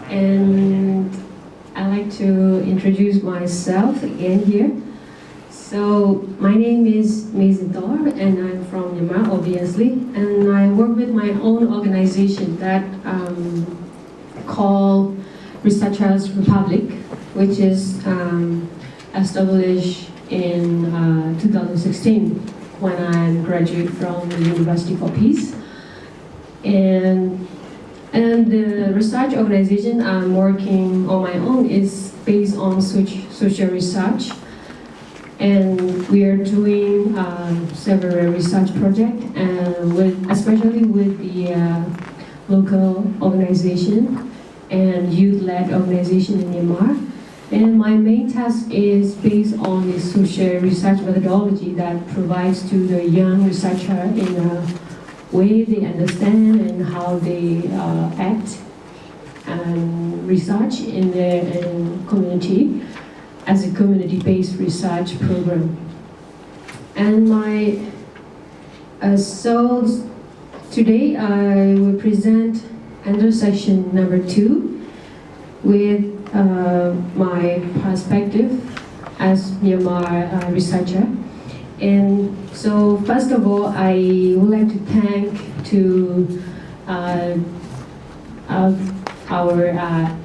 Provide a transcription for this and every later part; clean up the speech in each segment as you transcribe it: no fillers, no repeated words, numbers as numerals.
And I'd like to introduce myself again here. So my name is Mizidor, and I'm from Myanmar, obviously, and I work with my own organization that called Researchers Republic, which is established in 2016 when I graduated from the University for Peace. And the research organization I'm working on my own is based on social research. And we are doing several research projects, and especially with the local organization and youth-led organization in Myanmar. And my main task is based on the social research methodology that provides to the young researcher in a way they understand and how they act and research in their community as a community-based research program. And so today I will present under section number 2 with my perspective as Myanmar researcher. And so first of all, I would like to thank to our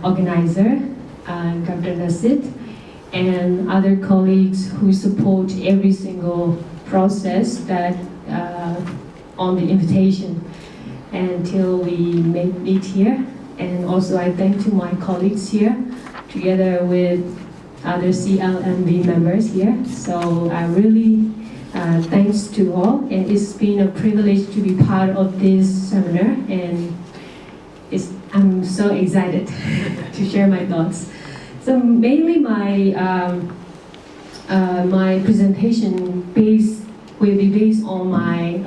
organizer, Dr. Nasit, and other colleagues who support every single process that on the invitation until we meet here. And also I thank to my colleagues here, together with other CLMV members here. So I really thanks to all, and it's been a privilege to be part of this seminar, and I'm so excited to share my thoughts. So mainly my presentation will be based on my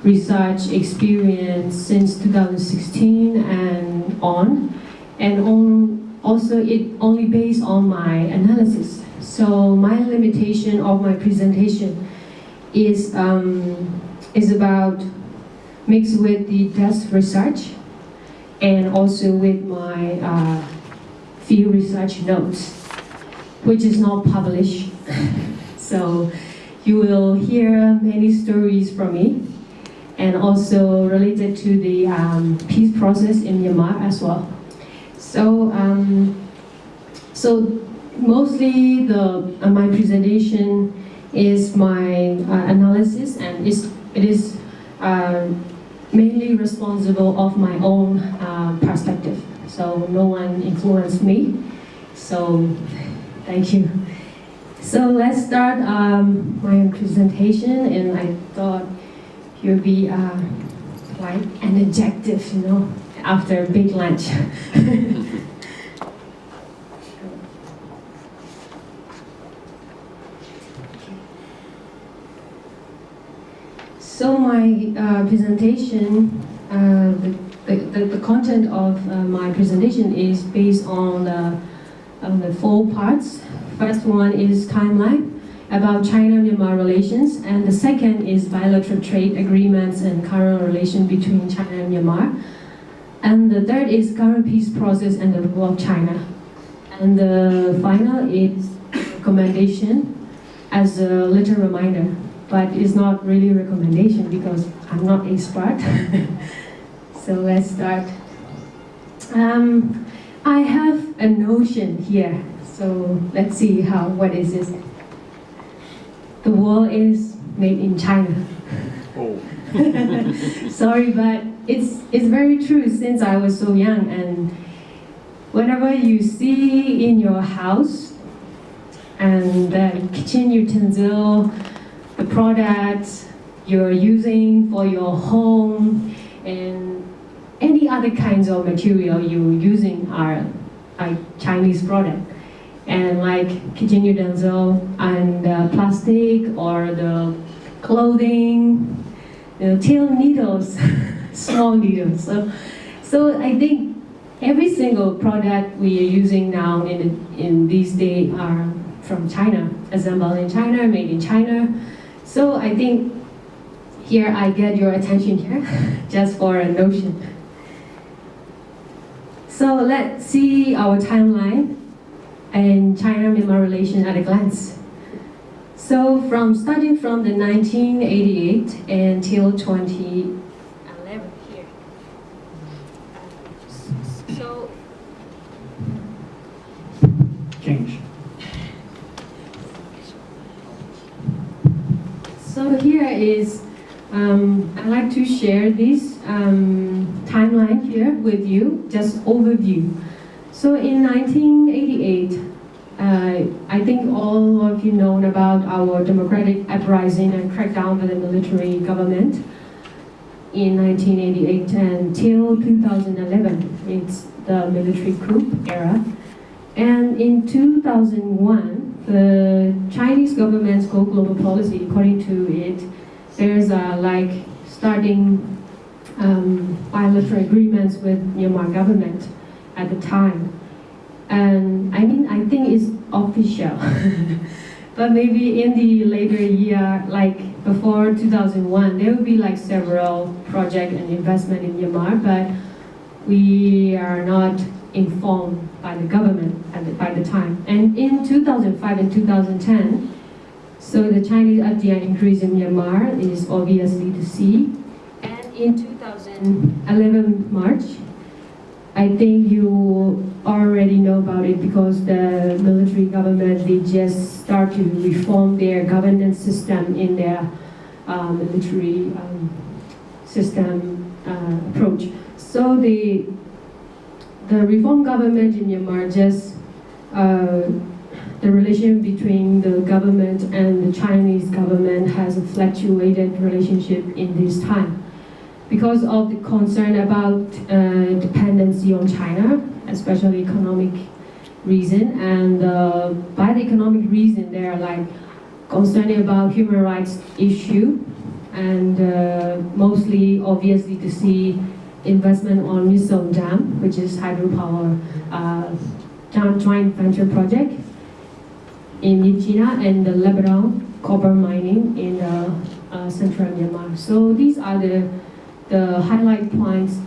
research experience since 2016 and on, and also it only based on my analysis. So my limitation of my presentation is about mixed with the desk research and also with my field research notes, which is not published. So you will hear many stories from me, and also related to the peace process in Myanmar as well. So, so mostly my presentation is my analysis, and it is mainly responsible of my own perspective. So no one influenced me. So thank you. So let's start my presentation, and I thought you'll be like an adjective, after a big lunch. So my presentation, the content of my presentation is based on the 4 parts. First one is timeline about China-Myanmar relations, and the second is bilateral trade agreements and current relation between China and Myanmar. And the third is current peace process and the role of China. And the final is recommendation as a little reminder, but it's not really a recommendation because I'm not expert. So let's start. I have a notion here, so let's see what is this. The world is made in China. Oh. Sorry, but it's very true since I was so young, and whenever you see in your house and the kitchen utensil, the products you're using for your home, and any other kinds of material you're using are Chinese product. And like kitchen utensil and plastic, or the clothing, tail needles, small needles. So I think every single product we are using now in these days are from China, assembled in China, made in China. So I think here I get your attention here, just for a notion. So let's see our timeline and China-Myanmar relation at a glance. So starting from the 1988 until 2011 here. So Change. So here is, I'd like to share this timeline here with you, just overview. So in 1988, I think all of you know about our democratic uprising and crackdown by the military government in 1988 until 2011. It's the military coup era. And in 2001, the Chinese government's global policy, according to it, there's starting bilateral agreements with Myanmar government at the time. And I think it's official. But maybe in the later year, like before 2001, there will be several projects and investment in Myanmar, but we are not informed by the government by the time. And in 2005 and 2010, so the Chinese FDI increase in Myanmar is obviously to see. And in 2011 March, I think you already know about it because the military government, they just start to reform their governance system in their military system approach. So the reform government in Myanmar just the relation between the government and the Chinese government has a fluctuated relationship in this time because of the concern about dependency on China, especially economic reason. And by the economic reason, they are concerned about human rights issue and mostly, obviously, to see investment on Missile Dam, which is hydropower joint venture project in China, and the Lebanon copper mining in central Myanmar. So these are the highlight points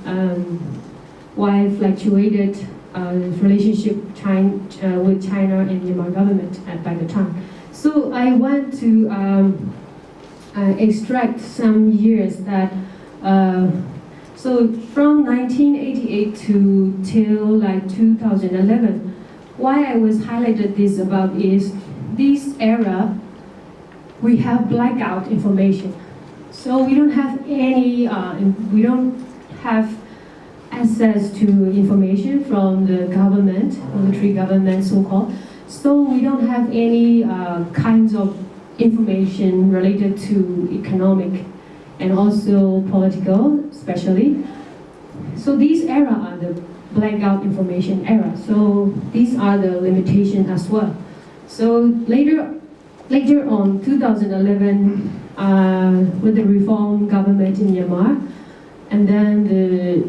why fluctuated relationship with China and Myanmar government by the time. So I want to extract some years that. So from 1988 to till 2011, why I was highlighted this about is this era we have blackout information. So we don't have any, we don't have access to information from the government, military government so-called. So we don't have any kinds of information related to economic and also political, especially. So these era are the blackout information era. So these are the limitations as well. So later on, 2011, with the reform government in Myanmar, and then the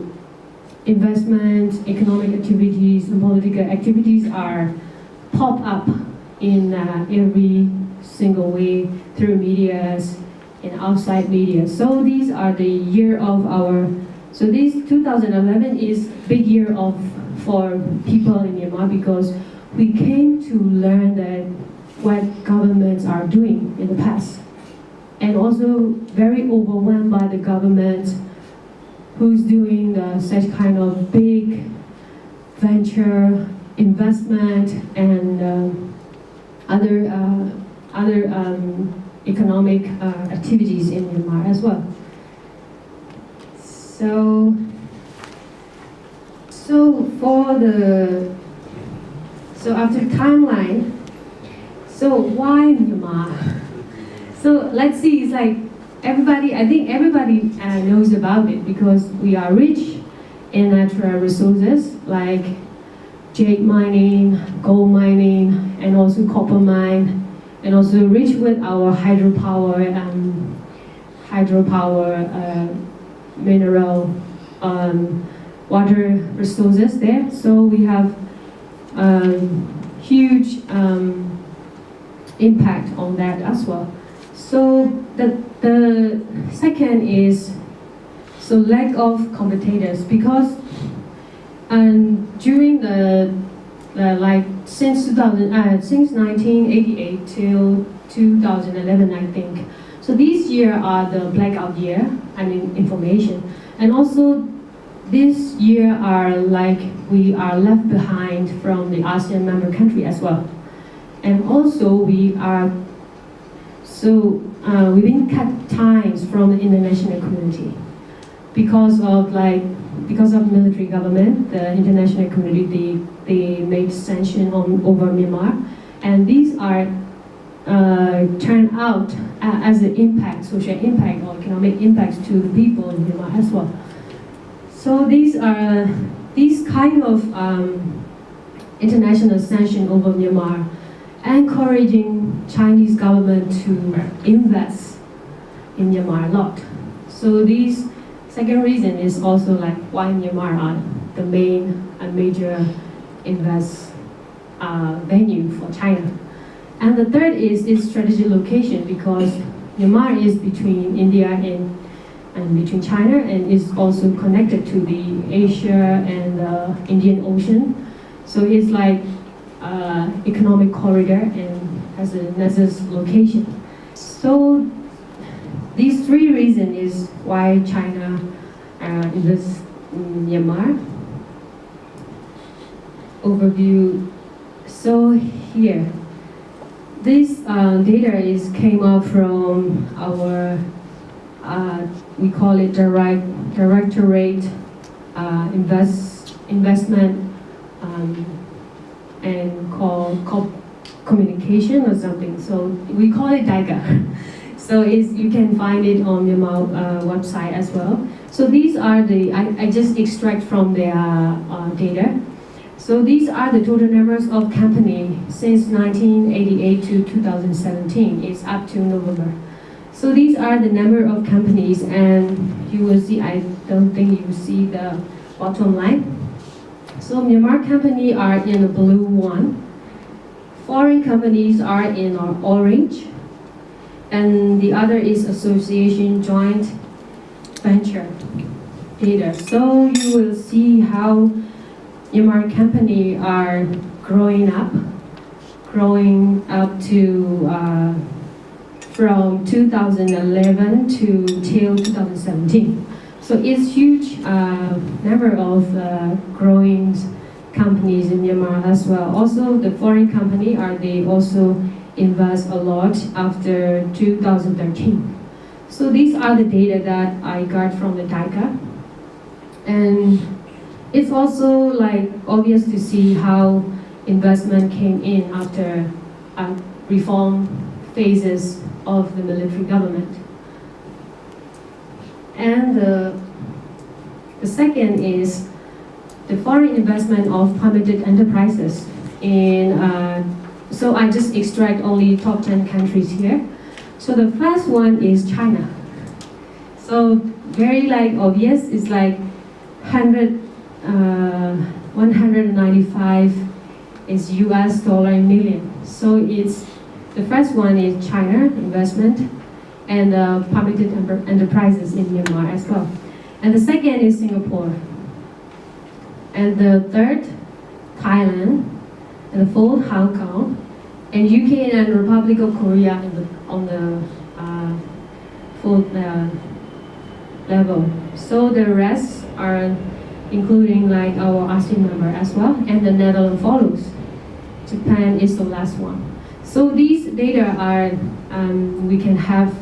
investment, economic activities, and political activities are pop up in every single way through medias and outside media. So these are the year of our. So this 2011 is big year for people in Myanmar because we came to learn that what governments are doing in the past, and also very overwhelmed by the government who's doing such kind of big venture investment and other economic activities in Myanmar as well. So after timeline, so why Myanmar? So let's see, it's I think everybody knows about it because we are rich in natural resources like jade mining, gold mining, and also copper mine, and also rich with our hydropower mineral water resources there. So we have huge impact on that as well. So the second is lack of competitors because And during like since 1988 till 2011, I think. So these year are the blackout year, I mean information. And also this year are like we are left behind from the ASEAN member country as well. And also we are, so we've been cut ties from the international community because of military government, the international community, they made sanctions over Myanmar, and these are turned out as an impact, social impact or economic impacts to the people in Myanmar as well. So these kind of international sanctions over Myanmar encouraging Chinese government to invest in Myanmar a lot. So these second reason is also like why Myanmar are the main and major invest venue for China. And the third is its strategic location, because Myanmar is between India and between China, and is also connected to the Asia and the Indian Ocean. So it's like economic corridor and has a necessary location. So these three reasons is why China invests in Myanmar. Overview. So here, this data came up from our we call it directorate investment and called communication or something. So we call it DIGA. So you can find it on Myanmar website as well. So these are I just extract from their data. So these are the total numbers of company since 1988 to 2017. It's up to November. So these are the number of companies, and you will see, I don't think you see the bottom line. So Myanmar company are in the blue one. Foreign companies are in orange. And the other is association joint venture data. So you will see how Myanmar company are growing up to from 2011 to till 2017. So it's huge number of growing companies in Myanmar as well. Also, the foreign company they also invest a lot after 2013. So these are the data that I got from the DICA. And it's also like obvious to see how investment came in after reform phases of the military government. And the second is the foreign investment of permitted enterprises in so I just extract only top 10 countries here. So the first one is China. So very like obvious, it's like 195 is US dollar million. So it's the first one is China investment and permitted enterprises in Myanmar as well. And the second is Singapore. And the third, Thailand. And the fourth, Hong Kong, and UK and Republic of Korea on the fourth level. So the rest are including like our ASEAN member as well, and the Netherlands follows. Japan is the last one. So these data are we can have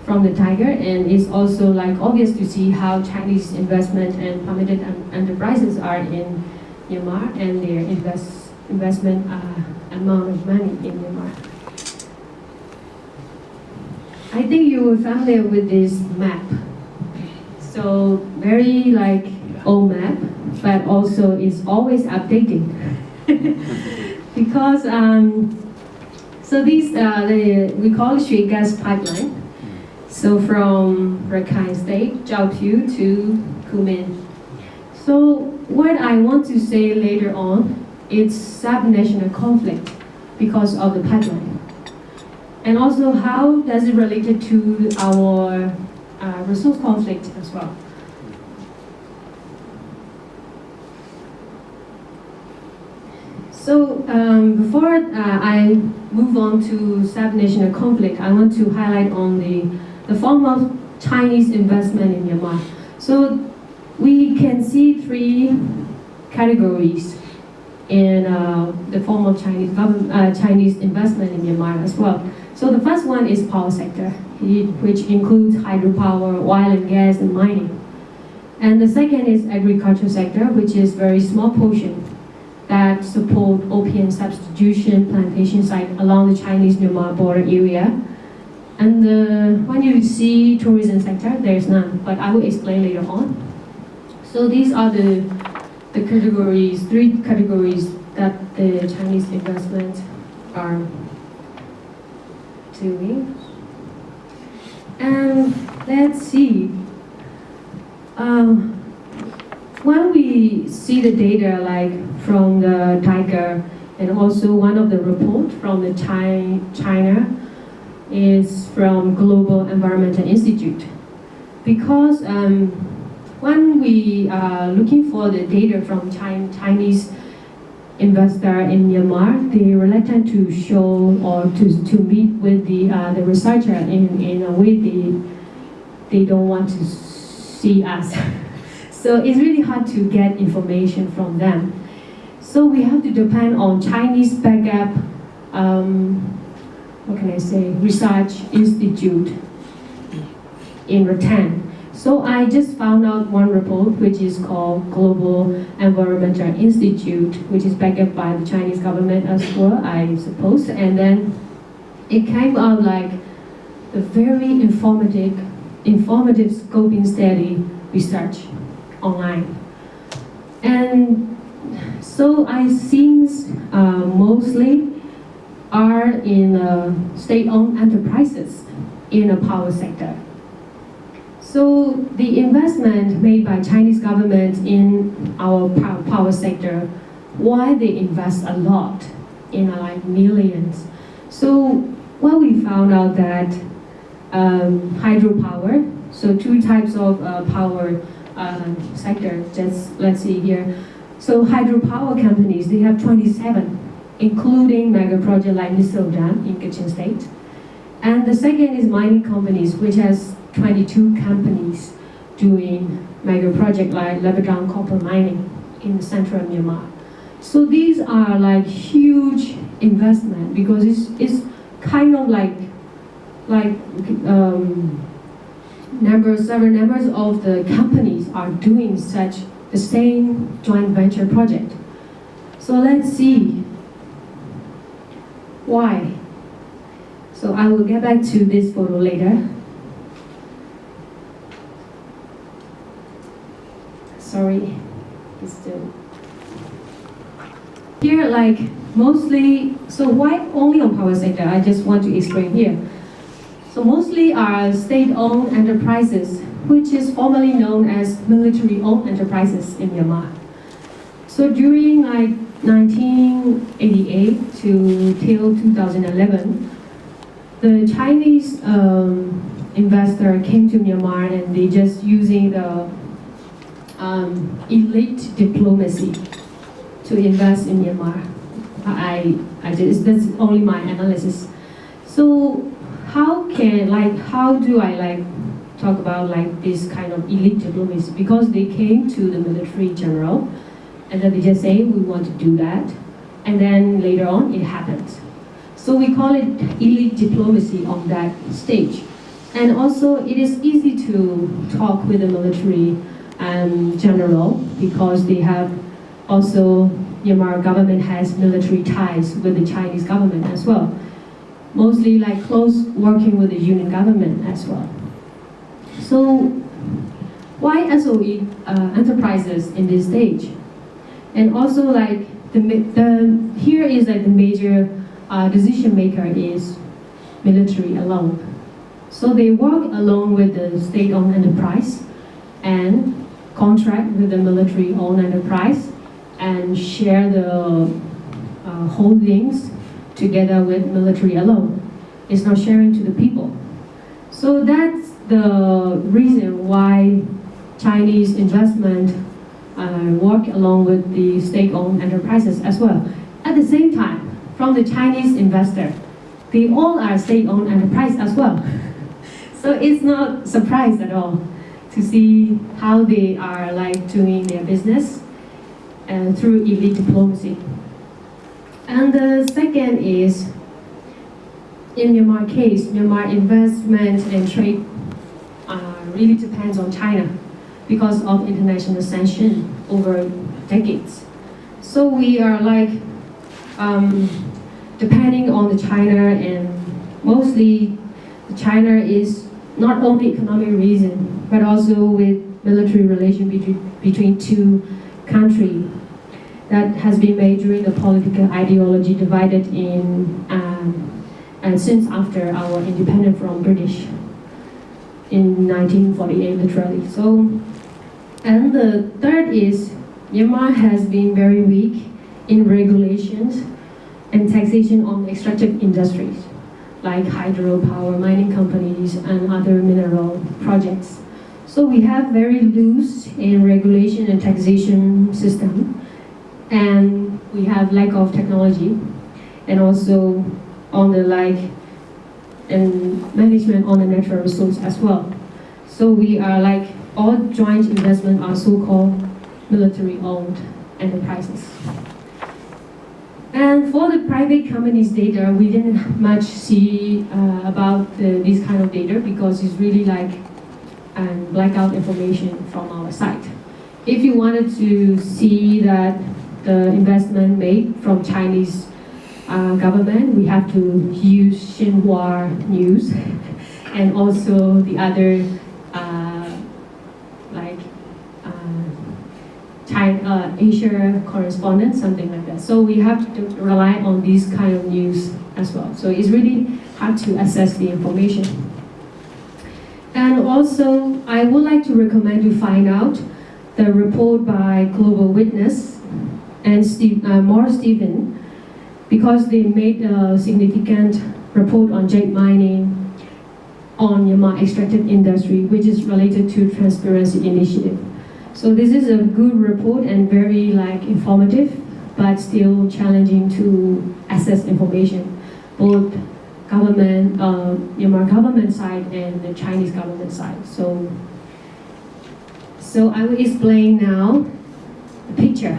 from the Tiger, and it's also like obvious to see how Chinese investment and permitted enterprises are in Myanmar and their investment amount of money in Myanmar. I think you are familiar with this map. So very like old map, but also it's always updating. Because so these we call it Shui gas pipeline. So from Rakhine State, Jiaopyu to Khum. So what I want to say later on, it's sub-national conflict because of the pipeline. And also how does it relate to our resource conflict as well. So before I move on to sub-national conflict, I want to highlight on the form of Chinese investment in Myanmar. So we can see three categories in the form of Chinese investment in Myanmar as well. So the first one is power sector, which includes hydropower, oil and gas, and mining. And the second is agriculture sector, which is very small portion that support opium substitution plantation site along the Chinese-Myanmar border area. And when you see tourism sector, there's none, but I will explain later on. So these are the categories, three categories that the Chinese investment are doing. And let's see. When we see the data like from the Tiger and also one of the report from the China is from Global Environmental Institute. Because when we are looking for the data from Chinese investor in Myanmar, they are reluctant to show or to meet with the researcher in a way they don't want to see us. So it's really hard to get information from them. So we have to depend on Chinese backup, research institute in return. So I just found out one report which is called Global Environmental Institute, which is backed up by the Chinese government as well, I suppose. And then it came out like a very informative scoping study research online. And so I think mostly are in state-owned enterprises in the power sector. So the investment made by Chinese government in our power sector, why they invest a lot in like millions. So what we found out that hydropower, so two types of power sector, just let's see here. So hydropower companies, they have 27, including mega project like Missile Dam in Kachin State. And the second is mining companies, which has 22 companies doing mega project like Lebanon copper mining in central Myanmar. So these are like huge investment because it's kind of like several numbers of the companies are doing such the same joint venture project. So let's see why. So I will get back to this photo later. Sorry, it's still here. Like mostly, so why only on power sector? I just want to explain here. So mostly are state-owned enterprises, which is formerly known as military-owned enterprises in Myanmar. So during like 1988 till 2011, the Chinese investor came to Myanmar and they just using the elite diplomacy to invest in Myanmar. That's only my analysis. So how do I talk about this kind of elite diplomacy? Because they came to the military general and then they just say we want to do that, and then later on it happens. So we call it elite diplomacy on that stage. And also it is easy to talk with the military general because they have also, Myanmar government has military ties with the Chinese government as well. Mostly like close working with the union government as well. So why SOE enterprises in this stage? And also like here is like the major decision maker is military alone. So they work along with the state-owned enterprise and contract with the military-owned enterprise and share the holdings together with military alone. It's not sharing to the people. So that's the reason why Chinese investment work along with the state-owned enterprises as well. At the same time, from the Chinese investor, they all are state-owned enterprise as well. So it's not surprise at all to see how they are like doing their business and through elite diplomacy. And the second is, in Myanmar case, Myanmar investment and trade really depends on China because of international sanction over decades. So we are like depending on the China, and mostly China is not only economic reason, but also with military relation between two countries that has been made during the political ideology divided in and since after our independence from British in 1948 literally. So, and the third is Myanmar has been very weak in regulations and taxation on extractive industries like hydropower, mining companies, and other mineral projects. So we have very loose in regulation and taxation system, and we have lack of technology, and also on the and management on the natural resource as well. So we are like all joint investment are so-called military-owned enterprises. And for the private companies data, we didn't much see about this kind of data because it's really like blackout information from our site. If you wanted to see that the investment made from Chinese government, we have to use Xinhua News and also the other China, Asia correspondent, something like that. So we have to rely on these kind of news as well. So it's really hard to access the information. And also, I would like to recommend to find out the report by Global Witness and Stephen, because they made a significant report on jade mining on Myanmar extractive industry, which is related to Transparency Initiative. So this is a good report and very informative, but still challenging to access information, both government, Myanmar government side and the Chinese government side. So I will explain now the picture.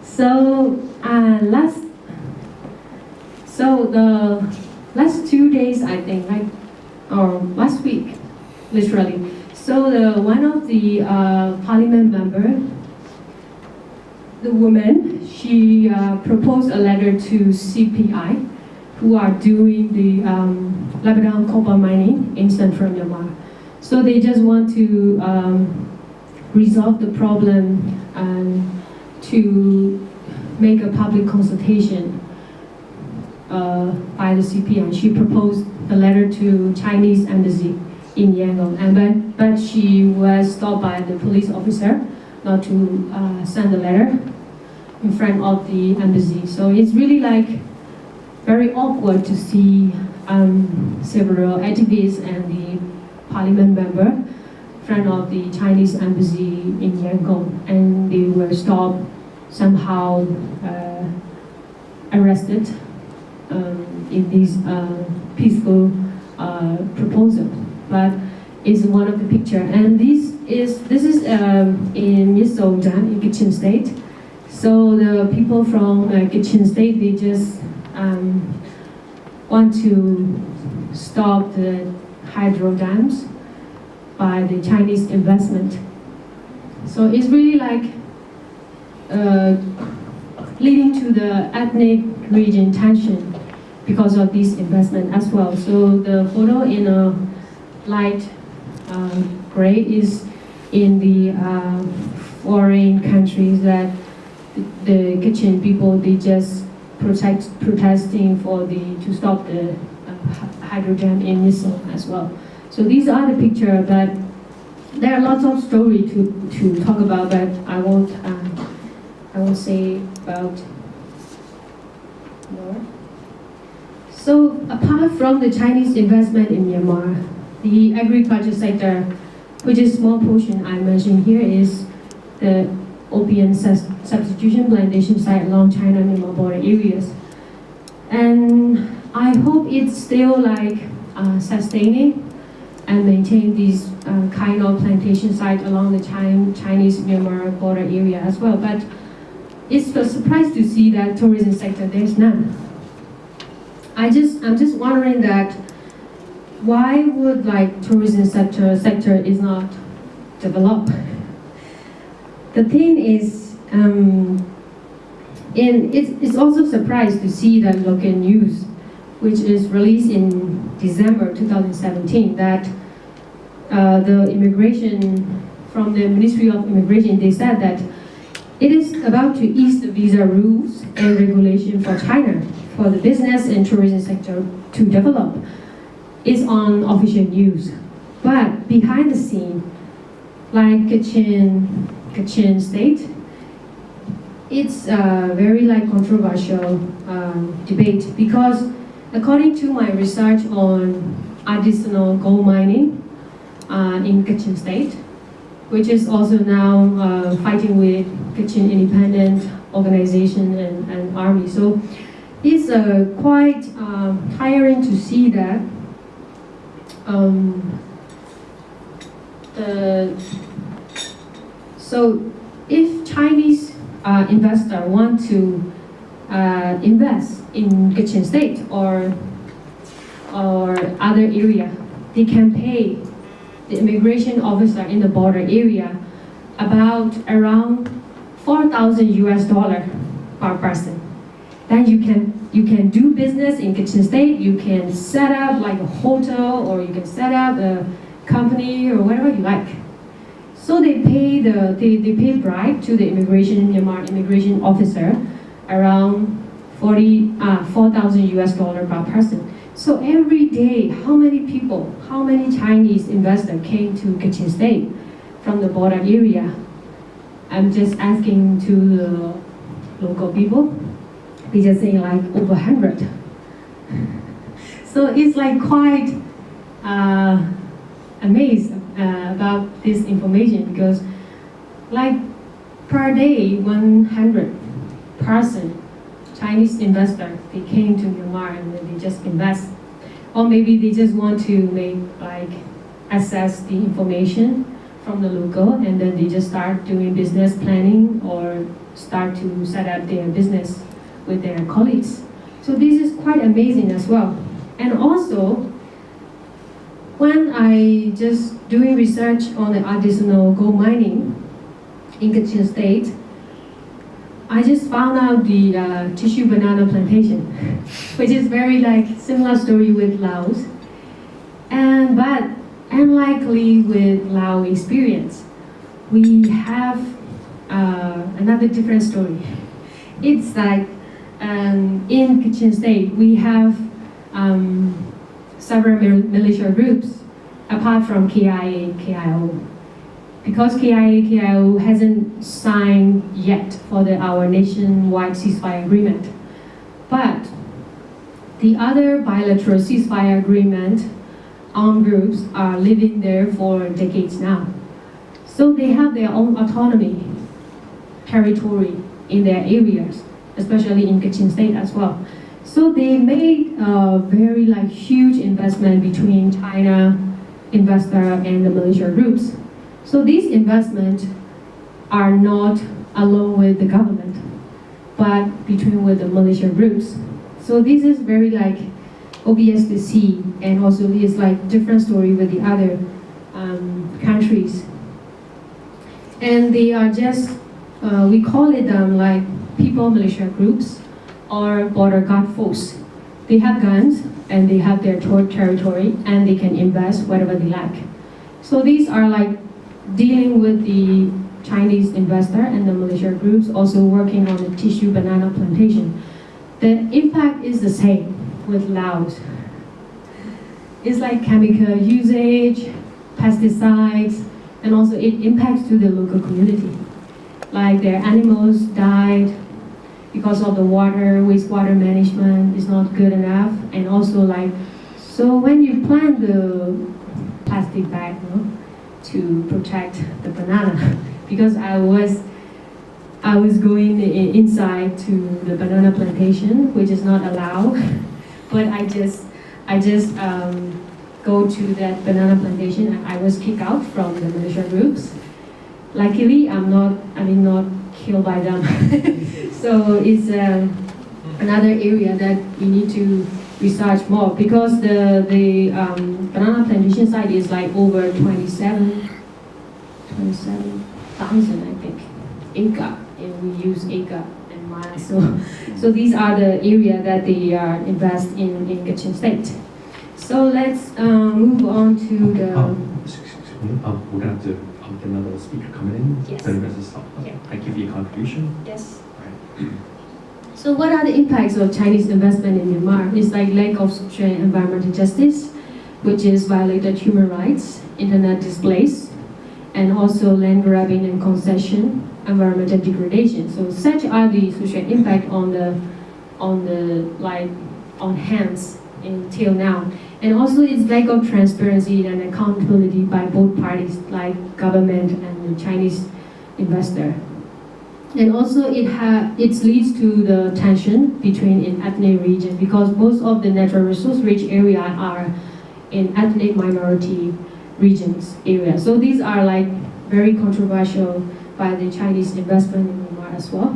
So the last 2 days, I think, or last week, literally. So one of the parliament member, the woman, she proposed a letter to CPI, who are doing the Lebanon copper mining in central Myanmar. So they just want to resolve the problem and to make a public consultation by the CPI. She proposed a letter to Chinese embassy in Yangon, and but she was stopped by the police officer not to send the letter in front of the embassy. So it's really very awkward to see several activists and the parliament member in front of the Chinese embassy in Yangon, and they were stopped, somehow arrested in this peaceful proposal. But it's one of the picture, and this is in Miso Dam in Kachin State. So the people from Kachin State, they just want to stop the hydro dams by the Chinese investment. So it's really leading to the ethnic region tension because of this investment as well. So the photo in a light gray is in the foreign countries that the Kachin people, they just protesting for to stop the hydro dam in Miso as well. So these are the picture, but there are lots of story to talk about, but I won't say about more. So apart from the Chinese investment in Myanmar, the agriculture sector, which is small portion I mentioned here, is the opium substitution plantation site along China-Myanmar border areas. And I hope it's still like sustaining and maintain these kind of plantation site along the Chinese-Myanmar border area as well. But it's a surprise to see that tourism sector, there's none. I'm just wondering that why would like tourism sector is not developed? The thing is, it's also surprised to see that local news, which is released in December 2017, that the immigration from the Ministry of Immigration, they said that it is about to ease the visa rules and regulation for China for the business and tourism sector to develop. It's on official news. But behind the scene, like Kachin state, it's a very like controversial debate because according to my research on artisanal gold mining in Kachin state, which is also now fighting with Kachin independent organization and army. So it's quite tiring to see that so if Chinese investor want to invest in Kachin state or other area, they can pay the immigration officer in the border area about around $4,000 per person. Then you can do business in Kachin state. You can set up like a hotel, or you can set up a company or whatever you like. So they pay bribe to the Myanmar immigration officer around $4,000 per person. So every day, how many Chinese investors came to Kachin state from the border area? I'm just asking to the local people. They just saying like over 100. So it's like quite amazed about this information because like per day 100 person Chinese investor, they came to Myanmar and then they just invest, or maybe they just want to make like access the information from the local, and then they just start doing business planning or start to set up their business with their colleagues. So this is quite amazing as well. And also, when I just doing research on the artisanal gold mining in Kachin state, I just found out the tissue banana plantation, which is very like similar story with Laos. But unlikely with Lao experience, we have another different story. It's like in Kachin state, we have several militia groups apart from KIA, KIO. Because KIA, KIO hasn't signed yet for our nationwide ceasefire agreement. But the other bilateral ceasefire agreement, armed groups are living there for decades now. So they have their own autonomy, territory in their areas, especially in Kachin state as well. So they made a very like huge investment between China investor and the militia groups. So these investments are not alone with the government, but between with the militia groups. So this is very like obvious to see, and also is like different story with the other countries. And they are just, we call it like people militia groups or border guard force. They have guns and they have their territory and they can invest whatever they like. So these are like dealing with the Chinese investor and the militia groups also working on the tissue banana plantation. The impact is the same with Laos. It's like chemical usage, pesticides, and also it impacts to the local community. Like their animals died because of the wastewater management is not good enough, and also like, so when you plant the plastic bag, to protect the banana, because I was I was going inside to the banana plantation, which is not allowed, but I just go to that banana plantation and I was kicked out from the militia groups. Luckily, I did not killed by them. So it's another area that we need to research more because the banana plantation site is like over 27,000 I think acre, and we use acre and miles. So these are the area that they invest in Kachin State. So let's move on to the. We're gonna have to get another speaker coming in. Yes. Then we're gonna stop. Yeah. Thank you for your contribution. Yes. Right. So what are the impacts of Chinese investment in Myanmar? It's like lack of social and environmental justice, which is violated human rights, internet displays, and also land grabbing and concession, environmental degradation. So such are the social impact on hands until now. And also it's lack of transparency and accountability by both parties, like government and the Chinese investor. And also it leads to the tension between in ethnic region because most of the natural resource rich area are in ethnic minority regions area. So these are like very controversial by the Chinese investment in Myanmar as well.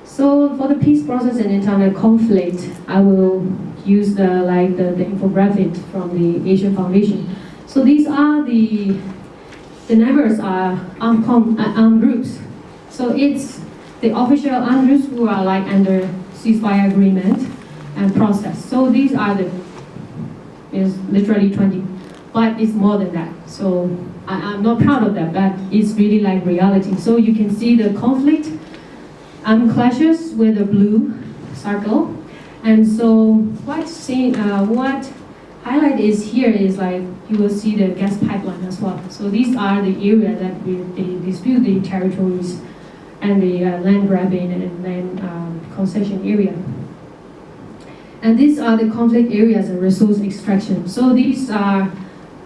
So for the peace process and internal conflict, I will use the infographic from the Asian Foundation. So these are the numbers are armed groups. So it's the official armed groups who are like under ceasefire agreement and process. So these are is literally 20, but it's more than that. So I'm not proud of that, but it's really like reality. So you can see the conflict clashes with the blue circle. And so what highlight is here is like you will see the gas pipeline as well. So these are the area that they dispute the territories and the land grabbing and land concession area. And these are the conflict areas and resource extraction. So these are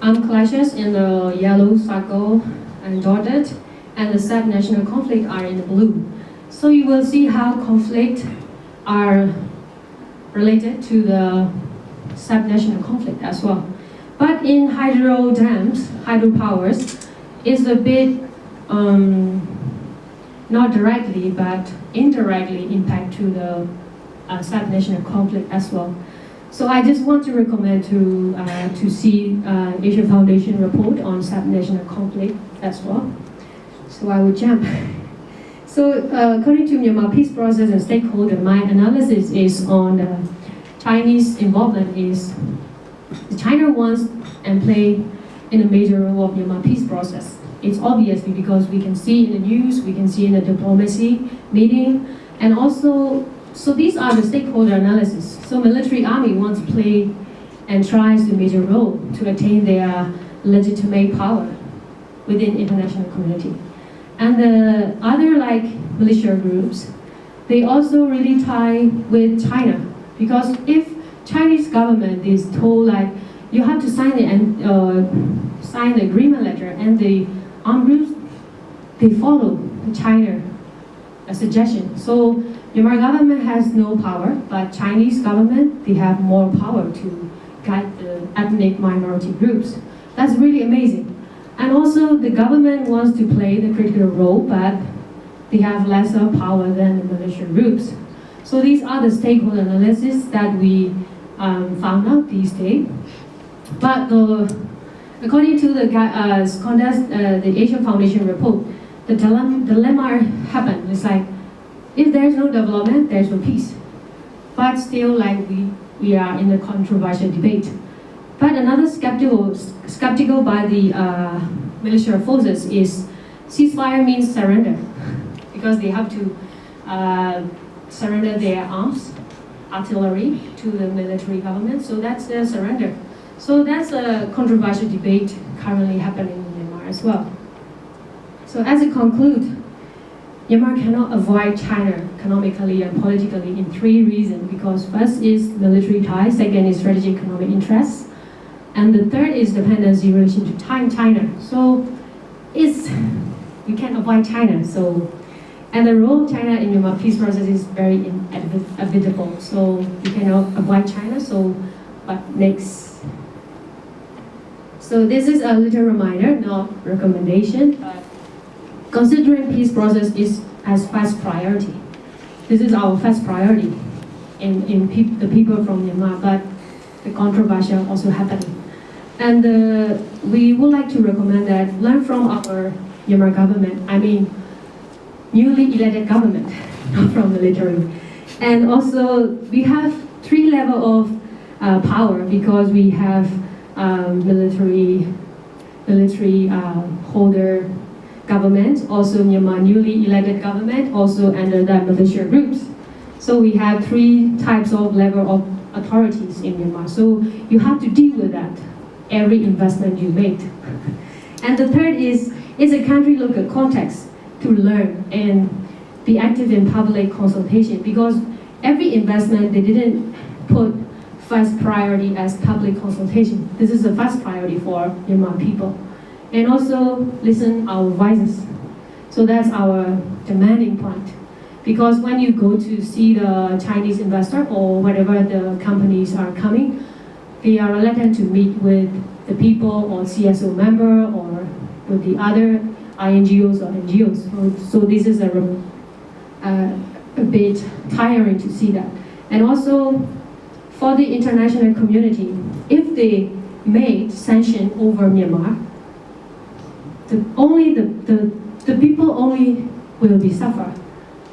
clashes in the yellow circle and dotted, and the sub-national conflict are in the blue. So you will see how conflict are related to the sub-national conflict as well. But in hydro dams, hydropowers, is a bit not directly but indirectly impact to the sub-national conflict as well. So I just want to recommend to see Asian Foundation report on sub-national conflict as well. So I will jump. So according to Myanmar peace process and stakeholder, my analysis is on the Chinese involvement is China wants and play in a major role of Myanmar peace process. It's obviously because we can see in the news, we can see in the diplomacy meeting, and also, so these are the stakeholder analysis. So military army wants to play and tries the major role to attain their legitimate power within international community. And the other like militia groups, they also really tie with China because if Chinese government is told like you have to sign the agreement letter and the armed groups, they follow the China suggestion. So Myanmar government has no power, but Chinese government, they have more power to guide the ethnic minority groups. That's really amazing. And also the government wants to play the critical role, but they have lesser power than the militia groups. So these are the stakeholder analysis that we found out these days. But according to the Asian Foundation report, the dilemma happened. It's like, if there's no development, there's no peace. But still, like we are in a controversial debate. But another skeptical by the militia forces is ceasefire means surrender, because they have to surrender their arms, artillery to the military government. So that's their surrender. So that's a controversial debate currently happening in Myanmar as well. So as it concludes, Myanmar cannot avoid China economically and politically in 3 reasons, because first is military ties, second is strategic economic interests, and the third is dependency relation to China. So we can't avoid China. So And the role of China in Myanmar peace process is very inevitable. So you cannot avoid China. So, but next. So this is a little reminder, not recommendation. But considering peace process is as first priority. This is our first priority in the people from Myanmar. But the controversial also happening. And we would like to recommend that learn from our Myanmar government. I mean, newly elected government, not from military. And also, we have 3 levels of power because we have military holder government, also Myanmar newly elected government, also under the militia groups. So we have 3 types of level of authorities in Myanmar. So you have to deal with that every investment you make. And the third is a country local context to learn and be active in public consultation, because every investment they didn't put first priority as public consultation. This is the first priority for Myanmar people. And also listen our voices. So that's our demanding point. Because when you go to see the Chinese investor or whatever the companies are coming, they are reluctant to meet with the people or CSO member or with the other INGOs or NGOs. So this is a bit tiring to see that. And also for the international community, if they made sanction over Myanmar, the people only will be suffer,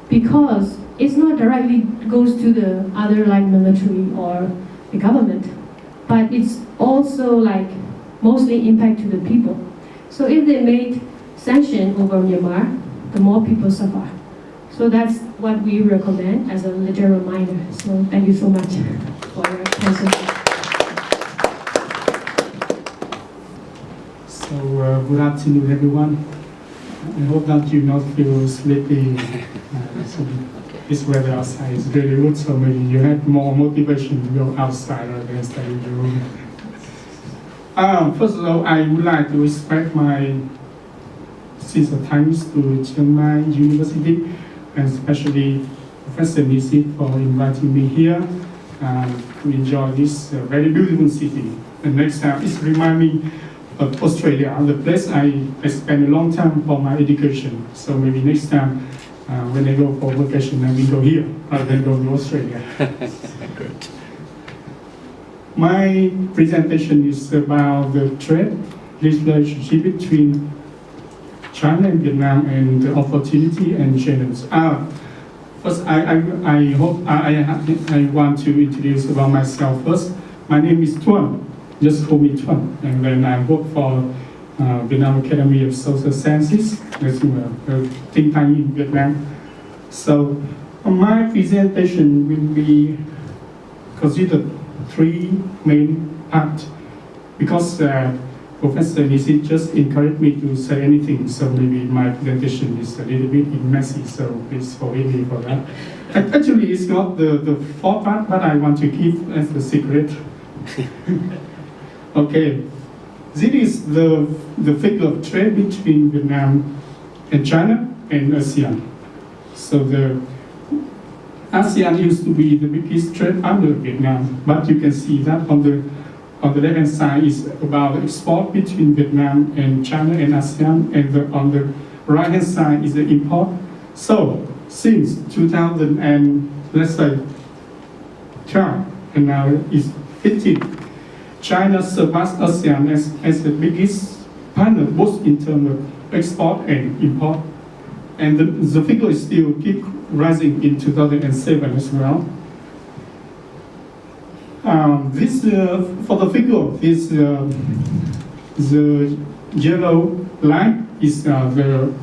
because it's not directly goes to the other like military or the government, but it's also like mostly impact to the people. So if they made sanction over Myanmar, the more people suffer. So that's what we recommend as a little reminder. So thank you so much for your attention. So good afternoon, everyone. I hope that you not feel sleepy. So this weather outside is really good, so maybe you have more motivation to go outside rather than stay in the room. First of all, I would like to express my sincere thanks to Chiang University, and especially Professor Nisi for inviting me here to enjoy this very beautiful city. And next time, it's remind me of Australia, the place I spent a long time for my education. So maybe next time when I go for vacation, I will go here rather than go to Australia. Good. My presentation is about the trade relationship between China and Vietnam and the opportunity and challenges. First, I want to introduce about myself first. My name is Thuan. Just call me Thuan. And then I work for Vietnam Academy of Social Sciences, that's a think tank in Vietnam. So my presentation will be considered 3 main parts, because Professor Nisi just encouraged me to say anything, so maybe my presentation is a little bit messy, so please forgive me for that. Actually, it's not the 4th part, but I want to keep as a secret. Okay, this is the figure of trade between Vietnam and China and ASEAN. So the ASEAN used to be the biggest trade under Vietnam, but you can see that on the left-hand side is about the export between Vietnam and China and ASEAN, and on the right-hand side is the import. So since 2000 and let's say 12, and now it's 15, China surpassed ASEAN as the biggest partner, both in terms of export and import. And the figure is still keep rising in 2007 as well. For the figure, the yellow line is the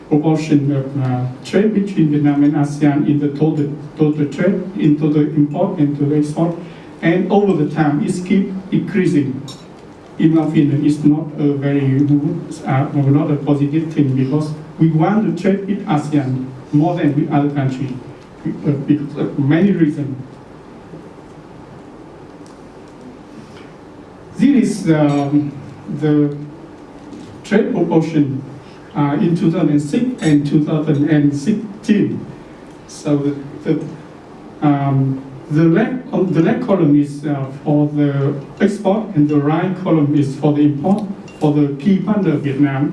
proportion of trade between Vietnam and ASEAN in the total trade, into the import and to the export. And over the time, it keeps increasing. In my opinion, it's not a not a positive thing, because we want to trade with ASEAN more than with other countries because of many reasons. This is the trade proportion in 2006 and 2016. So the left column is for the export, and the right column is for the import for the key partner Vietnam.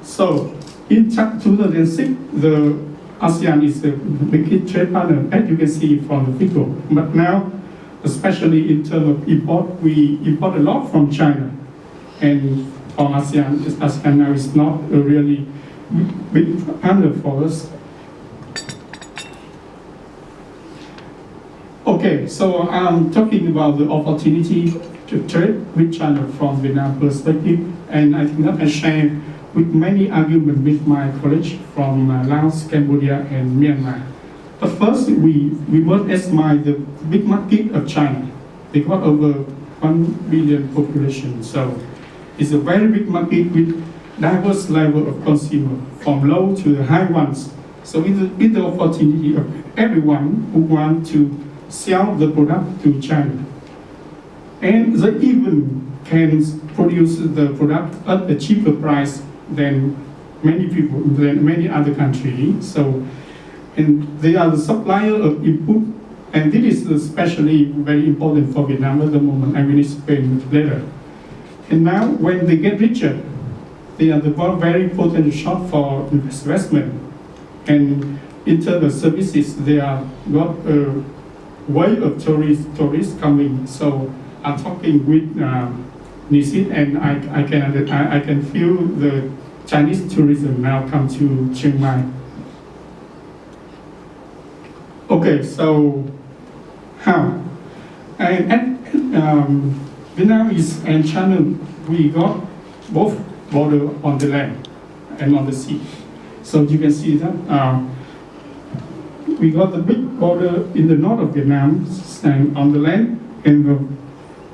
So in 2006, the ASEAN is the biggest trade partner, as you can see from the figure. But now, especially in terms of import, we import a lot from China. And for ASEAN now is not a really big partner for us. Okay, so I'm talking about the opportunity to trade with China from Vietnam perspective, and I think that I share with many arguments with my colleagues from Laos, Cambodia, and Myanmar. But first, we must estimate the big market of China. They got over 1 billion population, so it's a very big market with diverse level of consumer, from low to the high ones. So with the opportunity of everyone who want to sell the product to China. And they even can produce the product at a cheaper price than many other countries. So, and they are the supplier of input, and this is especially very important for Vietnam at the moment. I will explain later. And now, when they get richer, they are the very important shop for investment. And in terms of services, they are got a way of tourists coming. So I'm talking with Nisit, and I can feel the Chinese tourism now come to Chiang Mai. Okay, so how? And Vietnam and China, we got both border on the land and on the sea. So you can see that we got the big border in the north of Vietnam and on the land, and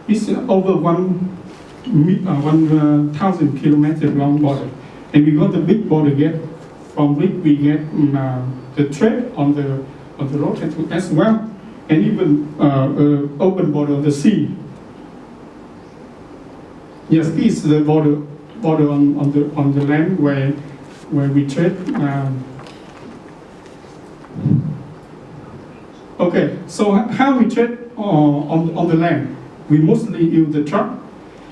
it's over 1,000 kilometers long border. And we got the big border gate from which we get the trade on the road as well, and even open border of the sea. Yes, this is the border on the land where we trade. Okay, so how we trade on the land? We mostly use the truck.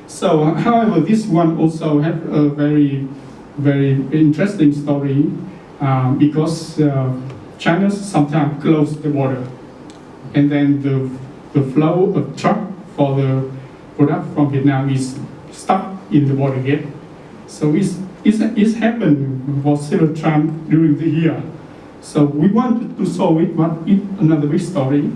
So, however, this one also have a very interesting story because China sometimes close the border, and then the flow of truck for the product from Vietnam is stuck in the border gate. So it's happened for several times during the year. So we wanted to solve it, but it's another big story.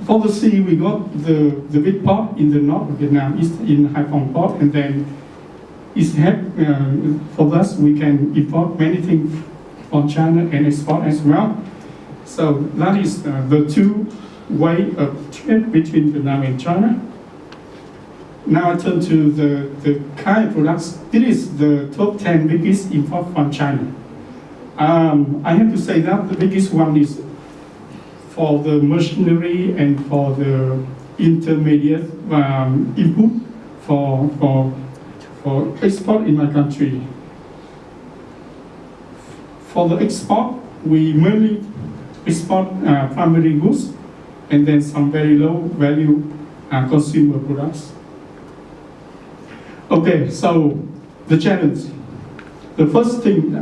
For the sea, we got the big port in the north of Vietnam, is in Hai Phong port, and then for us we can import many things from China and export as well. So that is the two way of trade between Vietnam and China. Now I turn to the kind of products. This is the top 10 biggest import from China. I have to say that the biggest one is for the machinery and for the intermediate input for export in my country. For the export, we mainly export primary goods and then some very low value consumer products. Okay, so the challenge. The first thing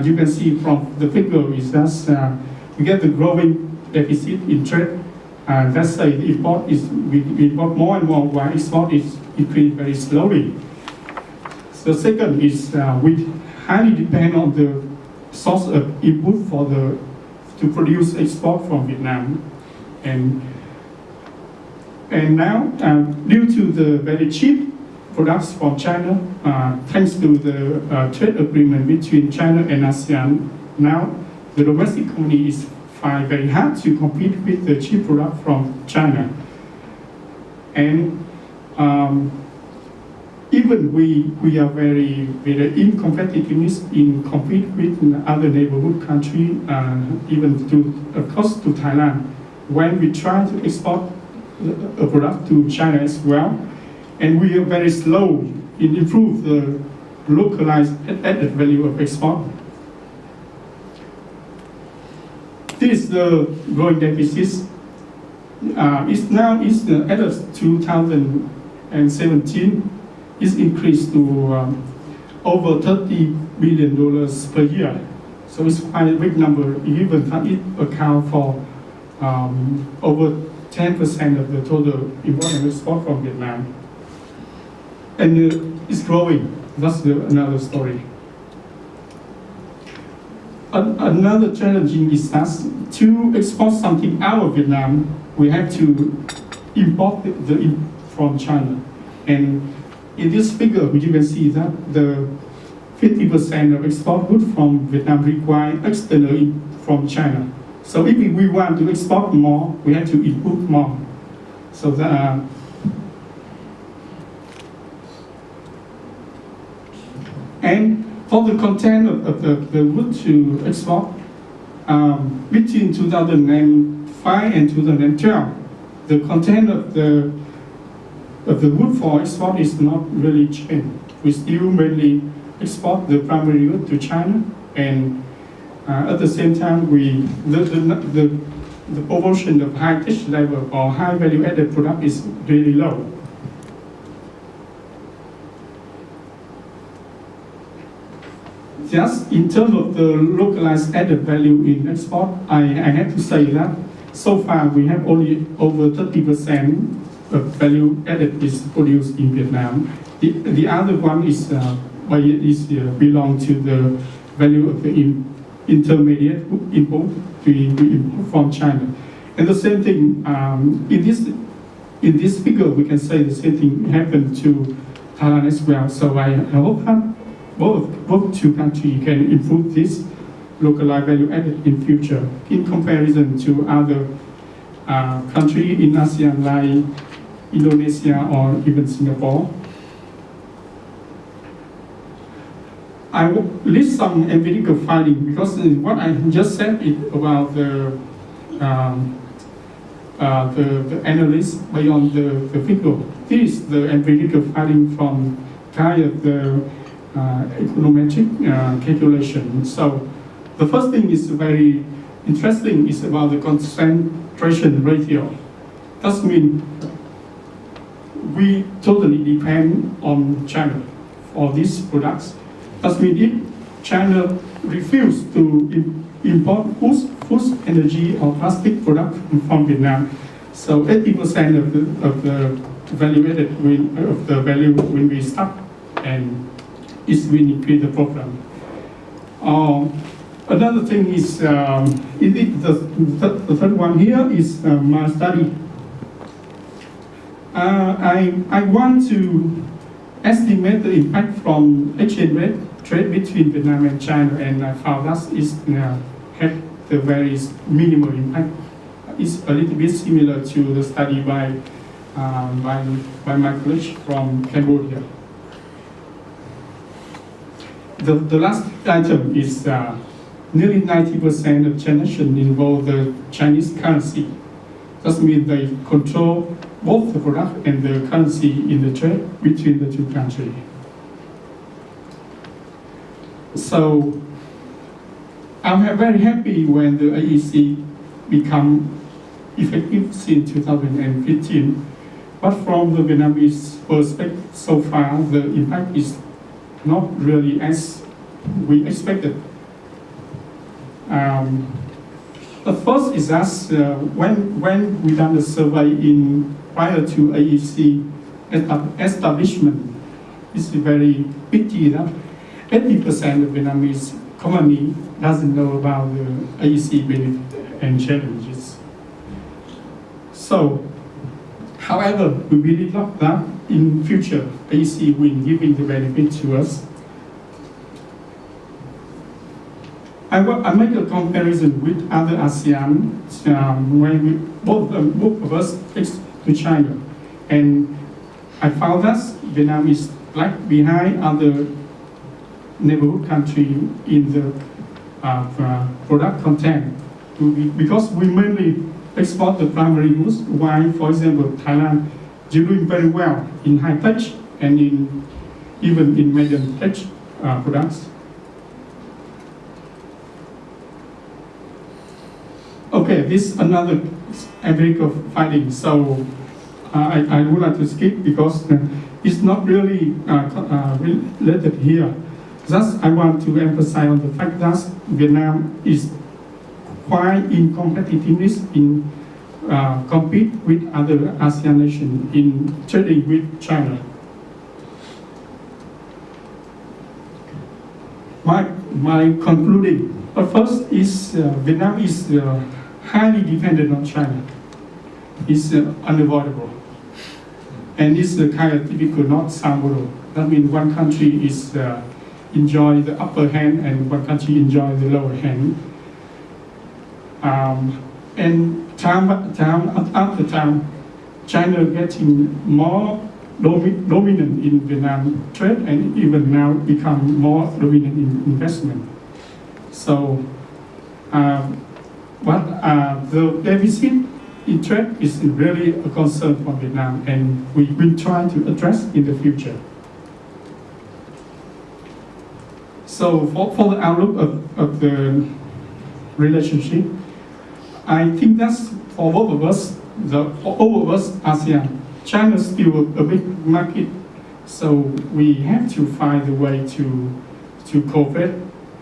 you can see from the figure is that we get the growing deficit in trade. That's the import is we import more and more, while export is increased very slowly. The second is we highly depend on the source of input to produce export from Vietnam, and now due to the very cheap products from China, thanks to the trade agreement between China and ASEAN, now the domestic economy is find very hard to compete with the cheap product from China. And even we are very incompetitiveness in compete with other neighborhood country, even of course to Thailand, when we try to export a product to China as well. And we are very slow in improve the localized added value of export. This is the growing deficit. It's now as of 2017, it's increased to over $30 billion per year. So it's quite a big number, even if it accounts for over 10% of the total import and export from Vietnam. And it's growing. That's another story. Another challenging is that to export something out of Vietnam, we have to import from China. And in this figure, you can see that the 50% of export goods from Vietnam require external from China. So if we want to export more, we have to import more. So that and for the content of the wood to export, between 2005 and 2012, the content of the wood for export is not really changed. We still mainly export the primary wood to China, and at the same time, the proportion of high tech level or high value added product is really low. Just in terms of the localized added value in export, I have to say that so far we have only over 30% of value added is produced in Vietnam. The other one is belong to the value of the intermediate import we import from China. And the same thing in this figure we can say the same thing happened to Thailand as well. So I hope that both two countries can improve this localized value added in future in comparison to other countries in ASEAN like Indonesia or even Singapore. I will list some empirical findings because what I just said is about the analysis beyond the figure. This is the empirical finding from kind of the econometric calculation. So the first thing is very interesting is about the concentration ratio. That means we totally depend on China for these products. That means if China refuses to import food, energy, or plastic products from Vietnam, so 80% of the value added will be stuck, and it will increase the problem. Another thing is the third one here is my study. I want to estimate the impact from exchange rate trade between Vietnam and China, and I found that it had the very minimal impact. It's a little bit similar to the study by my colleague from Cambodia. The last item is nearly 90% of transactions involve the Chinese currency. That means they control both the product and the currency in the trade between the two countries. So I'm very happy when the AEC become effective since 2015. But from the Vietnamese perspective, so far the impact is not really as we expected. The first is that when we done the survey prior to AEC establishment, it's very pity that 80% of Vietnamese commonly doesn't know about the AEC benefit and challenges. So, however, we believe that in future AEC will giving the benefit to us. I make a comparison with other ASEAN when both of us to China, and I found that Vietnam is lag behind other neighborhood country in the product content because we mainly export the primary goods, while, for example, Thailand is doing very well in high tech and even in medium tech products. Okay, this is another empirical finding. So I would like to skip because it's not really related here. Thus, I want to emphasize on the fact that Vietnam is quite in competitiveness in compete with other ASEAN nations in trading with China. My concluding, but first is Vietnam is highly dependent on China. It's unavoidable. And it's the kind of typical North-South model. That means one country is enjoy the upper hand and one country enjoy the lower hand. And time after time, China getting more dominant in Vietnam trade and even now become more dominant in investment. So, the deficit in trade is really a concern for Vietnam, and we will try to address in the future. So, for the outlook of the relationship, I think that's for both of us, all of us ASEAN. China is still a big market, so we have to find a way to cooperate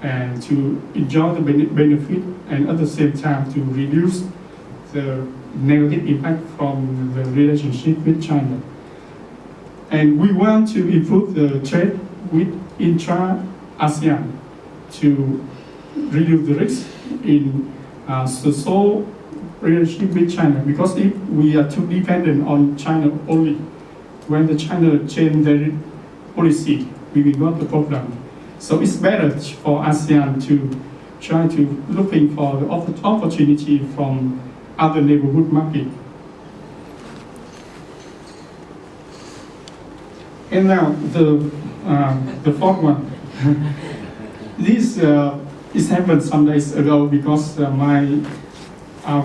and to enjoy the benefit, and at the same time to reduce the negative impact from the relationship with China. And we want to improve the trade with intra-ASEAN to reduce the risk in social relationship with China, because if we are too dependent on China only, when the China change their policy, we will got the problem. So it's better for ASEAN to try to looking for the opportunity from other neighborhood market. And now the fourth one. This happened some days ago because my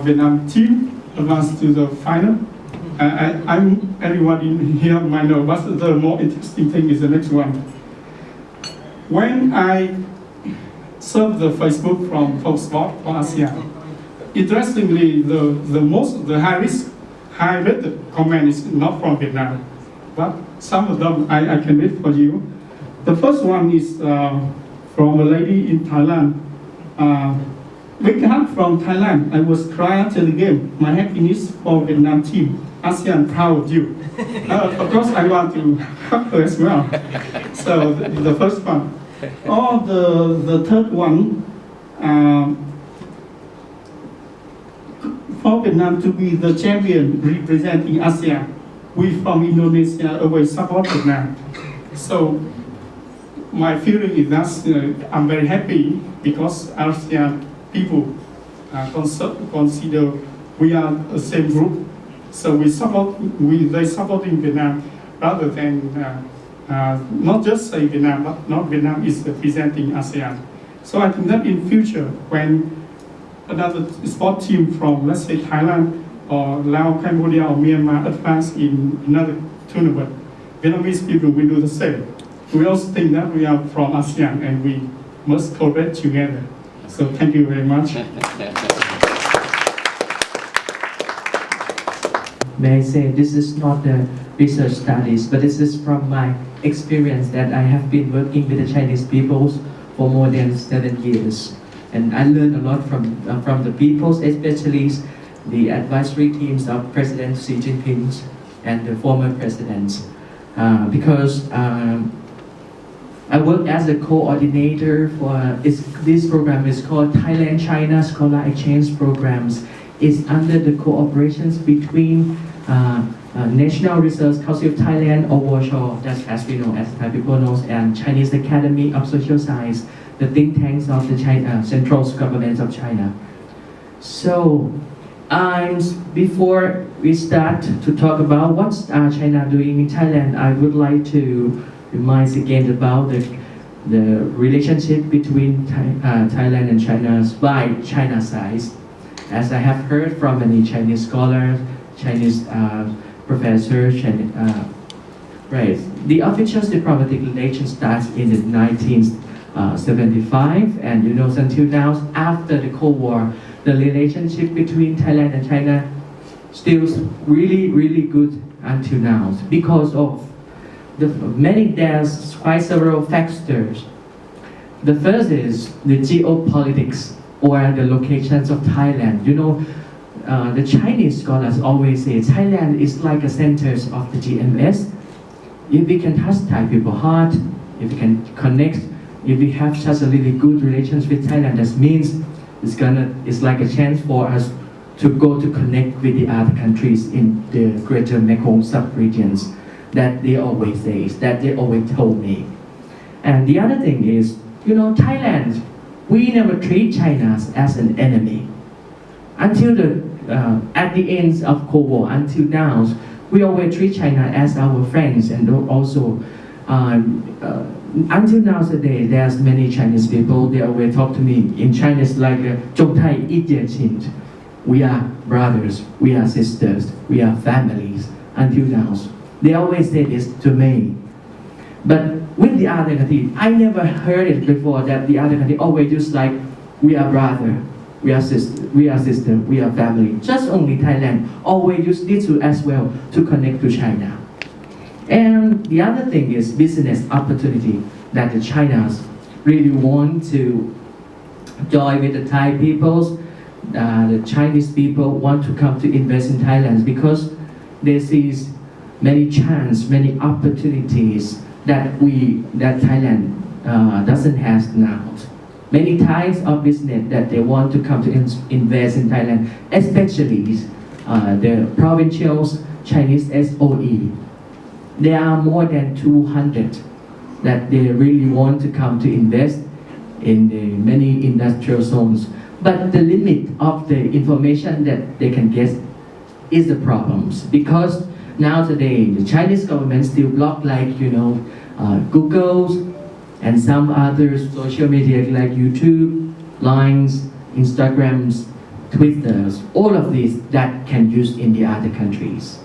Vietnam team advanced to the final. Everyone in here might know, but the more interesting thing is the next one. When I served the Facebook from Sport for ASEAN, interestingly, the high rated comment is not from Vietnam, but some of them I can read for you. The first one is from a lady in Thailand. Big hug from Thailand. I was crying after the game. My happiness for Vietnam team. ASEAN, proud of you. Of course, I want to hug her as well. So the first one. Or the third one, for Vietnam to be the champion representing ASEAN, we from Indonesia always support Vietnam. So my feeling is that I'm very happy because ASEAN people consider we are the same group, so they supporting Vietnam rather than not just say Vietnam, but not Vietnam is representing ASEAN. So I think that in future, when another sport team from, let's say, Thailand or Laos, Cambodia or Myanmar advance in another tournament, Vietnamese people will do the same. We also think that we are from ASEAN and we must cooperate together. So thank you very much. May I say this is not the research studies, but this is from my experience that I have been working with the Chinese peoples for more than 7 years. And I learned a lot from the peoples, especially the advisory teams of President Xi Jinping and the former presidents. Because I work as a coordinator for this program is called Thailand-China Scholar Exchange Programs. It's under the cooperations between National Research Council of Thailand, or Warsaw, that's as we know, as Thai people know, and Chinese Academy of Social Science, the think tanks of the central government of China. So, before we start to talk about what's China doing in Thailand, I would like to remind again about the relationship between Thailand and China by China's side. As I have heard from many Chinese scholars, Chinese professors, Right. The official diplomatic relations starts in the 1975, and until now, after the Cold War, the relationship between Thailand and China still really, really good until now because of there's quite several factors. The first is the geopolitics or the locations of Thailand. The Chinese scholars always say Thailand is like a center of the GMS. If we can touch Thai people's heart, if we can connect, if we have such a really good relations with Thailand, that means it's like a chance for us to go to connect with the other countries in the greater Mekong sub-regions that they always say, that they always told me. And the other thing is, Thailand, we never treat China as an enemy. Until at the end of Cold War, until now, we always treat China as our friends, and also until nowadays, there's many Chinese people, they always talk to me in Chinese like Zhong Tai Yi Jie Qin. We are brothers, we are sisters, we are families until now. They always say this to me. But with the other country, I never heard it before that the other country always just like we are brother, we are sister, we are family. Just only Thailand always use this as well to connect to China. And the other thing is business opportunity that the Chinas really want to join with the Thai peoples. The Chinese people want to come to invest in Thailand because they see many chances, many opportunities that Thailand doesn't have now. Many types of business that they want to come to invest in Thailand, especially the provincial Chinese SOE. There are more than 200 that they really want to come to invest in the many industrial zones. But the limit of the information that they can get is the problems, because now today the Chinese government still block Google's and some other social media like YouTube, Lines, Instagrams, Twitters, all of these that can use in the other countries.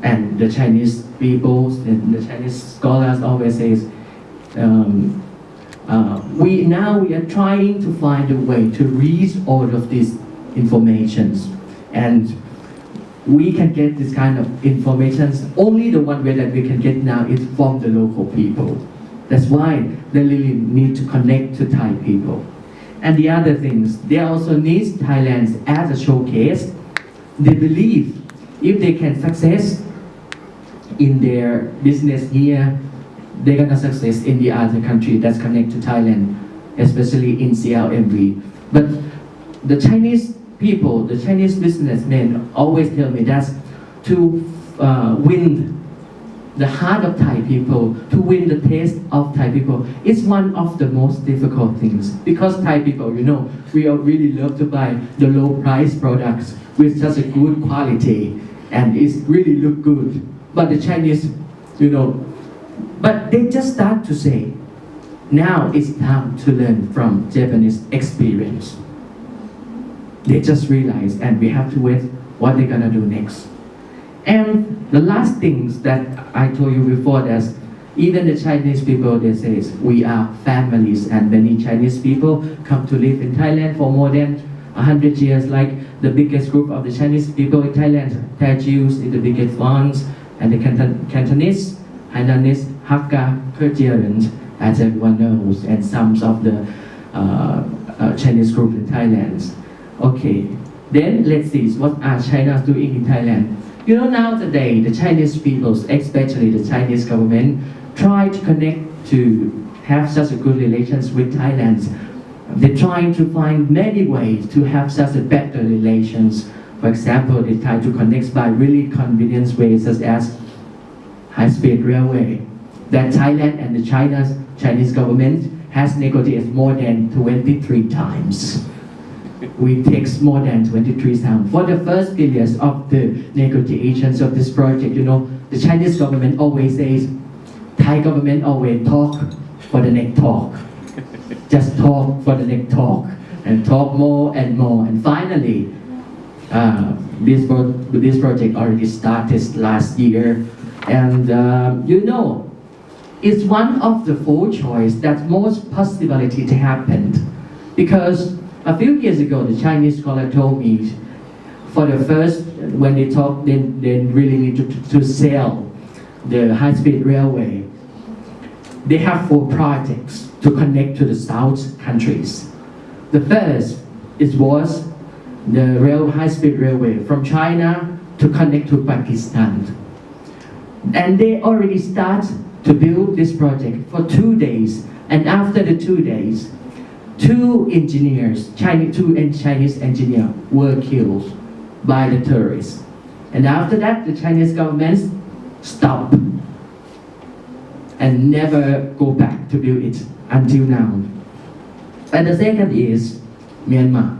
And the Chinese people and the Chinese scholars always say, we are trying to find a way to read all of these informations, and we can get this kind of information. Only the one way that we can get now is from the local people. That's why they really need to connect to Thai people. And the other things, they also need Thailand as a showcase. They believe if they can success in their business here, they're gonna success in the other country that's connected to Thailand, especially in CLMV. But the Chinese people, the Chinese businessmen always tell me that to win the heart of Thai people, to win the taste of Thai people, is one of the most difficult things. Because Thai people, we all really love to buy the low price products with such a good quality, and it really look good. But the Chinese, but they just start to say, now it's time to learn from Japanese experience. They just realize, and we have to wait what they're gonna do next. And the last things that I told you before, that even the Chinese people, they say we are families, and many Chinese people come to live in Thailand for more than 100 years. Like the biggest group of the Chinese people in Thailand, Thai Jews is the biggest ones, and the Cantonese, Hainanese, Hakka, Kyrgyzstan, as everyone knows, and some of the Chinese group in Thailand. Okay, then let's see what are China doing in Thailand. Now today, the Chinese people, especially the Chinese government, try to connect to have such a good relations with Thailand. They're trying to find many ways to have such a better relations. For example, they try to connect by really convenient ways, such as high-speed railway, that Thailand and the Chinese government has negotiated more than 23 times. We take more than 23 times. For the first period of the negotiations of this project, the Chinese government always says, Thai government always talk for the next talk. Just talk for the next talk, and talk more and more. And finally, this project already started last year. And it's one of the four choices that most possibility to happen. Because a few years ago, the Chinese scholar told me, for the first, when they talk, they really need to sell the high-speed railway. They have 4 projects to connect to the South countries. The first was the high-speed railway from China to connect to Pakistan. And they already start to build this project for 2 days. And after the 2 days, 2 Chinese engineers were killed by the terrorists. And after that, the Chinese government stopped and never go back to build it until now. And the second is Myanmar.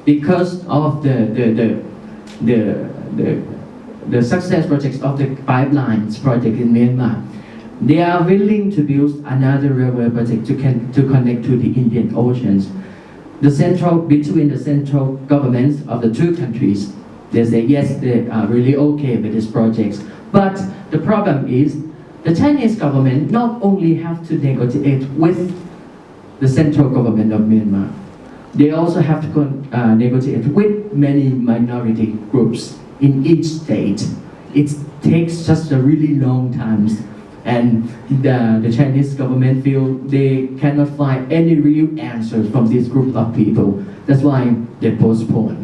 Because of the success projects of the pipelines project in Myanmar, they are willing to build another railway project to connect to the Indian Oceans. Between the central governments of the 2 countries, they say yes, they are really okay with these projects. But the problem is, the Chinese government not only have to negotiate with the central government of Myanmar, they also have to negotiate with many minority groups in each state. It takes just a really long time, and the Chinese government feel they cannot find any real answers from this group of people. That's why they postpone.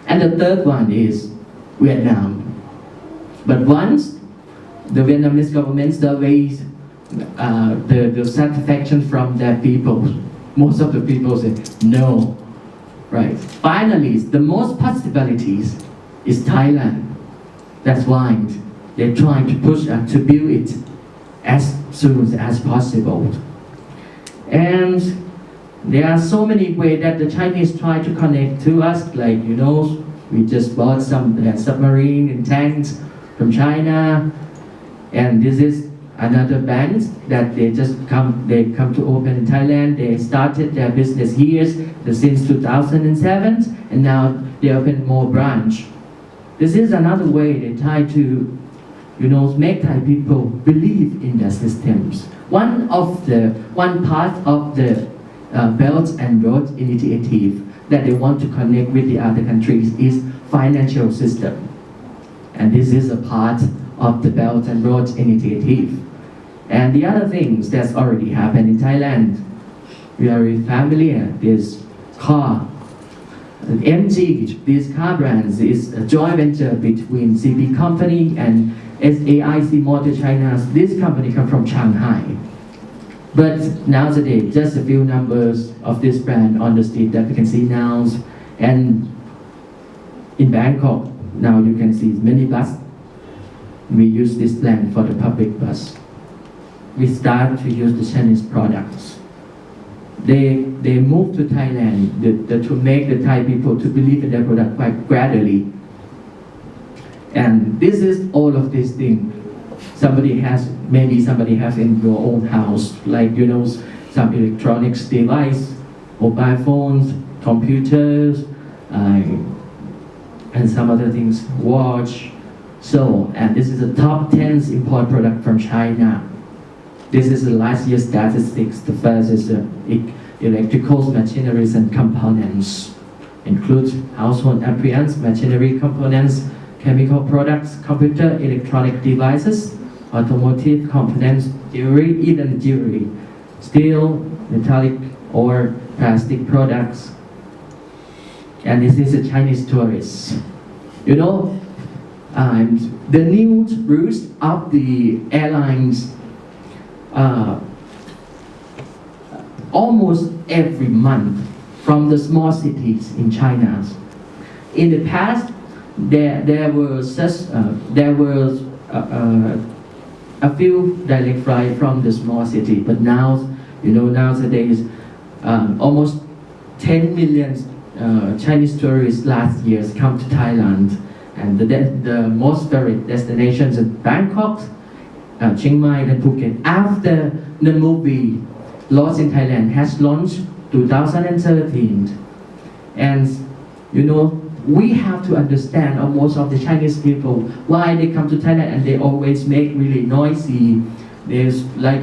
And the third one is Vietnam. But once the Vietnamese government surveys the satisfaction from their people, most of the people say no. Right. Finally, the most possibilities is Thailand. That's why they're trying to push to build it as soon as possible. And there are so many ways that the Chinese try to connect to us, like we just bought some submarine and tanks from China, and this is another bank that they come to open in Thailand. They started their business here since 2007, and now they open more branch. This is another way they try to make Thai people believe in their systems. One part of the Belt and Road Initiative that they want to connect with the other countries is financial system. And this is a part of the Belt and Road Initiative. And the other things that's already happened in Thailand, we are very familiar. This car, MG, these car brands is a joint venture between CP Company and SAIC Motor China. This company comes from Shanghai. But nowadays, just a few numbers of this brand on the street that we can see now. And in Bangkok, now you can see many buses. We use this brand for the public bus. We start to use the Chinese products. They move to Thailand to make the Thai people to believe in their product quite gradually. And this is all of these things. Maybe somebody has in your own house, like some electronics device, mobile phones, computers, and some other things, watch. And this is the top 10 import product from China. This is the last year's statistics. The first is electrical machineries and components. Includes household appliance, machinery components, chemical products, computer, electronic devices, automotive components, jewelry, even jewelry, steel, metallic, or plastic products. And this is a Chinese tourist. The new routes of the airlines almost every month from the small cities in China. In the past, there was a few direct flights from the small city, but now, nowadays, almost 10 million Chinese tourists last year come to Thailand, and the most favorite destinations are Bangkok, Chiang Mai, and Phuket. After the movie Lost in Thailand has launched 2013, and we have to understand, or most of the Chinese people, why they come to Thailand and they always make really noisy. There's like,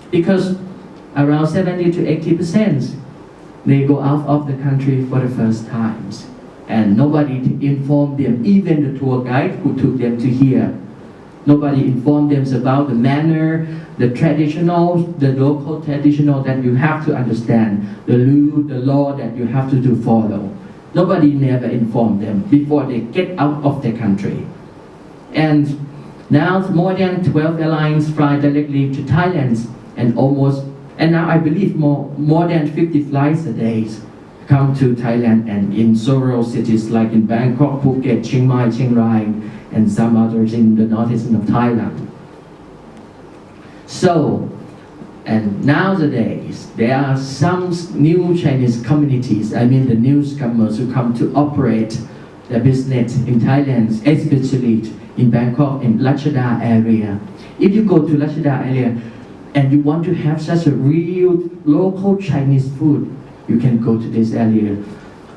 because around 70 to 80% they go out of the country for the first times. And nobody informed them, even the tour guide who took them to here. Nobody informed them about the manner, the traditional, the local traditional that you have to understand, the rule, the law that you have to follow. Nobody never informed them before they get out of the country. And now more than 12 airlines fly directly to Thailand, and now I believe more than 50 flights a day come to Thailand and in several cities like in Bangkok, Phuket, Chiang Mai, Chiang Rai, and some others in the northeastern of Thailand. So, and nowadays, there are some new Chinese communities, I mean the newcomers who come to operate their business in Thailand, especially in Bangkok and Ratchada area. If you go to Ratchada area and you want to have such a real local Chinese food, you can go to this area.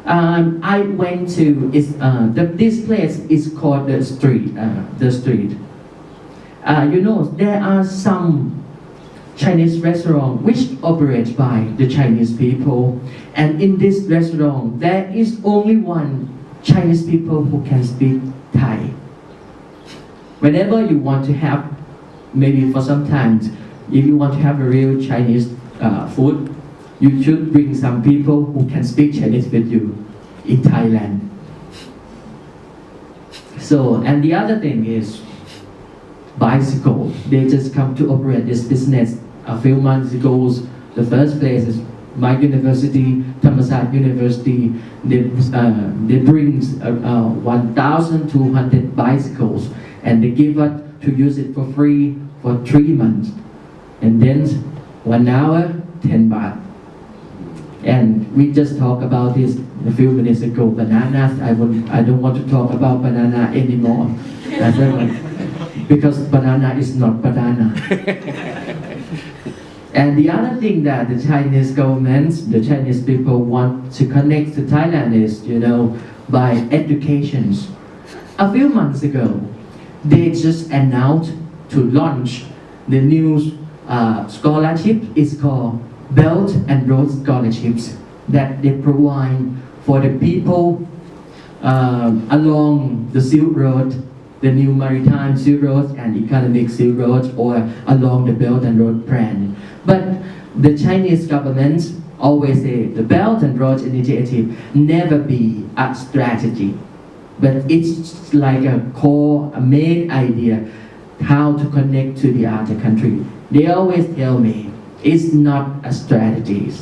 I went to, this place is called the street. You know, there are some Chinese restaurants which operate by the Chinese people, and in this restaurant there is only one Chinese people who can speak Thai. Whenever you want to have, maybe for some time, if you want to have a real Chinese food, you should bring some people who can speak Chinese with you in Thailand. So, and the other thing is bicycle. They just come to operate this business a few months ago. The first place is my university, Thammasat University. They bring 1,200 bicycles and they give us to use it for free for 3 months. And then 1 hour, 10 baht. And we just talked about this a few minutes ago, bananas. I don't want to talk about banana anymore. Because banana is not banana. And the other thing that the Chinese government, the Chinese people want to connect to Thailand is, you know, by educations. A few months ago, they just announced to launch the new scholarship. It's called Belt and Road Scholarships that they provide for the people along the Silk Road, the new maritime Silk Road and economic Silk Road, or along the Belt and Road plan. But the Chinese government always say the Belt and Road Initiative never be a strategy, but it's like a core, a main idea how to connect to the other country. They always tell me it's not a strategy.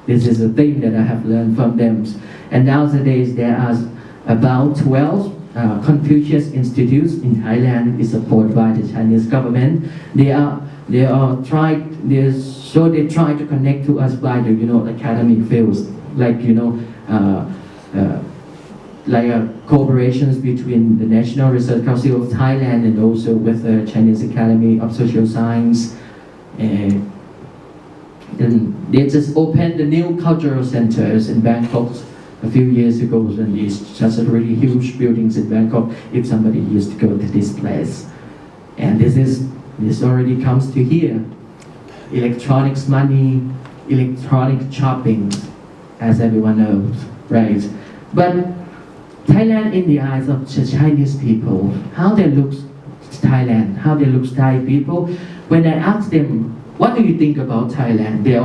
This is a thing that I have learned from them. And nowadays there are about 12 Confucius institutes in Thailand is supported by the Chinese government. They try to connect to us by the academic fields, like cooperations between the National Research Council of Thailand and also with the Chinese Academy of Social Science. And they just opened the new cultural centers in Bangkok a few years ago, and it's just a really huge buildings in Bangkok if somebody used to go to this place. And this already comes to here. Electronics money, electronic shopping, as everyone knows, right? But Thailand in the eyes of the Chinese people, how they look Thailand, how they look Thai people, when I ask them, what do you think about Thailand? They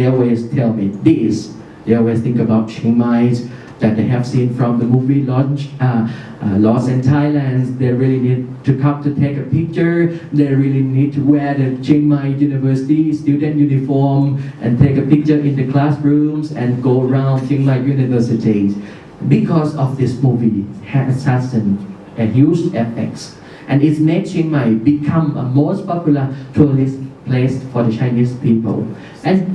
always tell me this. They always think about Chiang Mai that they have seen from the movie Lost in Thailand. They really need to come to take a picture. They really need to wear the Chiang Mai University student uniform and take a picture in the classrooms and go around Chiang Mai University. Because of this movie has such a huge effect. And it's made Chiang Mai become a most popular tourist place for the Chinese people. And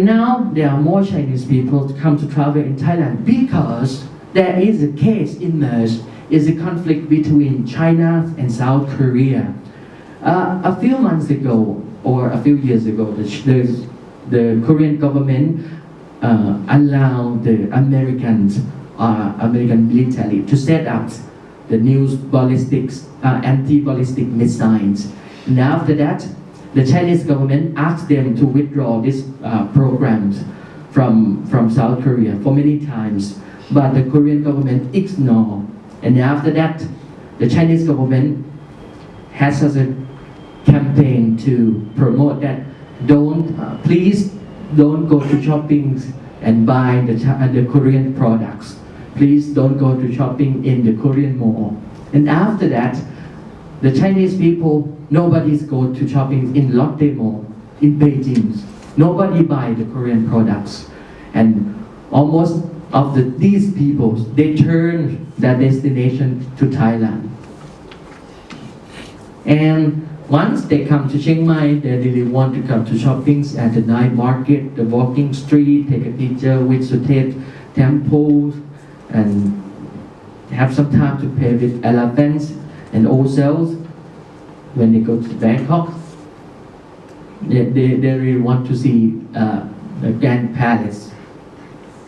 now there are more Chinese people to come to travel in Thailand because there is a case emerged, is a conflict between China and South Korea. A few months ago, or a few years ago, the Korean government allowed the Americans American military to set up the new anti-ballistic missiles. And after that, the Chinese government asked them to withdraw these programs from South Korea for many times, but the Korean government ignored. And after that, the Chinese government has such a campaign to promote that please don't go to shopping and buy the Korean products. Please don't go to shopping in the Korean mall. And after that, the Chinese people, nobody's go to shopping in Lotte Mall in Beijing. Nobody buy the Korean products. And almost of these people, they turn their destination to Thailand. And once they come to Chiang Mai, they really want to come to shopping at the night market, the walking street, take a picture with Sutet temples, and have some time to play with elephants. And also, when they go to Bangkok, they really want to see the Grand Palace.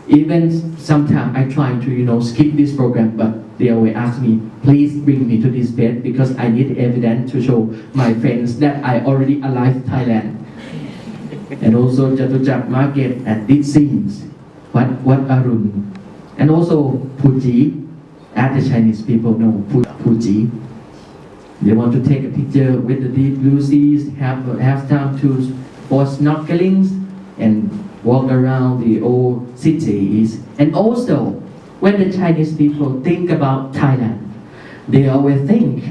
Even sometimes I try to skip this program, but they always ask me, please bring me to this bed because I need evidence to show my friends that I already alive Thailand. And also Jatujak Market and these scenes, what Arun, and also Puji, as the Chinese people know Puji. They want to take a picture with the deep blue seas, have time for snorkeling and walk around the old cities. And also, when the Chinese people think about Thailand, they always think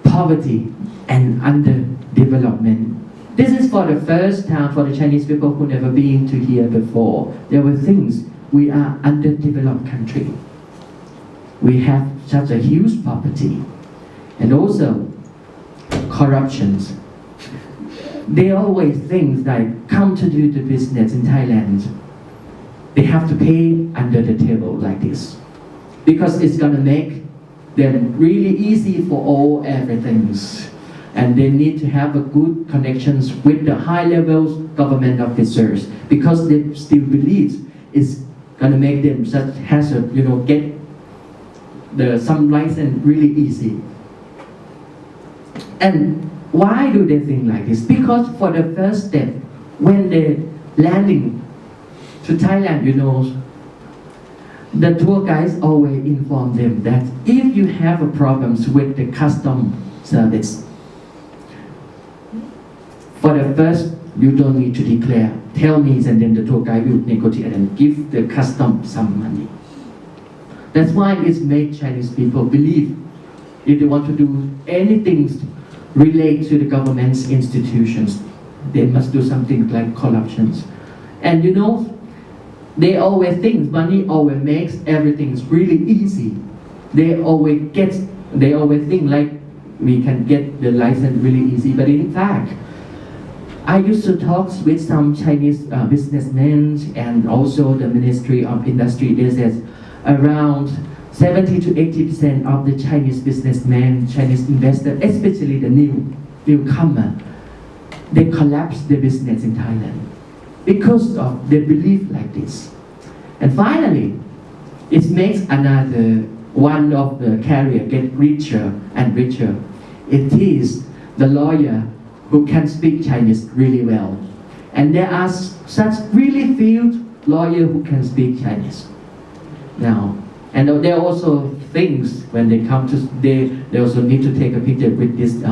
poverty and underdevelopment. This is for the first time for the Chinese people who never been to here before. There were things, we are underdeveloped country. We have such a huge poverty. And also, corruptions. They always think that come to do the business in Thailand, they have to pay under the table like this. Because it's gonna make them really easy for all everything. And they need to have a good connections with the high levels government officers because they still believe it's gonna make them such hazard, get some license really easy. And why do they think like this? Because for the first step, when they landing to Thailand, the tour guides always inform them that if you have a problems with the custom service, for the first, you don't need to declare. Tell me, and then the tour guide will negotiate and give the custom some money. That's why it's made Chinese people believe if they want to do anything relate to the government's institutions, they must do something like corruptions. And they always think money always makes everything really easy. They always think like we can get the license really easy. But in fact, I used to talk with some Chinese businessmen and also the Ministry of Industry. They said around 70 to 80% of the Chinese businessmen, Chinese investors, especially the newcomer, they collapse their business in Thailand because of their belief like this. And finally, it makes another one of the carrier get richer and richer. It is the lawyer who can speak Chinese really well. And there are such really few lawyers who can speak Chinese now. And there are also things when they come to, they also need to take a picture with these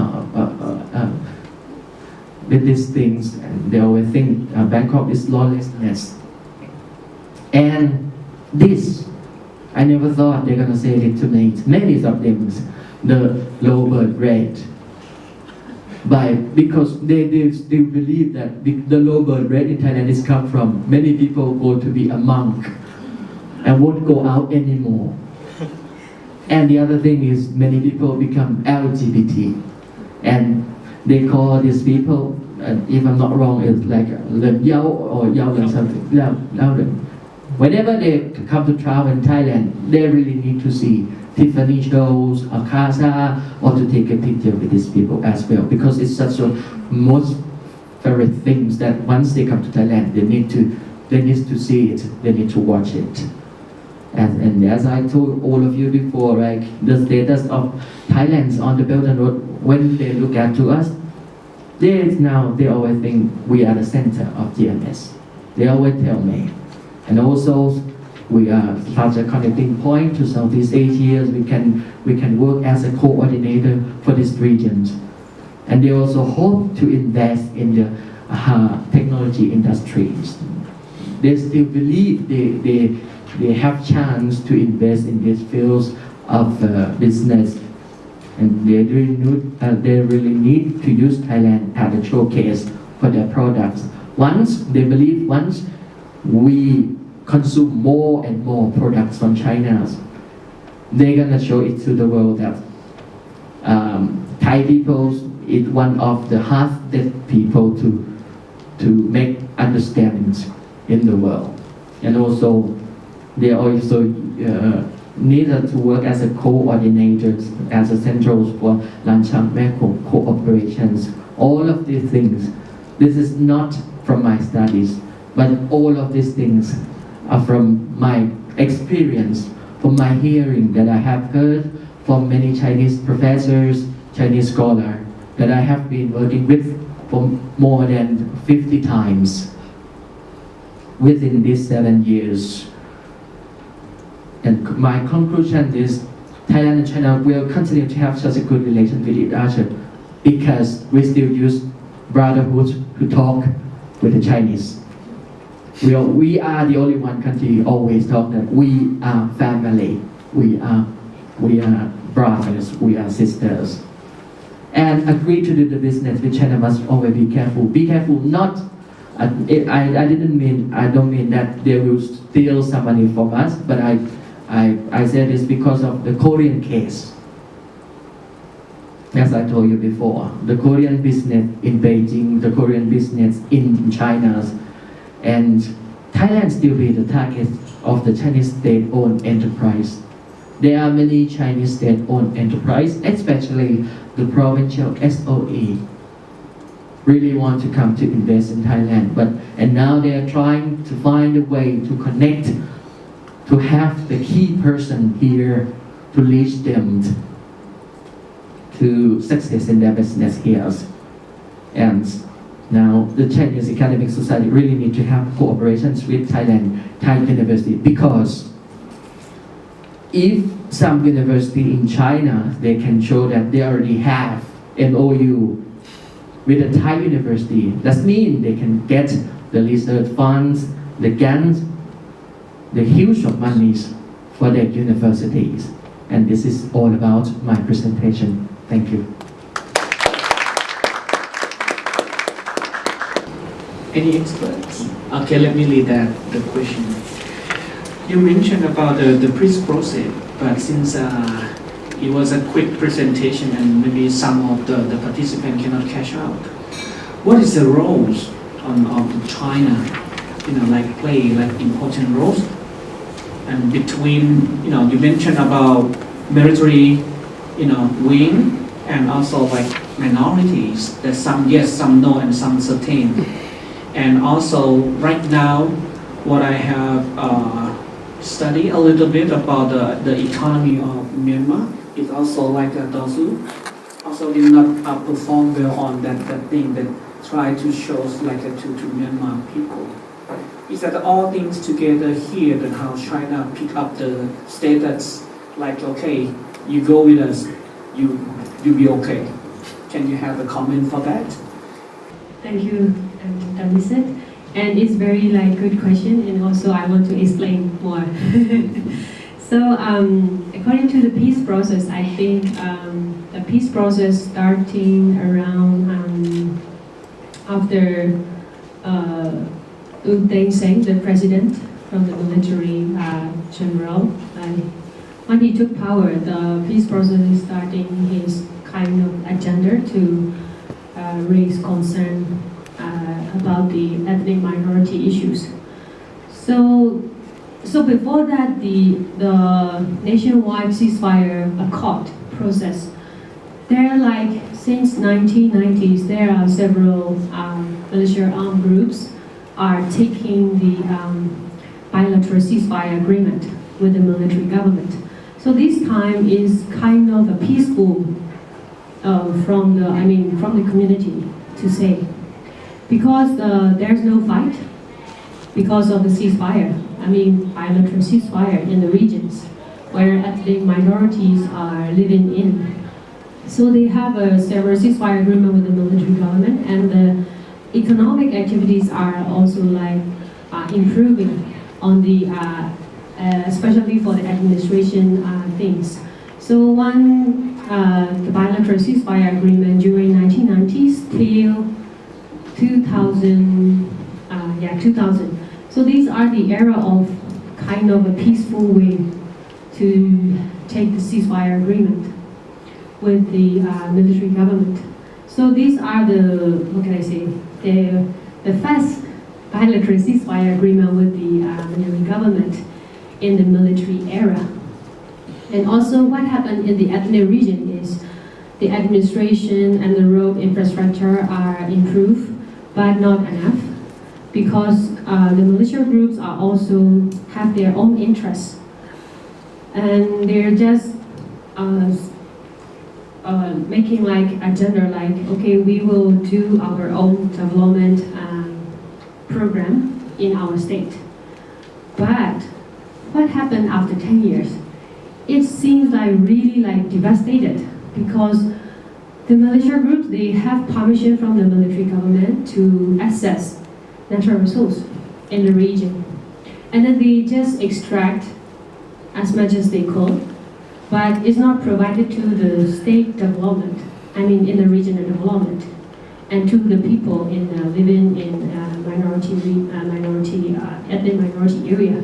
things, and they always think Bangkok is lawlessness. And this, I never thought they're gonna say it to me. Many of them, the low birth rate. Because they still believe that the low birth rate in Thailand is come from many people go to be a monk and won't go out anymore. And the other thing is many people become LGBT, and they call these people, if I'm not wrong, it's like Len Yao or Yao Len something. Whenever they come to travel in Thailand, they really need to see Tiffany shows or Casa or to take a picture with these people as well, because it's such a most favorite things that once they come to Thailand, they need to they need to see it, they need to watch it. And as I told all of you before, like the status of Thailand on the Belt and Road, when they look at to us, they always think we are the center of GMS. They always tell me. And also, we are such a connecting point to Southeast Asia. We can work as a coordinator for this region. And they also hope to invest in the technology industries. They still believe they have chance to invest in these fields of business, and they really need to use Thailand as a showcase for their products. Once we consume more and more products from China, they're gonna show it to the world that Thai people is one of the hardest people to make understandings in the world, and also they also needed to work as a coordinators, as a central for Lanchang Khum cooperations. All of these things, this is not from my studies, but all of these things are from my experience, from my hearing that I have heard from many Chinese professors, Chinese scholars that I have been working with for more than 50 times within these 7 years. And my conclusion is Thailand and China will continue to have such a good relation with each other because we still use brotherhood to talk with the Chinese. We are the only one country always talk that we are family, we are brothers, we are sisters. And agree to do the business with China must always be careful. Be careful, not, I don't mean that they will steal some money from us, but I said this because of the Korean case. As I told you before, the Korean business in Beijing, the Korean business in China, and Thailand still be the target of the Chinese state-owned enterprise. There are many Chinese state-owned enterprise, especially the provincial SOE, really want to come to invest in Thailand. And now they are trying to find a way to connect, to have the key person here to lead them to success in their business here. And now the Chinese Academic Society really need to have cooperations with Thai University, because if some university in China, they can show that they already have MOU with a Thai university, that means they can get the research funds, the grants, the huge of monies for their universities. And this is all about my presentation. Thank you. Any experts? Okay, let me read the question. You mentioned about the pre-process, but since it was a quick presentation and maybe some of the participants cannot catch up, what is the roles of China, play important roles? And between, you mentioned about military, wing, and also minorities, there's some yes, some no, and some certain. And also right now, what I have studied a little bit about the economy of Myanmar is also those who also did not perform well on that thing that try to show to Myanmar people. Is that all things together here that how China pick up the status okay, you go with us, you be okay. Can you have a comment for that? Thank you, Dr. Sid. And it's very good question, and also I want to explain more. So according to the peace process, I think the peace process starting around after U Deng Seng, the president from the military general, when he took power, the peace process is starting his kind of agenda to raise concern about the ethnic minority issues. So before that, the nationwide ceasefire accord process, there since 1990s, there are several militia armed groups are taking the bilateral ceasefire agreement with the military government. So this time is kind of a peaceful from the community to say, because there's no fight because of the ceasefire. Bilateral ceasefire in the regions where ethnic minorities are living in. So they have several ceasefire agreement with the military government, and the economic activities are also improving on the, especially for the administration things. So the bilateral ceasefire agreement during 1990s till 2000. So these are the era of kind of a peaceful way to take the ceasefire agreement with the military government. So these are the, the first bilateral ceasefire agreement with the military government in the military era. And also what happened in the ethnic region is the administration and the road infrastructure are improved, but not enough, because the militia groups are also have their own interests. And they're just making agenda okay, we will do our own development program in our state. But what happened after 10 years? It seems really devastated, because the militia groups, they have permission from the military government to access natural resource in the region. And then they just extract as much as they could, but it's not provided to the state development, in the regional development, and to the people living in ethnic minority area.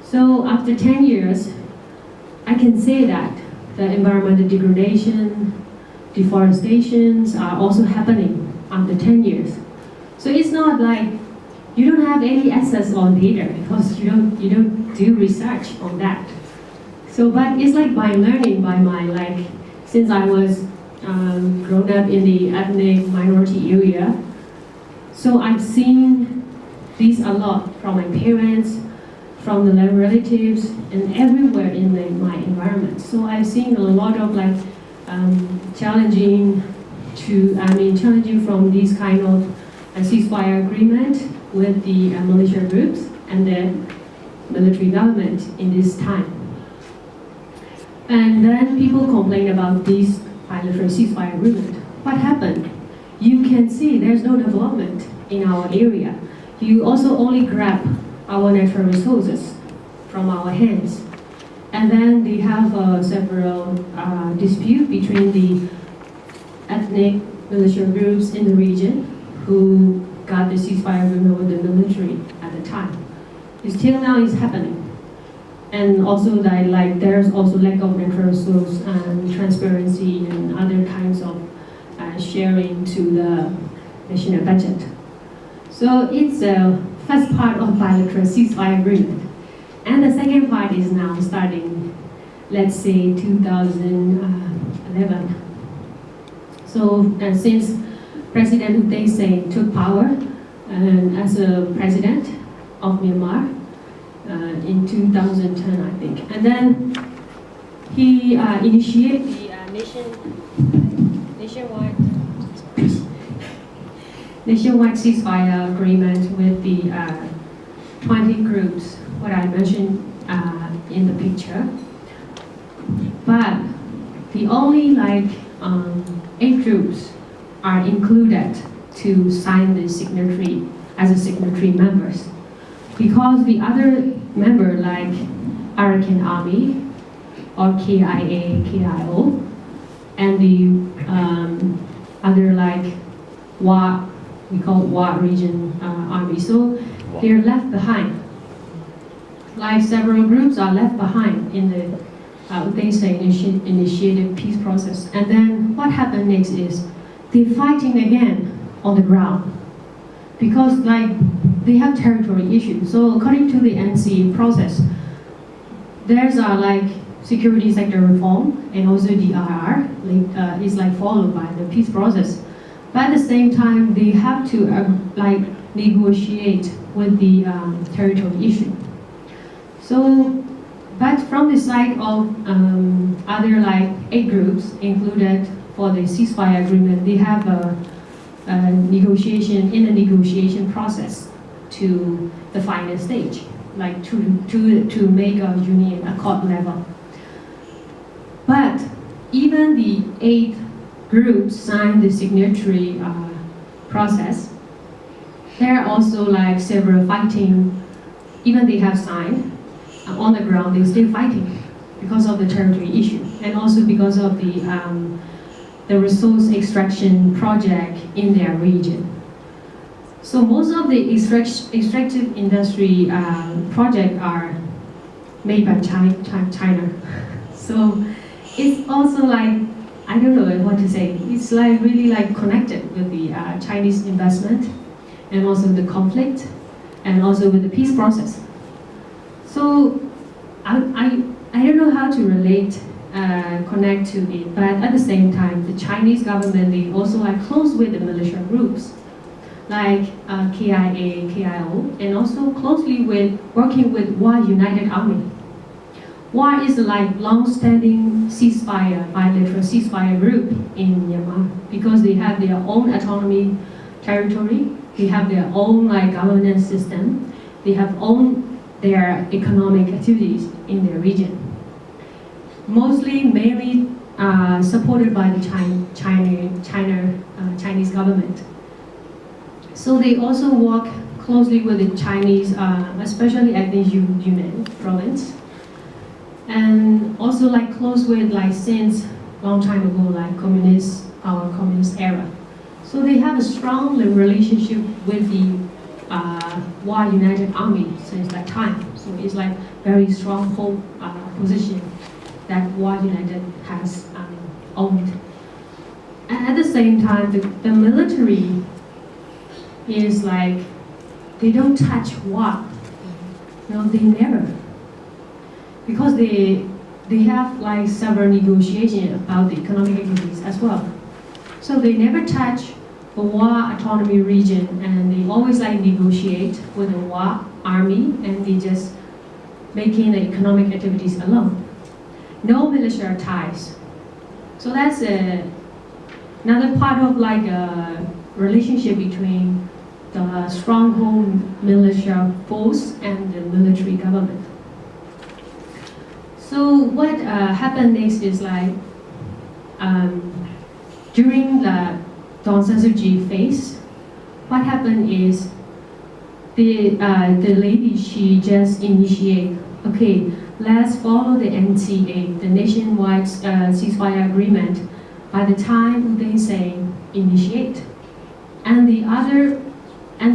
So after 10 years, I can say that the environmental degradation, deforestations are also happening after 10 years. So it's not like you don't have any access on data, because you don't do research on that. So, but it's by learning by since I was grown up in the ethnic minority area. So I've seen this a lot from my parents, from the relatives, and everywhere in my environment. So I've seen a lot of challenging from these kind of ceasefire agreement with the militia groups and the military government in this time. And then people complain about this bilateral ceasefire agreement. What happened? You can see there's no development in our area. You also only grab our natural resources from our hands. And then they have several disputes between the ethnic militia groups in the region who got the ceasefire agreement with the military at the time. Still now it's happening. And also there's also lack of natural resource and transparency and other kinds of sharing to the national budget. So it's the first part of bilateral ceasefire agreement. And the second part is now starting, let's say 2011. So since President Hu Sen took power as a president of Myanmar in 2010, I think. And then he initiated the nationwide ceasefire agreement with the 20 groups, what I mentioned in the picture. But the only 8 groups are included to sign the signatory as a signatory members, because the other member Arakan Army or KIA, KIO, and the other WA, we call WA region army. So they're left behind. Several groups are left behind in the initiated peace process. And then what happened next is they're fighting again on the ground, because they have territory issues. So according to the NC process, there's security sector reform, and also DRR is followed by the peace process. But at the same time, they have to negotiate with the territory issue. So, but from the side of other like 8 groups included for the ceasefire agreement, they have a negotiation process to the final stage, like to make a union accord level. But even the 8 groups signed the signatory process, there are also like several fighting. Even they have signed on the ground, they're still fighting because of the territory issue, and also because of the resource extraction project in their region. So most of the extractive industry projects are made by China. So it's also like, I don't know what to say. It's like really like connected with the Chinese investment, and also the conflict, and also with the peace process. So I don't know how to relate, connect to it, but at the same time, the Chinese government, they also like close with the militia groups, like KIA, KIO, and also closely with working with War United Army. War is like long-standing bilateral ceasefire group in Myanmar, because they have their own autonomy territory, they have their own like governance system, they have their economic activities in their region. Mainly supported by the Chinese government. So they also work closely with the Chinese, especially at the Yunnan province, and also like close with like since long time ago, like our communist era. So they have a strong relationship with the War United Army since that time. So it's like very strong position that War United has owned. And at the same time, the military is like, they don't touch war. No, they never. Because they have like several negotiations about the economic activities as well. So they never touch the war autonomy region, and they always like negotiate with the war army, and they just making the economic activities alone. No militia ties. So that's another part of like a relationship between the stronghold militia force and the military government. So what happened next is like during the Dawn San Suu Kyi phase, what happened is the lady, she just initiate, okay, let's follow the NCA, the nationwide ceasefire agreement, by the time they say initiate. And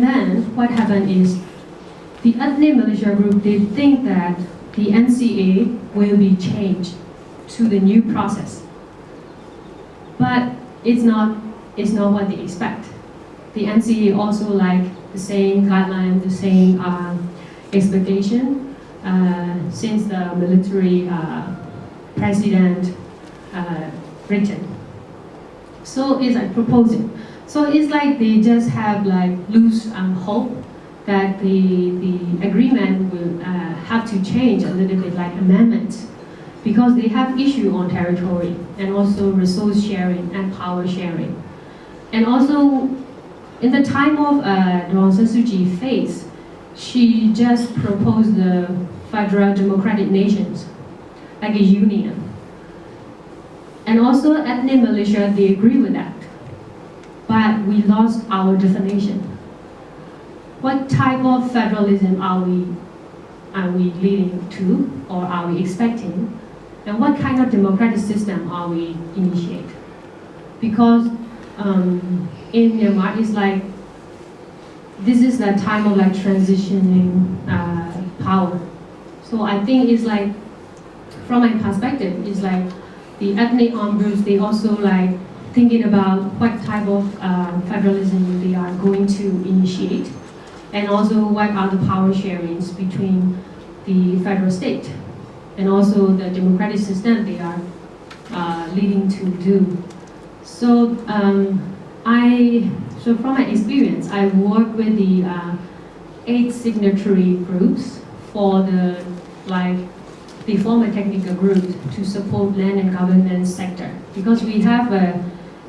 then what happened is the ethnic militia group, they think that the NCA will be changed to the new process. But it's not what they expect. The NCA also like the same guideline, the same expectation since the military president written. So it's like proposing. So it's like they just have like loose hope that the agreement will have to change a little bit, like amendments, because they have issue on territory and also resource sharing and power sharing. And also in the time of Dawn San Suu Kyi phase, she just proposed the Federal Democratic Nations, like a union. And also ethnic militia, they agree with that. But we lost our definition. What type of federalism are we leading to, or are we expecting? And what kind of democratic system are we initiate? Because in Myanmar, it's like, this is the time of like transitioning power. So I think it's like, from my perspective, it's like the ethnic armed groups, they also like thinking about what type of federalism they are going to initiate, and also what are the power sharings between the federal state, and also the democratic system they are leading to do. So I So from my experience, I work with the 8 signatory groups for the former technical group to support land and governance sector. Because we have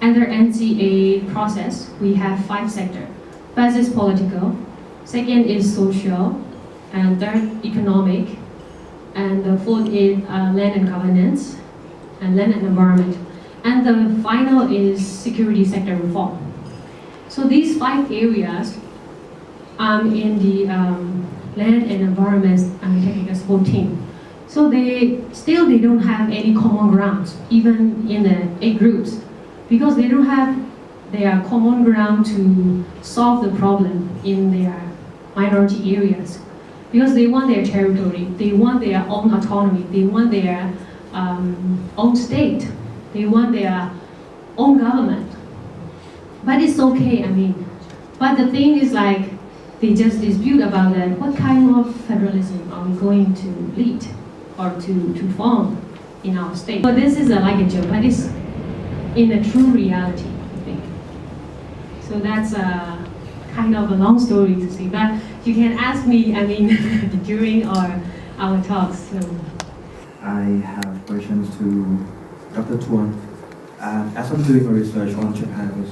under NCA process, we have 5 sectors. First is political, second is social, and third economic, and the fourth is land and governance, and land and environment. And the final is security sector reform. So these 5 areas in the land and environment technical support team. So they don't have any common ground, even in the 8 groups, because they don't have their common ground to solve the problem in their minority areas. Because they want their territory, they want their own autonomy, they want their own state, they want their own government. But it's okay, I mean. But the thing is like, they just dispute about that, what kind of federalism are we going to lead or to form in our state? So this is like a joke, but it's in a true reality, I think. So that's kind of a long story to say, but you can ask me, I mean, during our talks. So. I have questions to Dr. Tuan. As I'm doing research on Japan's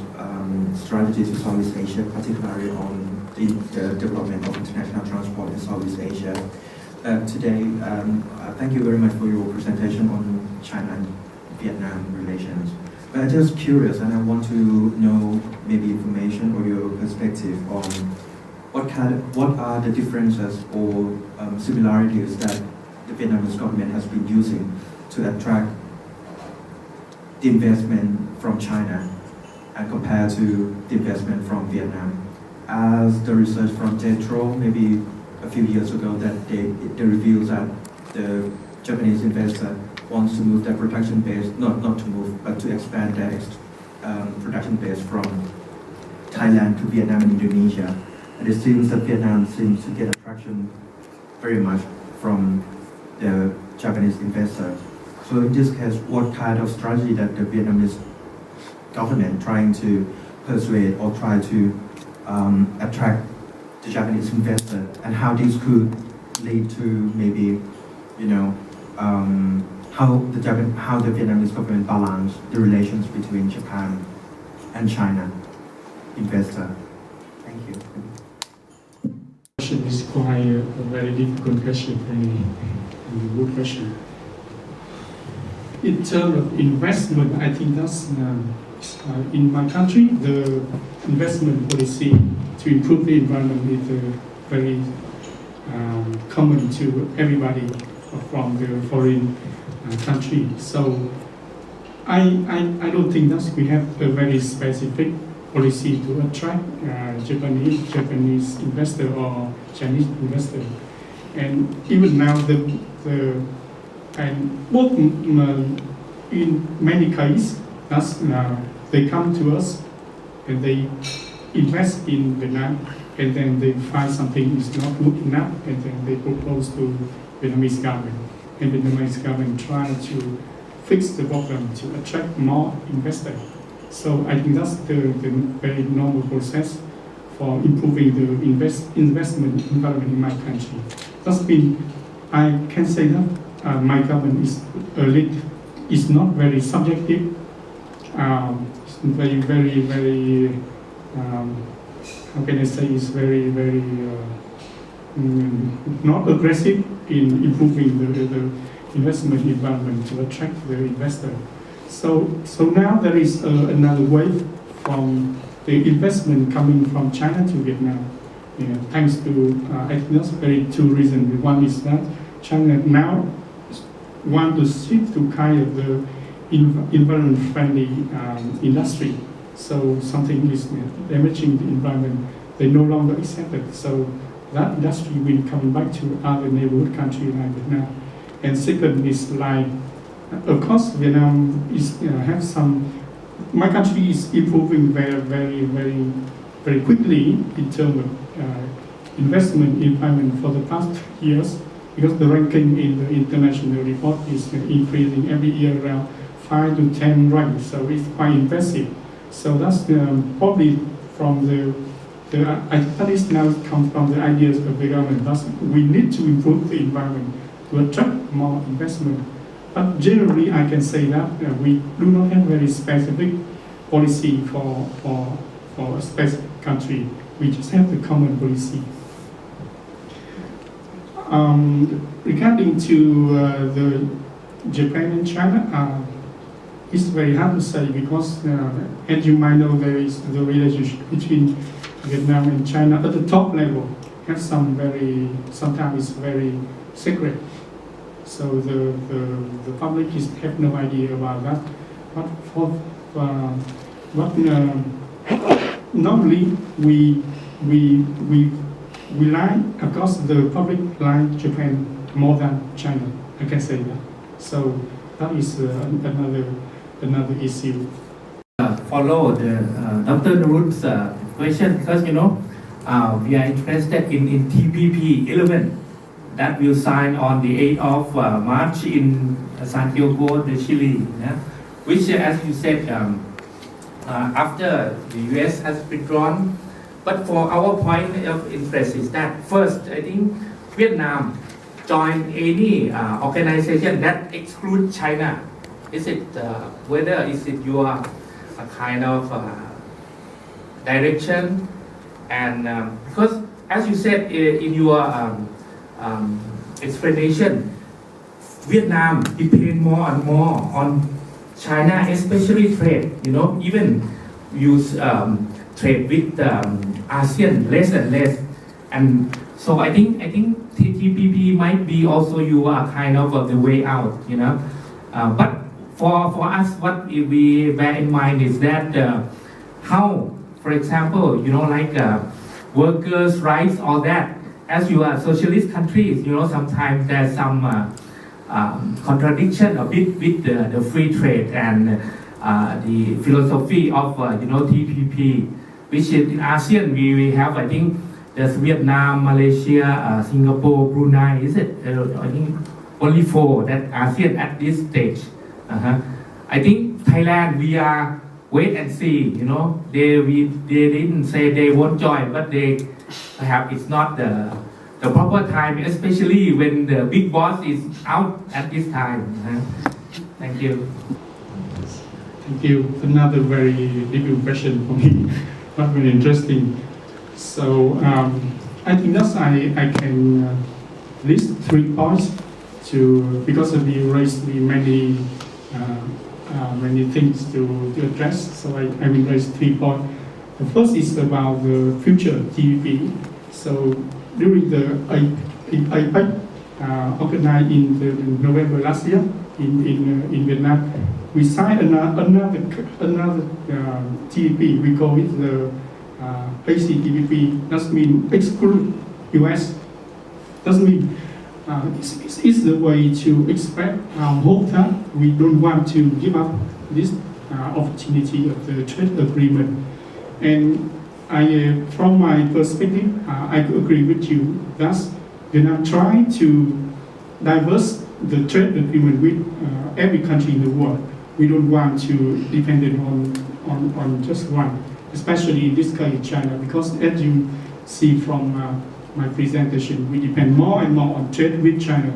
strategy to Southeast Asia, particularly on the development of international transport in Southeast Asia, today, thank you very much for your presentation on China and Vietnam relations. But I'm just curious, and I want to know maybe information or your perspective on what are the differences or similarities that the Vietnamese government has been using to attract the investment from China and compared to the investment from Vietnam. As the research from Jetro maybe a few years ago that they revealed that the Japanese investor wants to move their production base, not to move, but to expand their production base from Thailand to Vietnam and Indonesia. And it seems that Vietnam seems to get attraction very much from the Japanese investor. So in this case, what kind of strategy that the Vietnamese government trying to persuade or try to attract the Japanese investor, and how this could lead to maybe, how the Vietnamese government balance the relations between Japan and China investor. Thank you. Question is quite a very difficult question, and a good question. In terms of investment, I think that's in my country, the investment policy to improve the environment is very common to everybody from the foreign country. So I don't think that we have a very specific policy to attract Japanese investor or Chinese investor. And even now, both in many cases, they come to us and they invest in Vietnam, and then they find something is not good enough, and then they propose to Vietnamese government, and Vietnamese government try to fix the problem to attract more investors. So I think that's the very normal process for improving the investment environment in my country. That's been, I can say that my government is not very subjective. It's very how can I say, is very not aggressive in improving the investment environment to attract the investor. So now there is another wave from the investment coming from China to Vietnam. Thanks to I think that's very two reasons. One is that China now want to shift to kind of the environment-friendly industry. So something is damaging the environment, they no longer accept it. So that industry will come back to other neighborhood countries like Vietnam. And second is like, of course, Vietnam is have some. My country is improving very quickly in terms of investment environment for the past years, because the ranking in the international report is increasing every year around 5 to 10 ranks. So it's quite impressive. So that's probably from I think this now comes from the ideas of the government. Thus, we need to improve the environment to attract more investment. But generally, I can say that we do not have very specific policy for a specific country. We just have the common policy. Regarding to the Japan and China, it's very hard to say because, as you might know, there is the relationship between Vietnam and China at the top level have sometimes very secret. So the public have no idea about that. Normally we like, of course, the public like Japan more than China. I can say that. So that is another issue. Follow the Dr. Narut's question because we are interested in TPP 11 that will sign on the 8th of March in Santiago de Chile, which, as you said, after the US has withdrawn. But for our point of interest is that first, I think Vietnam join any organization that excludes China. Is it whether is it your kind of direction? And because as you said in your explanation, Vietnam depend more and more on China, especially trade. Even use trade with ASEAN less and less. And so I think TPP might be also your kind of the way out. But for us, what we bear in mind is that how, for example, like workers' rights, all that. As you are socialist countries, sometimes there's some contradiction a bit with the free trade and the philosophy of TPP, which in ASEAN we have, I think, there's Vietnam, Malaysia, Singapore, Brunei. Is it? I think only 4 that ASEAN at this stage. I think Thailand, we are wait and see. They didn't say they won't join, but perhaps it's not the proper time, especially when the big boss is out at this time. Thank you. Thank you. Another very difficult question for me, but very interesting. So I think that's I can list 3 points because you raised many things to address. So I will raise 3 points. The first is about the future TPP. So during the APEC organized in November last year in Vietnam, we signed another TPP. We call it the ASEAN-TPP. That means exclude US. That means it's the way to express our hope that we don't want to give up this opportunity of the trade agreement. And from my perspective, I agree with you. Thus, Vietnam trying to diverse the trade agreement with every country in the world. We don't want to depend on just one, especially in this case, China, because as you see from my presentation, we depend more and more on trade with China,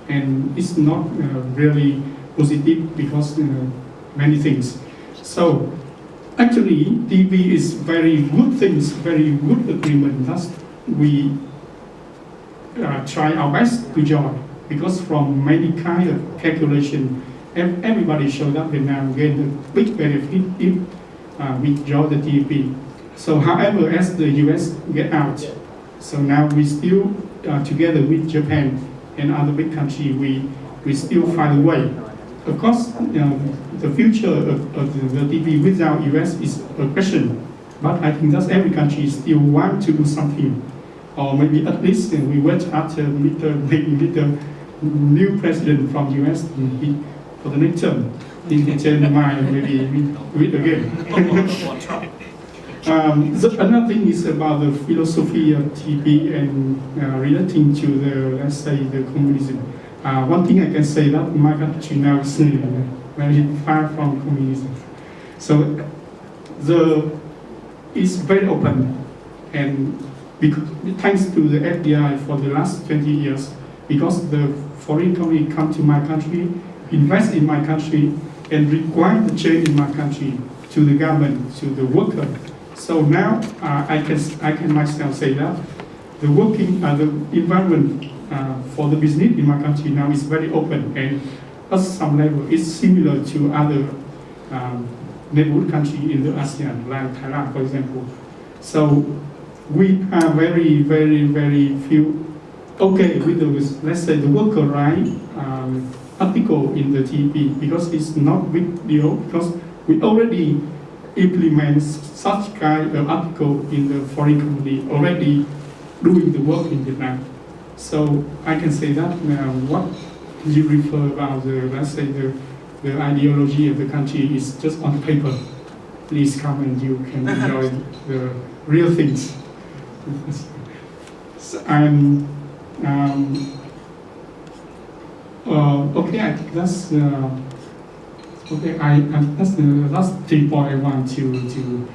and it's not really positive because many things. So actually, TPP is very good things, very good agreement. Thus, we try our best to join because from many kind of calculation, everybody showed that Vietnam gain a big benefit if we join the TPP. So, however, as the US get out, so now we still together with Japan and other big countries, we still find a way. Of course, the future of the TPP without US is a question, but I think that every country still want to do something, or maybe at least we wait after maybe the new president from US for the next term. He can change mind, maybe we again. Another thing is about the philosophy of TPP and relating to the, let's say, the communism. One thing I can say that my country now is very far from communism. So is very open, and because, thanks to the FDI for the last 20 years, because the foreign company come to my country, invest in my country, and require the change in my country to the government, to the worker. So now I can myself say that the the environment for the business in my country now is very open, and at some level it's similar to other neighborhood countries in the ASEAN, like Thailand, for example. So we are very, very, very few okay with the, let's say, the worker right article in the TP, because it's not big deal, because we already implement such kind of article in the foreign company already doing the work in Vietnam. So I can say that what you refer about the, let's say, the ideology of the country is just on paper. Please come and you can enjoy the real things. So okay, I think that's okay. That's the last 3 point I want to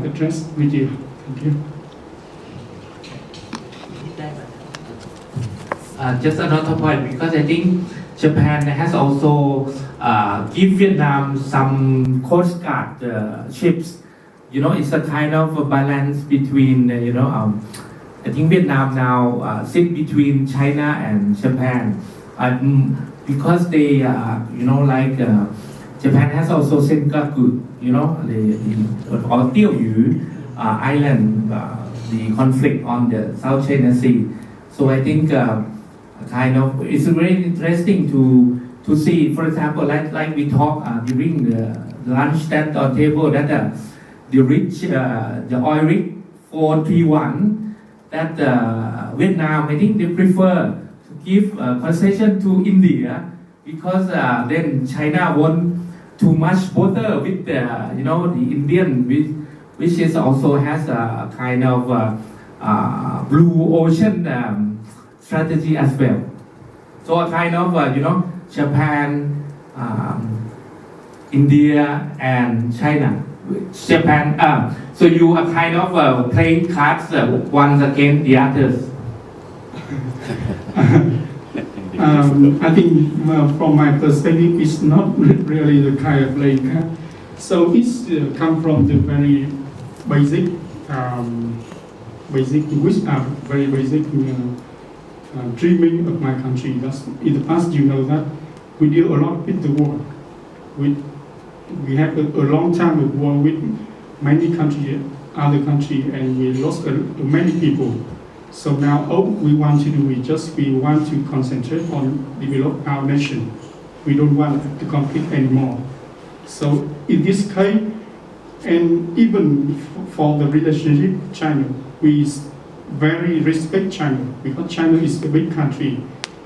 address with you. Thank you. Just another point, because I think Japan has also give Vietnam some Coast Guard ships. You know, it's a kind of a balance between, I think Vietnam now sit between China and Japan. Because they, Japan has also Senkaku, or Diuyu island, the conflict on the South China Sea. So I think it's very interesting to see, for example, like we talked during the lunch that on table, that the oil rig 431, that Vietnam, I think they prefer to give concession to India, because then China won't too much border with the Indian, which is also has a kind of blue ocean strategy as well. So a kind of Japan, India and China. Japan. So you are kind of playing cards one against the others. I think from my perspective, it's not really the kind of playing card. So it's come from the very basic, which are very basic dreaming of my country. That's, in the past, you know that we deal a lot with the war. We have a long time of war with many countries, other countries, and we lost many people. So now all we want to do is we want to concentrate on develop our nation. We don't want to compete anymore. So in this case, and even for the relationship with China, we very respect China, because China is a big country,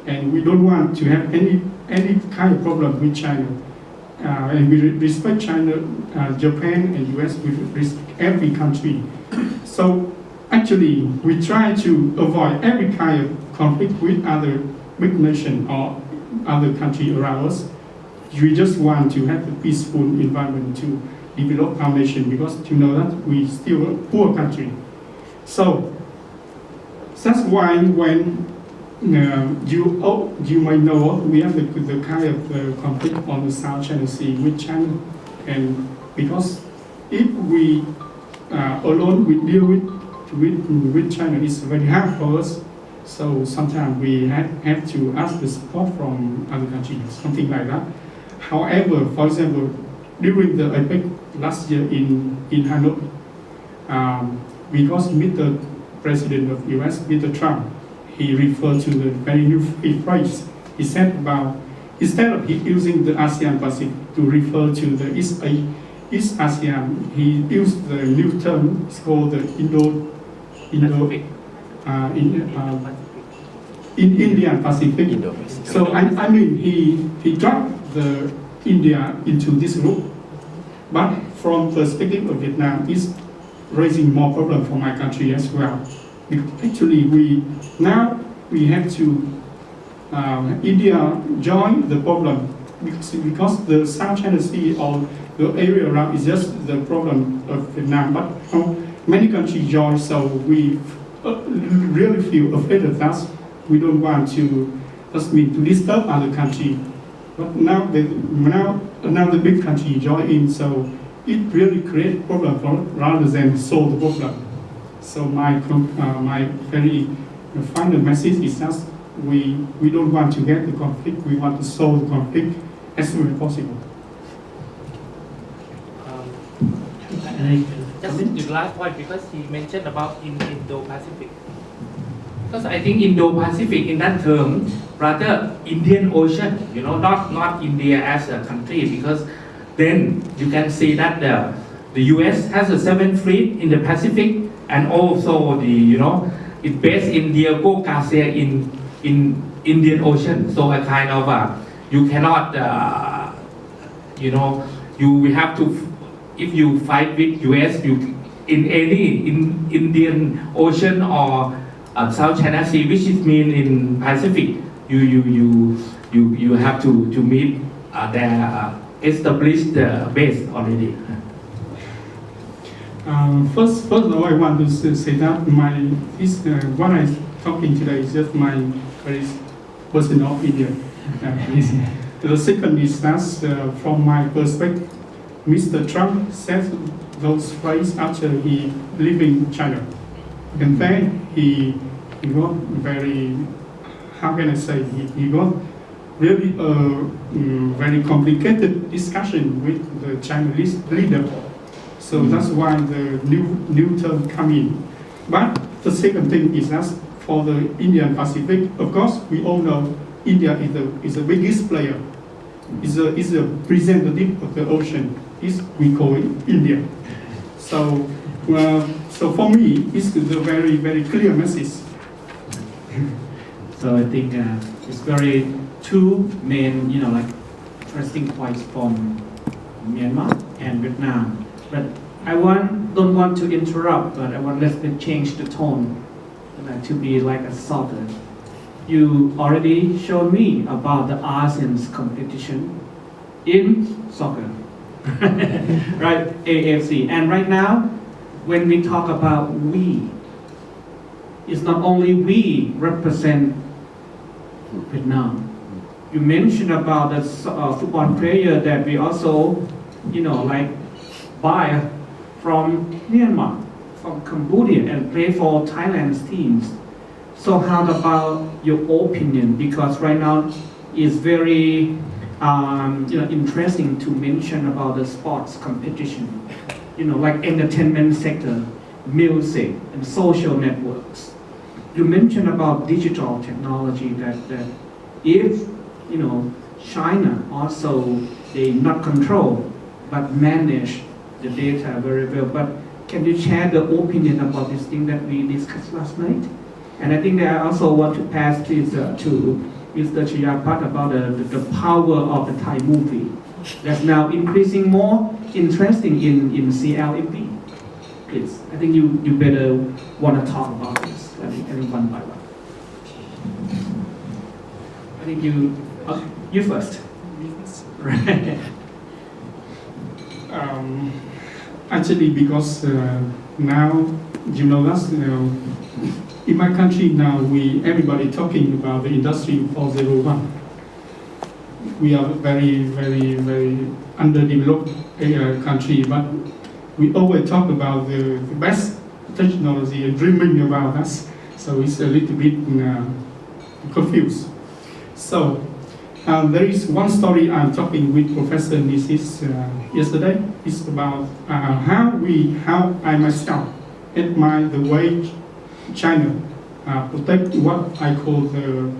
and we don't want to have any kind of problem with China. And we respect China, Japan, and US. We respect every country. So actually, we try to avoid every kind of conflict with other big nation or other country around us. We just want to have a peaceful environment to develop our nation, because you know that we still a poor country. So that's why when you might know we have the kind of conflict on the South China Sea with China, and because if we alone we deal with China, it's very hard for us. So sometimes we have to ask the support from other countries, something like that. However, for example, during the APEC last year in Hanoi, because Mr. President of US, Mr. Trump, he referred to the very new phrase. He said about, instead of using the ASEAN Pacific to refer to the East ASEAN, he used the new term. It's called the Indian Pacific. So I mean he dropped the India into this group, but from the perspective of Vietnam, it's raising more problem for my country as well. Because actually we have to India join the problem, because the South China Sea or the area around is just the problem of Vietnam. But many countries join, so we really feel afraid of that. We don't want to, to disturb other country. But now the big country join in, so it really creates problem rather than solve the problem. So my very final message is that we don't want to get the conflict. We want to solve the conflict as soon as possible. Just the last point, because he mentioned about in Indo-Pacific. Because I think Indo-Pacific in that term, rather Indian Ocean, not India as a country, because then you can see that the US has a 7th fleet in the Pacific, and also it based in Diego Garcia in Indian Ocean. So a kind of you cannot, you have to, if you fight with US, you in any Indian Ocean or South China Sea, which is mean in Pacific, you have to meet their established base already. First of all, I want to say that what I'm talking today is just my very personal opinion. The second is that from my perspective, Mr. Trump said those phrases after he lived in China. And then he got very, how can I say, he got really very complicated discussion with the Chinese leader. So that's why the new term come in. But the second thing is that for the Indian Pacific, of course, we all know India is the biggest player. Is a representative of the ocean. We call it India. So for me, it's a very, very clear message. So I think it's very two main, interesting points from Myanmar and Vietnam. But I don't want to interrupt, but I want to change the tone to be like a softer. You already showed me about the ASEAN's competition in soccer, right? AFC. And right now, when we talk about we, it's not only we represent Vietnam. You mentioned about the football player that we also, buy from Myanmar, from Cambodia, and play for Thailand's teams. So how about your opinion? Because right now it's very interesting to mention about the sports competition, like entertainment sector, music, and social networks. You mentioned about digital technology that if China also they not control but manage the data very well. But can you share the opinion about this thing that we discussed last night? And I think that I also want to pass this to Mr. Chiyapat about the power of the Thai movie that's now increasing more interesting in CLMP. Please, I think you better want to talk about this. I think one by one. I think you first. Right. Actually, because now, that in my country now, everybody talking about the industry 401. We are very, very, very underdeveloped country, but we always talk about the best technology and dreaming about us. So it's a little bit confused. So there is one story I'm talking with Professor Nisis yesterday. It's about how I myself admire the way China protect what I call the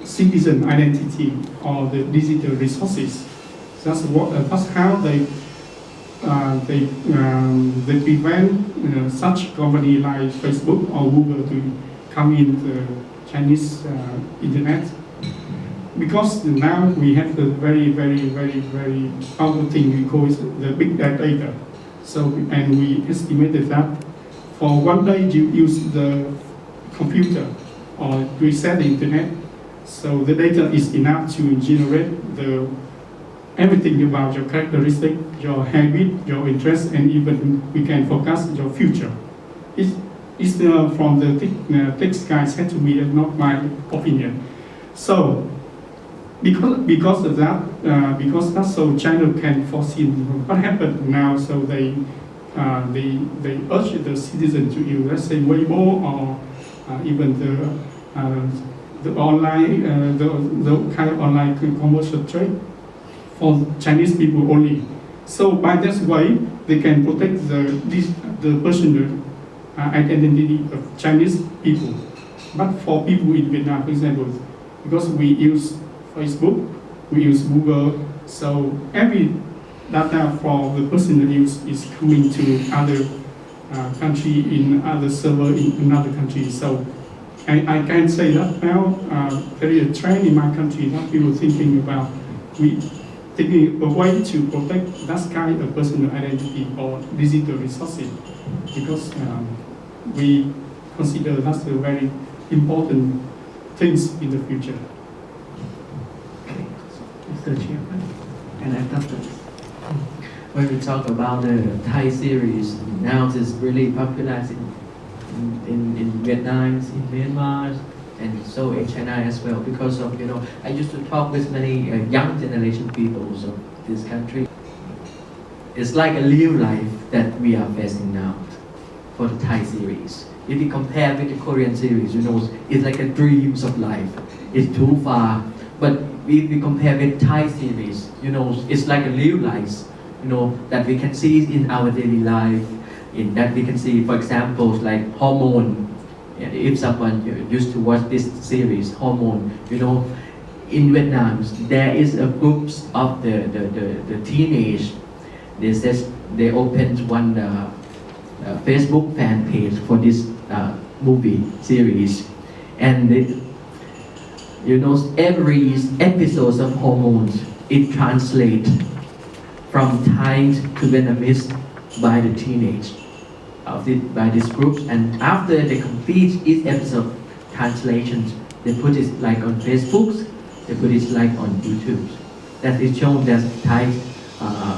citizen identity or the digital resources. That's how they prevent such company like Facebook or Google to come in the Chinese internet. Because now we have the very, very, very, very powerful thing we call the big data. So, and we estimated that for one day you use the computer or reset the internet, so the data is enough to generate the everything about your characteristic, your habit, your interest, and even we can forecast your future. It's from the text guide said to me, not my opinion. So because of that, so China can foresee what happened now. So they urge the citizen to use, let's say, Weibo or even the online, the kind of online commercial trade for Chinese people only. So by this way, they can protect the personal identity of Chinese people. But for people in Vietnam, for example, because we use Facebook, we use Google, so every data for the personal use is coming to other country in other server in another country. So I can say that now there is a trend in my country that people thinking about thinking a way to protect that kind of personal identity or digital resources, because we consider that's a very important things in the future. Mr. Chairman, and after that. When we talk about the Thai series, now it's really popular in Vietnam, in Myanmar, and so in China as well. Because of, I used to talk with many young generation people of this country. It's like a real life that we are facing now for the Thai series. If you compare with the Korean series, it's like a dreams of life. It's too far. But if we compare with Thai series, it's like a real life, that we can see in our daily life. In that we can see, for example, like hormone. If someone used to watch this series, hormone, in Vietnam, there is a group of the teenage. They opened one Facebook fan page for this movie series, and every episode of hormones, it translates from Thai to Vietnamese by the teenage by this group, and after they complete each episode translations, they put it like on Facebook, they put it like on YouTube. That is shown that Thai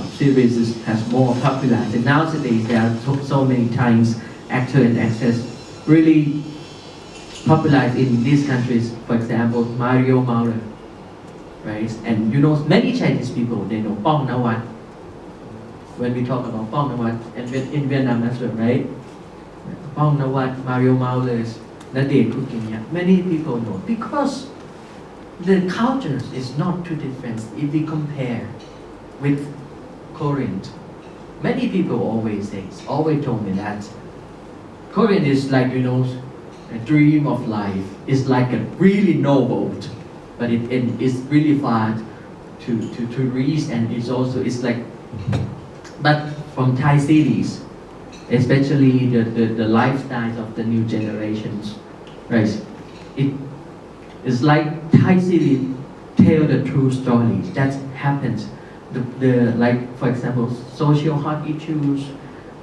series has more popularity. Nowadays there are so many Thai actors and actresses really popular in these countries. For example, Mario Maurer, right? And many Chinese people, they know Pong Nawat. When we talk about Pong Nawat, and in Vietnam as well, right? Pong Nawat, Mario Maurer, Nadeem Kukinya, many people know because the culture is not too different if we compare with Korean. Many people always told me that Korean is like, a dream of life. It's like a really noble, but it's really far to reach, and it's like, but from Thai series, especially the lifestyles of the new generations, right? It is like Thai series tell the true stories that happens. The like, for example, social hot issues,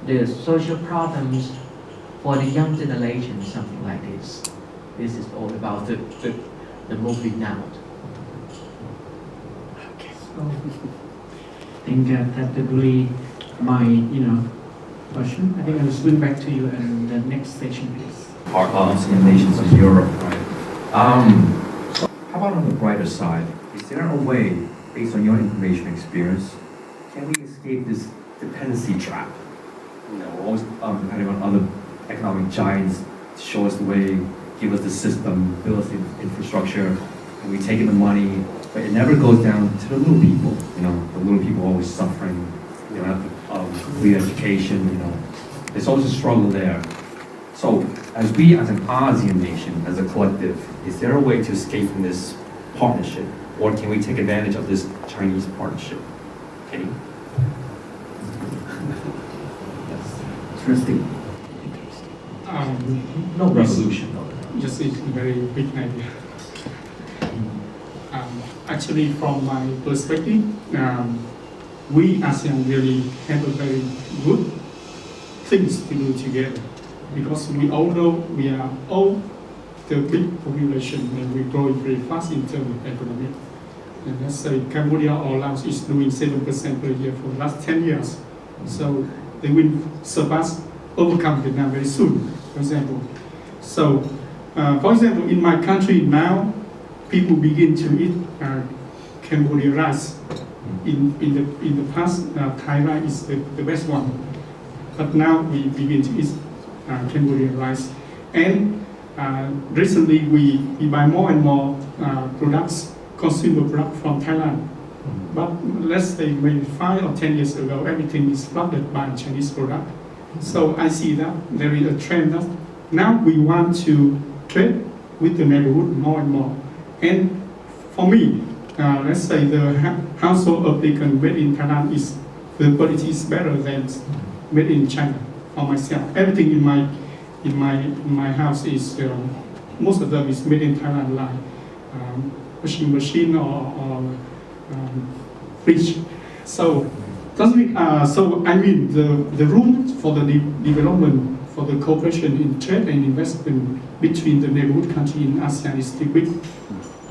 the social problems for the young generation, something like this. This is all about the movie now. Okay, so I think that really my question. I think I'll swing back to you and the next section, please. Our ASEAN nations of Europe, right? How about on the brighter side? Is there a way, based on your information experience, can we escape this dependency trap? We're always depending on other economic giants to show us the way, give us the system, build us the infrastructure, and we take in the money, but it never goes down to the little people. The little people are always suffering. They don't have complete education. There's always a struggle there. So, as an ASEAN nation, as a collective, is there a way to escape from this partnership, or can we take advantage of this Chinese partnership? Kenny? Interesting. No revolution. Just a very big idea. Actually, from my perspective, we ASEAN really have a very good things to do together, because we all know we are all the big population and we grow very fast in terms of economic. And let's say Cambodia or Laos is doing 7% per year for the last 10 years. So they will overcome Vietnam very soon, for example. So, for example, in my country now, people begin to eat Cambodian rice. In the past, Thai rice is the best one. But now we begin to eat Cambodian rice. And recently we buy more and more products, consumer products from Thailand. But let's say maybe 5 or 10 years ago, everything is flooded by Chinese product. So I see that there is a trend that now we want to trade with the neighborhood more and more. And for me, let's say the household applicant made in Thailand is the quality is better than made in China. For myself, everything in my house is most of them is made in Thailand, like washing machine or fridge. So I mean the room for the development, for the cooperation in trade and investment between the neighborhood country in ASEAN is still big.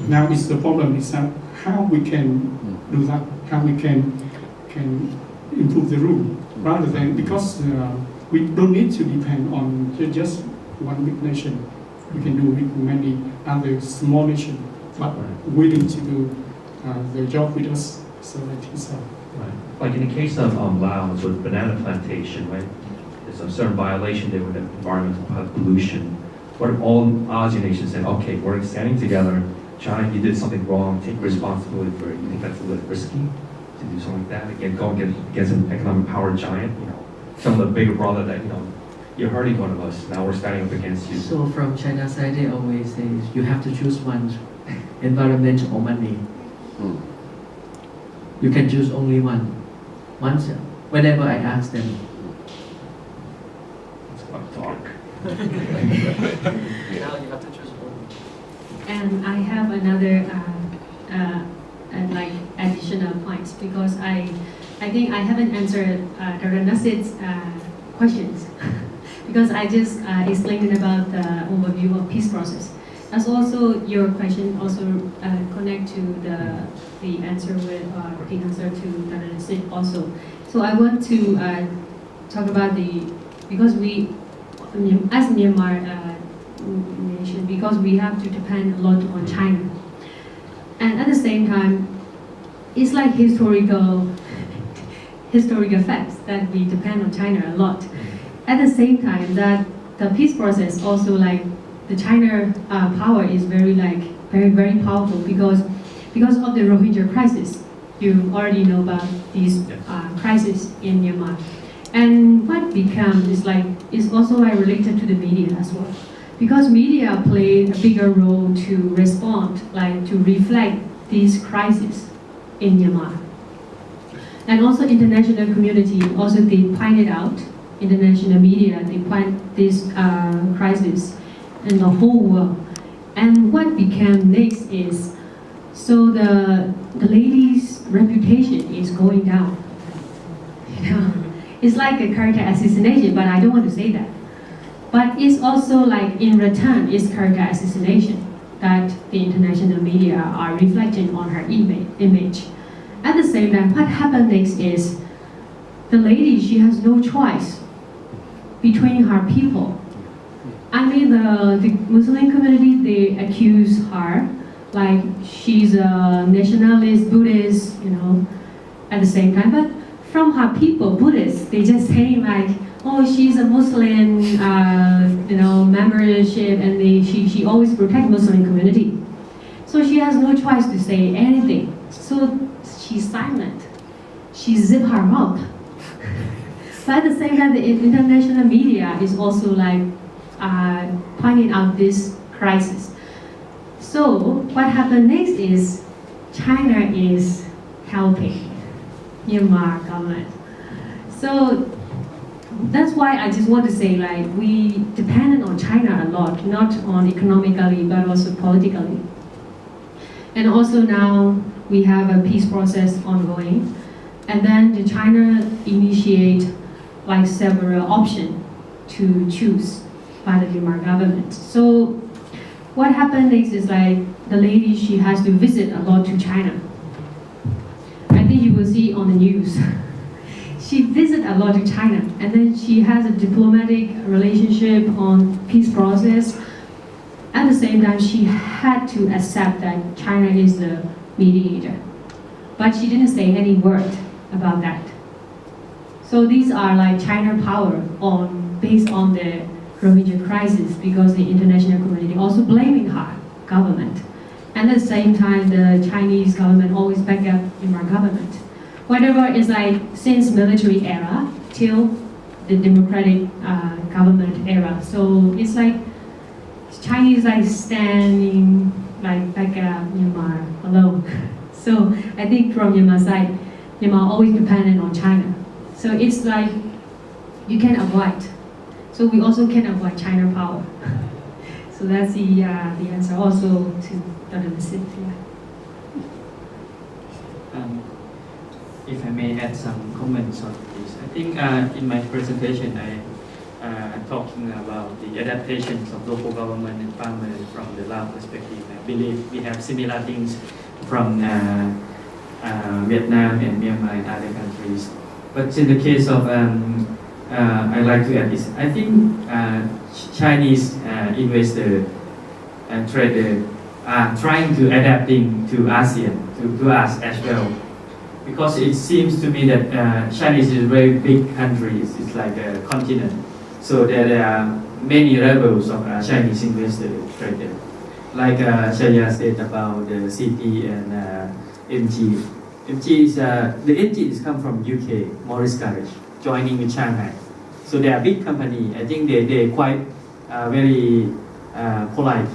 Now it's the problem is that how we can do that, how we can improve the room, rather than because we don't need to depend on just one big nation. We can do with many other small nations, but willing to do the job with us. So I think so. Right. Like in the case of Laos with banana plantation, right? There's a certain violation there with environmental pollution. What if all ASEAN nations said, okay, we're standing together. China, you did something wrong, take responsibility for it. You think that's a little risky to do something like that? Again, go against an economic power giant, some of the bigger brother that, you're hurting one of us, now we're standing up against you. So from China side, they always say you have to choose one, environment or money. You can choose only one. Once, whenever I ask them. It's about talk. Now you have to choose one. And I have another like additional points because I think I haven't answered Dr. Nassid's questions because I just explained about the overview of peace process. That's also your question also connect to the answer with the answer to Dr. Nassid also. So I want to talk about because we as Myanmar nation, because we have to depend a lot on China, and at the same time it's like historical facts that we depend on China a lot. At the same time that the peace process also like the China power is very very powerful because of the Rohingya crisis. You already know about this crisis in Myanmar. And what becomes is also related to the media as well. Because media played a bigger role to respond, to reflect this crisis in Myanmar. And also international community, also they pointed out, international media, they point this crisis in the whole world. And what became next is, so the lady's reputation is going down. It's like a character assassination, but I don't want to say that. But it's also like in return, it's character assassination that the international media are reflecting on her image. At the same time, what happened next is the lady, she has no choice between her people. I mean, the Muslim community, they accuse her like she's a nationalist Buddhist, at the same time. But from her people, Buddhists, they just saying like, oh, she's a Muslim, membership, and she always protect Muslim community. So she has no choice to say anything. So she's silent. She zip her mouth. But at the same time, the international media is also like pointing out this crisis. So what happened next is China is helping Myanmar government. So that's why I just want to say we depended on China a lot, not on economically but also politically. And also now we have a peace process ongoing, and then the China initiate several options to choose by the Myanmar government. So what happened next is the lady, she has to visit a lot to China. see on the news. She visited a lot to China, and then she has a diplomatic relationship on peace process. At the same time, she had to accept that China is the mediator, but she didn't say any word about that. So these are like China power based on the Rohingya crisis, because the international community also blaming her government. And at the same time, the Chinese government always back up Myanmar government. Whatever is like since military era till the democratic government era. So it's like Chinese like standing like back up Myanmar alone. So I think from Myanmar side, Myanmar always dependent on China. So it's like you can avoid. So we also can avoid China power. So that's the answer also to Dr. Nasid. If I may add some comments on this, I think in my presentation I'm talking about the adaptations of local government and farmers from the Lao perspective. I believe we have similar things from Vietnam and Myanmar and other countries. But in the case of I like to add this. I think Chinese investor and trader are trying to adapting to ASEAN, to us as well, because it seems to me that China is a very big country. It's like a continent, so there are many levels of Chinese investor trader. Like Shaya said about the CP and MG. MG is the engine is come from UK, Morris Garage, joining with Shanghai. So they are big company. I think they're quite very polite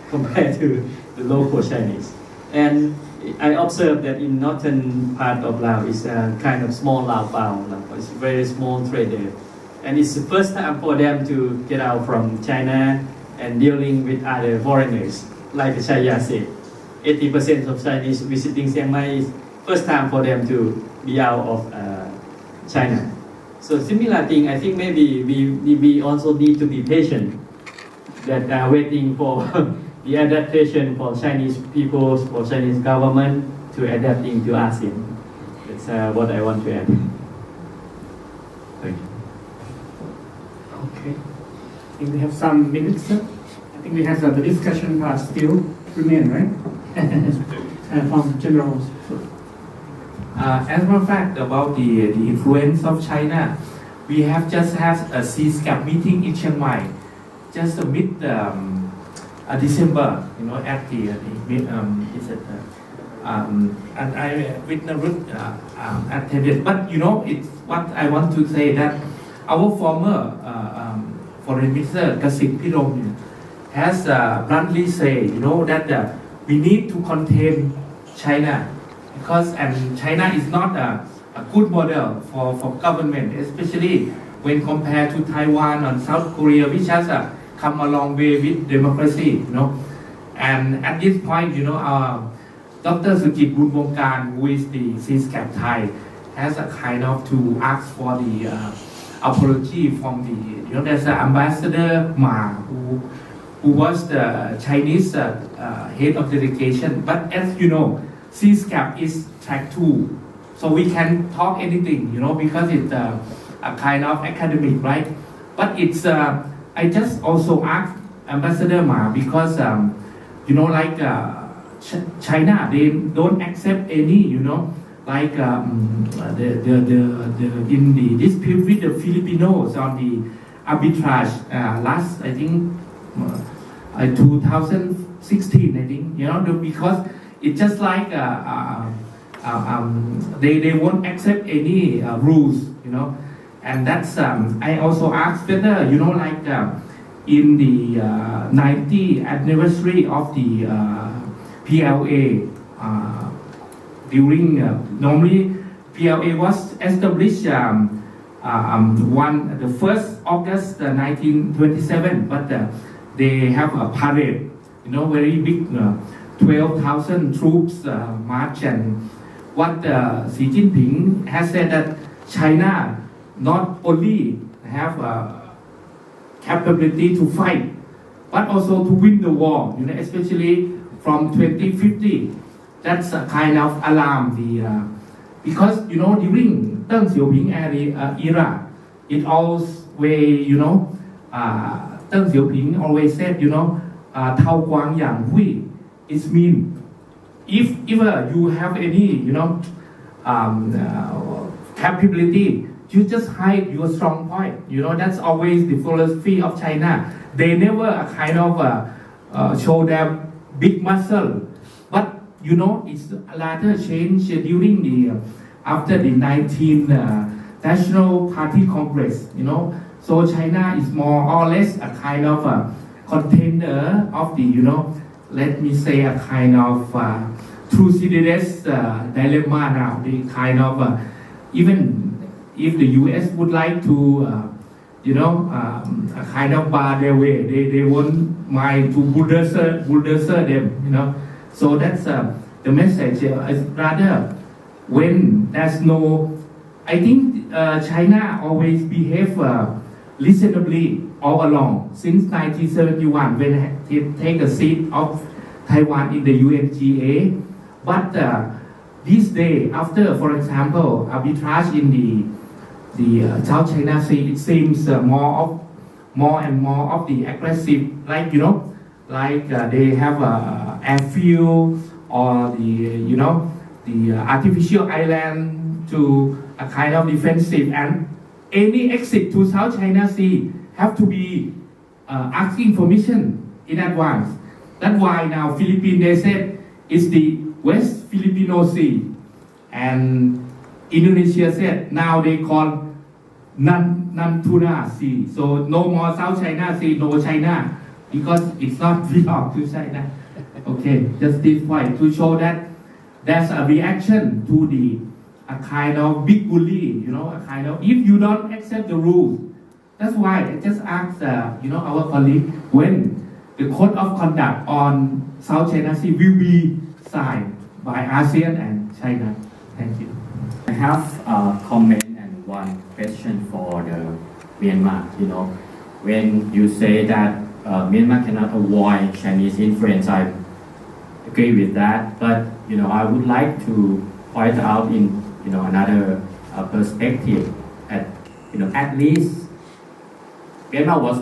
compared to the local Chinese. And I observed that in northern part of Laos is a kind of small Lao Bao. It's very small trader. And it's the first time for them to get out from China and dealing with other foreigners. Like Shaya said, 80% of Chinese visiting Chiang Mai is first time for them to be out of China. So similar thing, I think maybe we also need to be patient, that waiting for the adaptation for Chinese people, for Chinese government to adapting to ASEAN. That's what I want to add. Thank you. Okay. I think we have some minutes, sir. I think we have the discussion part still remain, right? From general. As a matter of fact, about the influence of China, we have just had a CSCAP meeting in Chiang Mai, just mid December, at the and I with Narut attended. But it's what I want to say, that our former foreign minister Kasik Pirom has bluntly said, that we need to contain China, because China is not a good model for government, especially when compared to Taiwan and South Korea, which has come a long way with democracy, And at this point, Dr. Sukit Bunwongkan, who is the CSCAP Thai, has a kind of to ask for the apology from the, there's an ambassador Ma, who was the Chinese head of delegation. But as you know, CSCAP is track 2, so we can talk anything, because it's a kind of academic, right? But it's I just also asked Ambassador Ma, because like China, they don't accept any, like the in the dispute with the Filipinos on the arbitrage last, I think 2016, I think, because it's just like they won't accept any rules, and that's I also asked whether like in the 90th anniversary of the PLA, during normally PLA was established the 1st August 1927, but they have a parade, very big, 12,000 troops march, and what Xi Jinping has said, that China not only have capability to fight, but also to win the war, especially from 2050. That's a kind of alarm because during Deng Xiaoping era, it always Deng Xiaoping always said Tao Guang Yang Hui. It means if you have any capability, you just hide your strong point. That's always the philosophy of China. They never kind of show their big muscle, but it's rather changed during the after the 19th National Party Congress. So China is more or less a kind of a contender of the let me say a kind of Thucydides dilemma now. The kind of even if the U.S. would like to a kind of bar their way, they won't mind to bulldozer them. So that's the message. Is rather when there's no, I think China always behave reasonably all along since 1971 when it take a seat of Taiwan in the UNGA. But this day, after, for example, arbitrage in the South China Sea, it seems more and more of the aggressive, like they have airfield or the artificial island to a kind of defensive, and any exit to South China Sea have to be asking permission in advance. That's why now Philippines, they said it's the West Filipino Sea, and Indonesia said now they call Natuna Sea. So no more South China Sea, no China, because it's not belong to China. Okay, just this point to show that there's a reaction to a kind of big bully, a kind of, if you don't accept the rules. That's why I just asked, our colleague when the code of conduct on South China Sea will be signed by ASEAN and China. Thank you. I have a comment and one question for the Myanmar. When you say that Myanmar cannot avoid Chinese influence, I agree with that. But I would like to point out in another perspective at least Myanmar was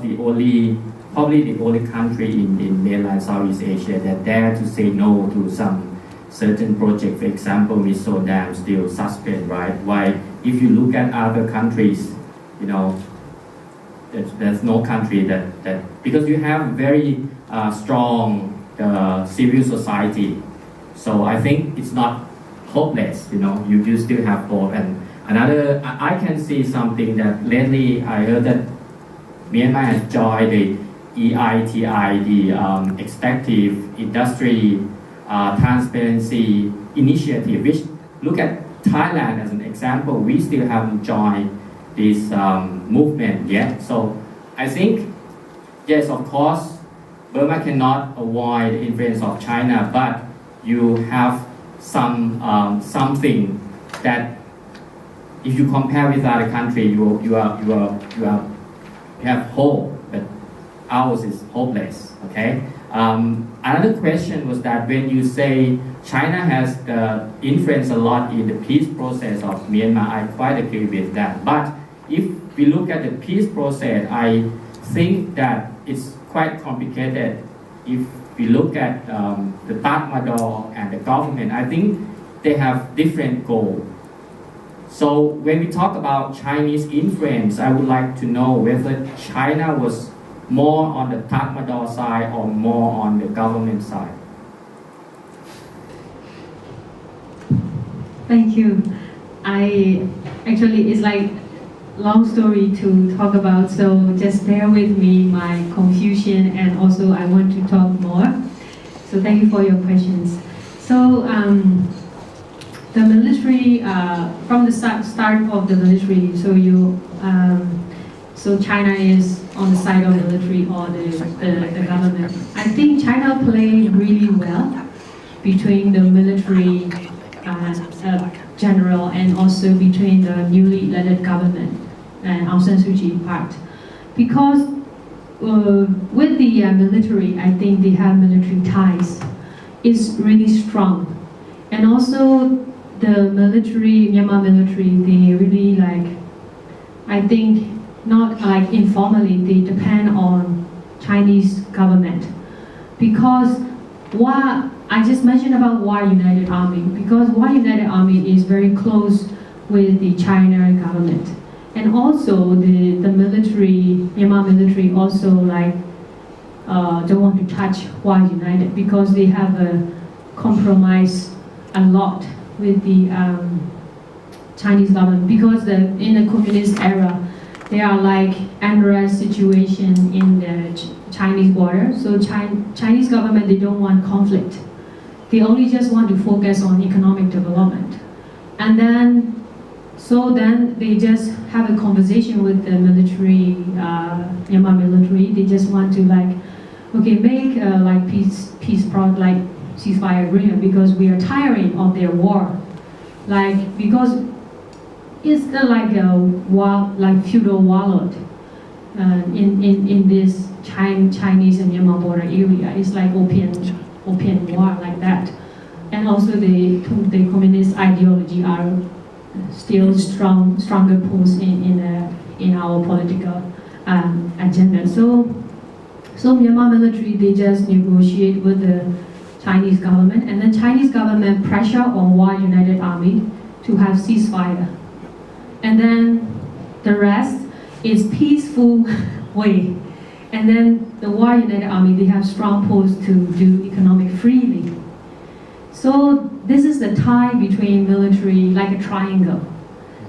probably the only country in mainland Southeast Asia that dared to say no to some certain project. For example, Miso Dam still suspend, right? Why, if you look at other countries, there's no country that because you have very strong civil society. So I think it's not hopeless. You still have hope. And another, I can see something that lately I heard that Myanmar has joined the EITI, the Extractive Industry Transparency Initiative, which look at Thailand as an example. We still haven't joined this movement yet. So I think, yes, of course, Burma cannot avoid the influence of China, but you have something that, if you compare with other countries, you have hope, but ours is hopeless. Okay. Another question was that when you say China has influenced a lot in the peace process of Myanmar, I quite agree with that. But if we look at the peace process, I think that it's quite complicated. If we look at the Tatmadaw and the government, I think they have different goals. So when we talk about Chinese influence, I would like to know whether China was more on the Tatmadaw side or more on the government side. Thank you. It's like long story to talk about, so just bear with me my confusion, and also I want to talk more. So thank you for your questions. So the military, from the start of the military, so China is on the side of the military or the government. I think China played really well between the military general and also between the newly elected government and Aung San Suu Kyi part. Because with the military, I think they have military ties. It's really strong. And also the military, Myanmar military, they really like, I think, not like informally, they depend on Chinese government. Because War, I just mentioned about War United Army, because War United Army is very close with the China government. And also the military, Myanmar military also like, don't want to touch War United because they have a compromise a lot with the Chinese government, because in the communist era, there are like unrest situation in the Chinese border. So Chinese government, they don't want conflict. They only just want to focus on economic development. And then, so then they just have a conversation with the military, Myanmar military. They just want to like, okay, make like like ceasefire agreement because we are tiring of their war. Like, because it's like a war, like feudal warlord in this Chinese and Myanmar border area. It's like opium war like that. And also the communist ideology are still stronger posts in our political agenda. So Myanmar military, they just negotiate with the Chinese government, and then Chinese government pressure on War United Army to have ceasefire. And then the rest is peaceful way. And then the War United Army, they have strong posts to do economic freely. So this is the tie between military, like a triangle.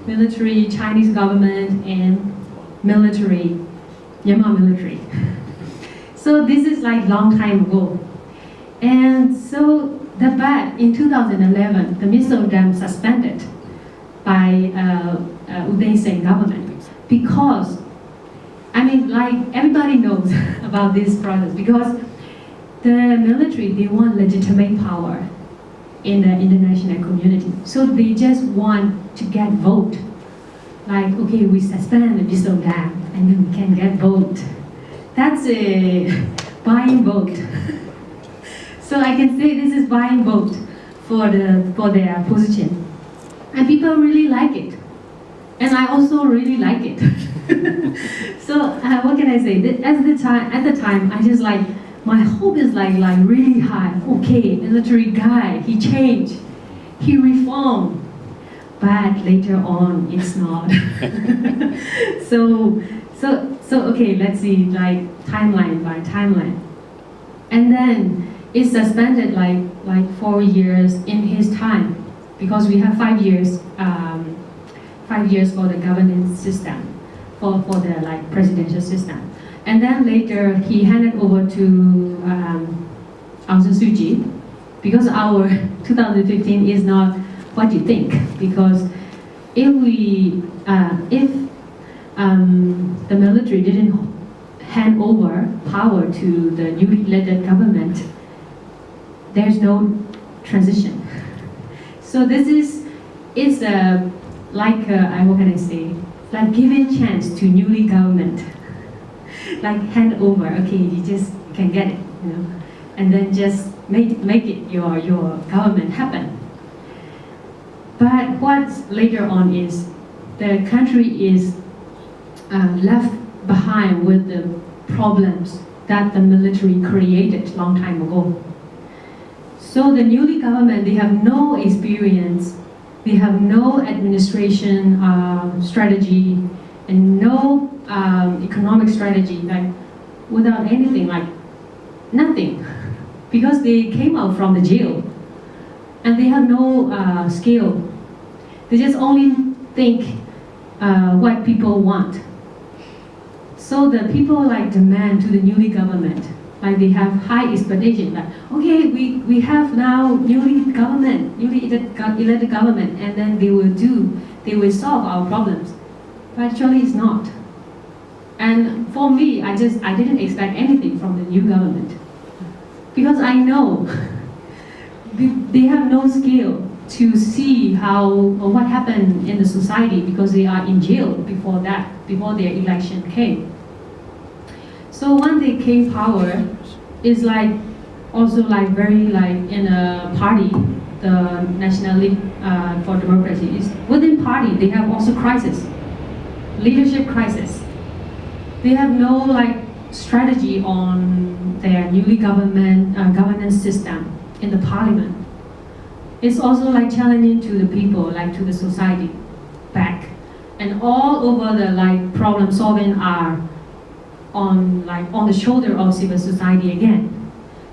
Military, Chinese government, and military, Myanmar military. So this is like long time ago. And so but in 2011, the missile dam suspended by Uday Sen government, because, I mean, like everybody knows about this process, because the military, they want legitimate power in the international community. So they just want to get vote. Like, okay, we suspend the missile dam and then we can get vote. That's a buying vote. So I can say this is buying vote for their position. And people really like it. And I also really like it. So what can I say? At the time, I just like, my hope is like really high. Okay, military guy, he changed, he reformed. But later on, it's not. So okay, let's see, like timeline by timeline. And then it's suspended like 4 years in his time, because we have 5 years, 5 years for the governance system, for the like presidential system. And then later he handed over to Aung San Suu Kyi, because our 2015 is not what you think, because if the military didn't hand over power to the newly elected government, there's no transition. So this is like what can I say? Like giving chance to newly government, like hand over. Okay, you just can get it, you know, and then just make it your government happen. But what's later on is the country is left behind with the problems that the military created long time ago. So the newly government, they have no experience, they have no administration strategy, and no economic strategy, like without anything, like nothing, because they came out from the jail, and they have no skill. They just only think what people want. So the people like demand to the newly government, like they have high expectation, like, okay, we have now newly elected government, and then they will solve our problems. But actually it's not. And for me, I didn't expect anything from the new government, because I know they have no skill to see what happened in the society, because they are in jail before their election came. So when they came power, it's like also like very like in a party, the National League for Democracy, is within party they have also crisis, leadership crisis. They have no like strategy on their newly governance system in the parliament. It's also like challenging to the people, like to the society back. And all over the like problem solving are on the shoulder of civil society again.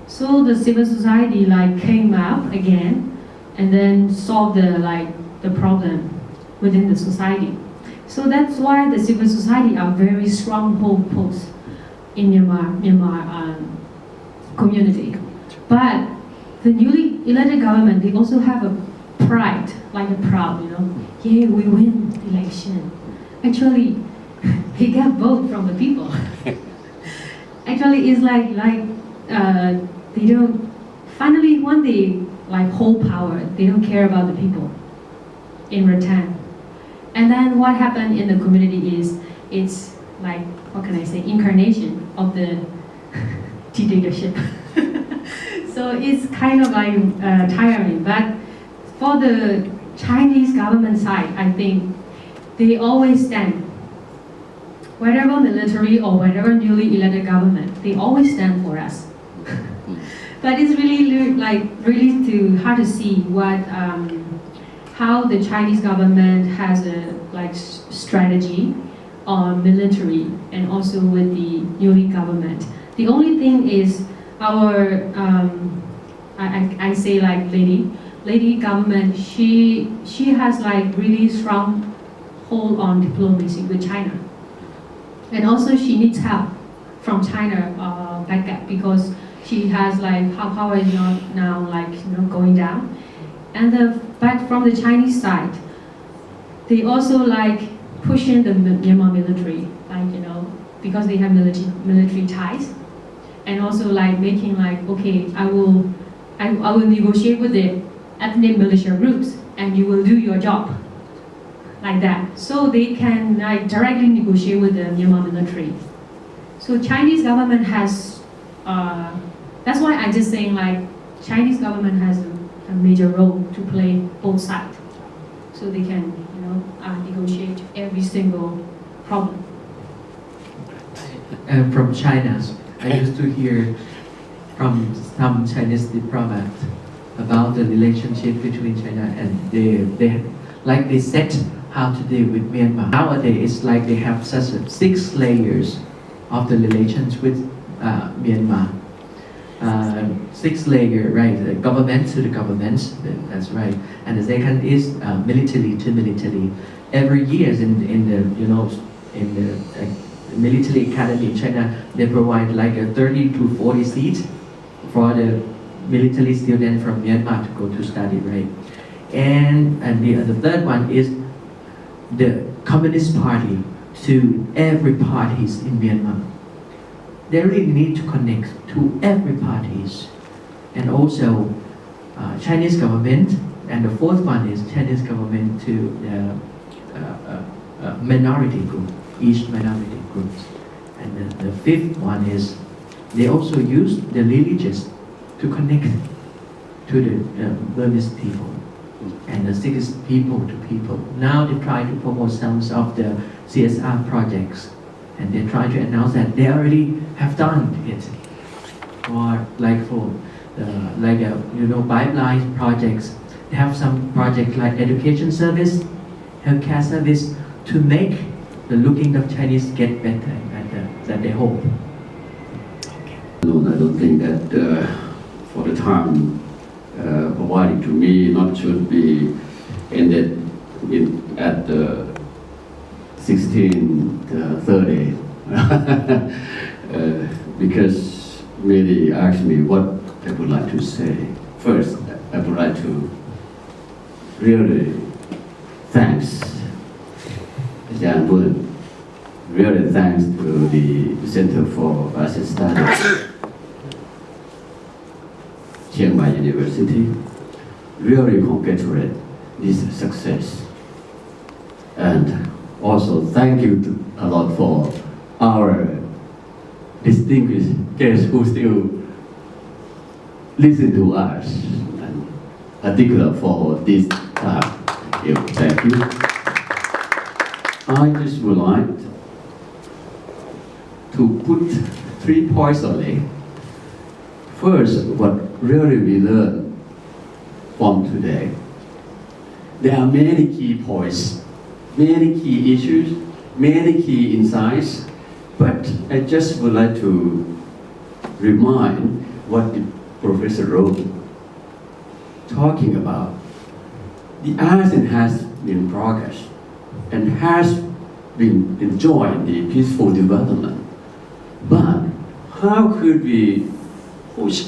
So the civil society like came up again and then solved the problem within the society. So that's why the civil society are very stronghold posts in Myanmar community. But the newly elected government, they also have a pride, like a proud, yeah, we win election. Actually, they get vote from the people. Actually, it's like they don't. Finally, when they like hold power, they don't care about the people in return. And then what happened in the community is it's like, what can I say, incarnation of the dictatorship. So it's kind of like tiring. But for the Chinese government side, I think they always stand. Whatever military or whatever newly elected government, they always stand for us. But it's really hard to see what how the Chinese government has a strategy on military and also with the newly government. The only thing is our I say like lady government, she has like really strong hold on diplomacy with China, and also she needs help from China backup because she has like her power is not now going down, and but from the Chinese side, they also like pushing the Myanmar military because they have military ties, and also like making like, okay, I will negotiate with the ethnic militia groups and you will do your job like that, so they can like directly negotiate with the Myanmar military. So Chinese government has that's why I just saying like Chinese government has a major role to play both sides, so they can negotiate every single problem. From China, I used to hear from some Chinese diplomats about the relationship between China and they set how to deal with Myanmar. Nowadays, it's like they have such 6 layers of the relations with Myanmar. 6 layer, right? The government to the government, that's right. And the second is military to military. Every year in the military academy in China, they provide like a 30 to 40 seats for the military students from Myanmar to go to study, right? And the third one is the Communist Party to every parties in Myanmar. They really need to connect to every parties, and also Chinese government. And the fourth one is Chinese government to the minority group, each minority groups. And the fifth one is they also use the religious to connect to the Burmese people. And the sixth, people to people. Now they try to promote some of the CSR projects, and they try to announce that they already have done it. Or pipeline projects. They have some projects like education service, healthcare service to make the looking of Chinese get better that they hope. No, I don't think that for the time provided to me not should be ended at 16:30 because many asked me what I would like to say. First, I would like to really thanks Yang, really thanks to the Center for ASEAN Studies, Chiang University. Really congratulate this success. And also thank you a lot for our distinguished guests who still listen to us. And particular for this time. Thank you. I just would like to put 3 points only. First, what really we learn from today. There are many key points, many key issues, many key insights, but I just would like to remind what the Professor wrote, talking about the ASEAN has been progress and has been enjoying the peaceful development. But how could we push,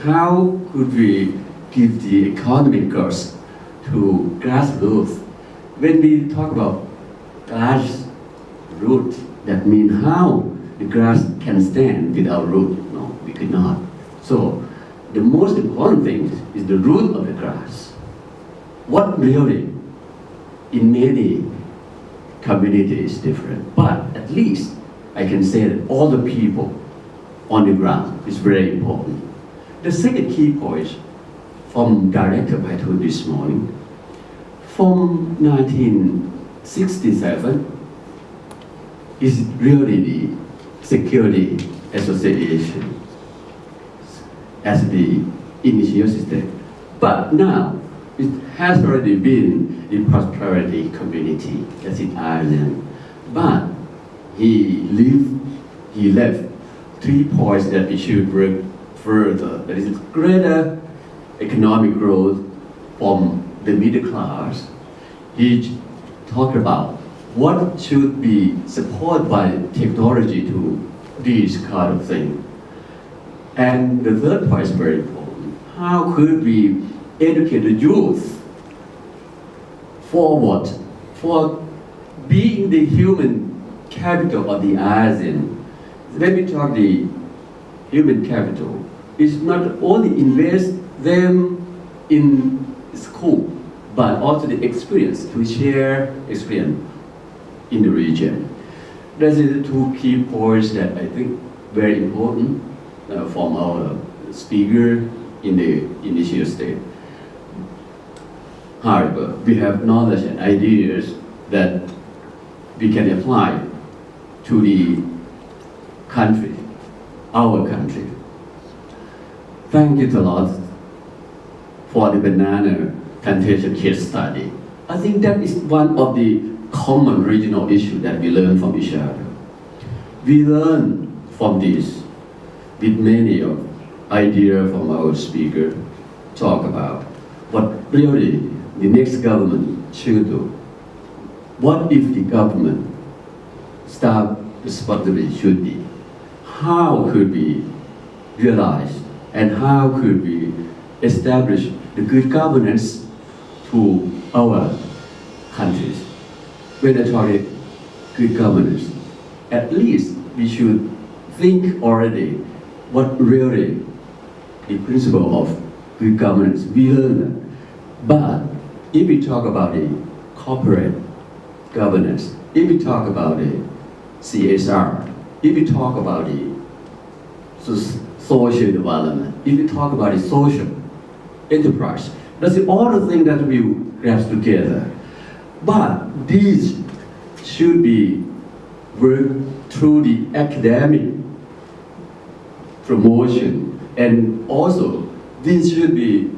how could we give the economic growth to grassroots? When we talk about grassroots, that means how the grass can stand without root. No, we could not. So the most important thing is the root of the grass. What really, in many communities is different, but at least I can say that all the people on the ground is very important. The second key point from Director Baitu this morning, from 1967, is really the Security Association as the initial system. But now, it has already been the Prosperity Community, that's in Ireland. But he left 3 points that we should work further. That is greater economic growth from the middle class. He talked about what should be supported by technology to this kind of thing. And the third point is very important. How could we educate the youth forward for being the human capital of the ASEAN? When we talk the human capital, it's not only invest them in school, but also the experience, to share experience in the region. Those are the 2 key points that I think very important from our speaker in the initial state. However, we have knowledge and ideas that we can apply to the country, our country. Thank you a lot for the banana plantation case study. I think that is one of the common regional issues that we learn from each other. We learn from this with many of ideas from our speaker talk about what really the next government should do. What if the government staff responsibility should be? How could we realize and how could we establish the good governance to our countries? When I talk about good governance, at least we should think already what really the principle of good governance. We learn that. But if we talk about the corporate governance, if we talk about the CSR, if we talk about the social development, if we talk about the social enterprise, that's all the things that we grasp together. But these should be worked through the academic promotion, and also this should be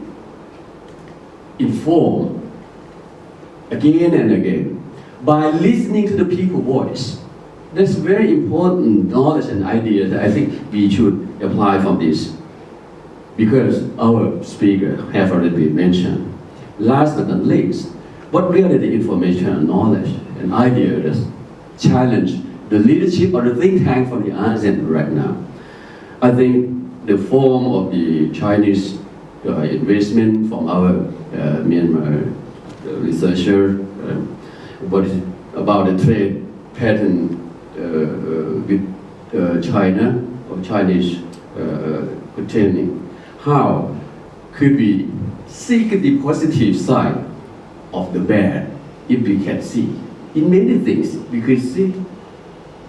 informed again and again by listening to the people's voice. That's very important knowledge and ideas that I think we should apply from this, because our speaker have already mentioned. Last but not least, what really the information and knowledge and ideas challenge the leadership of the think tank from the ASEAN right now. I think the form of the Chinese investment from our Myanmar researcher about the trade pattern with China or Chinese pretending. How could we seek the positive side of the bad if we can see? In many things, we could see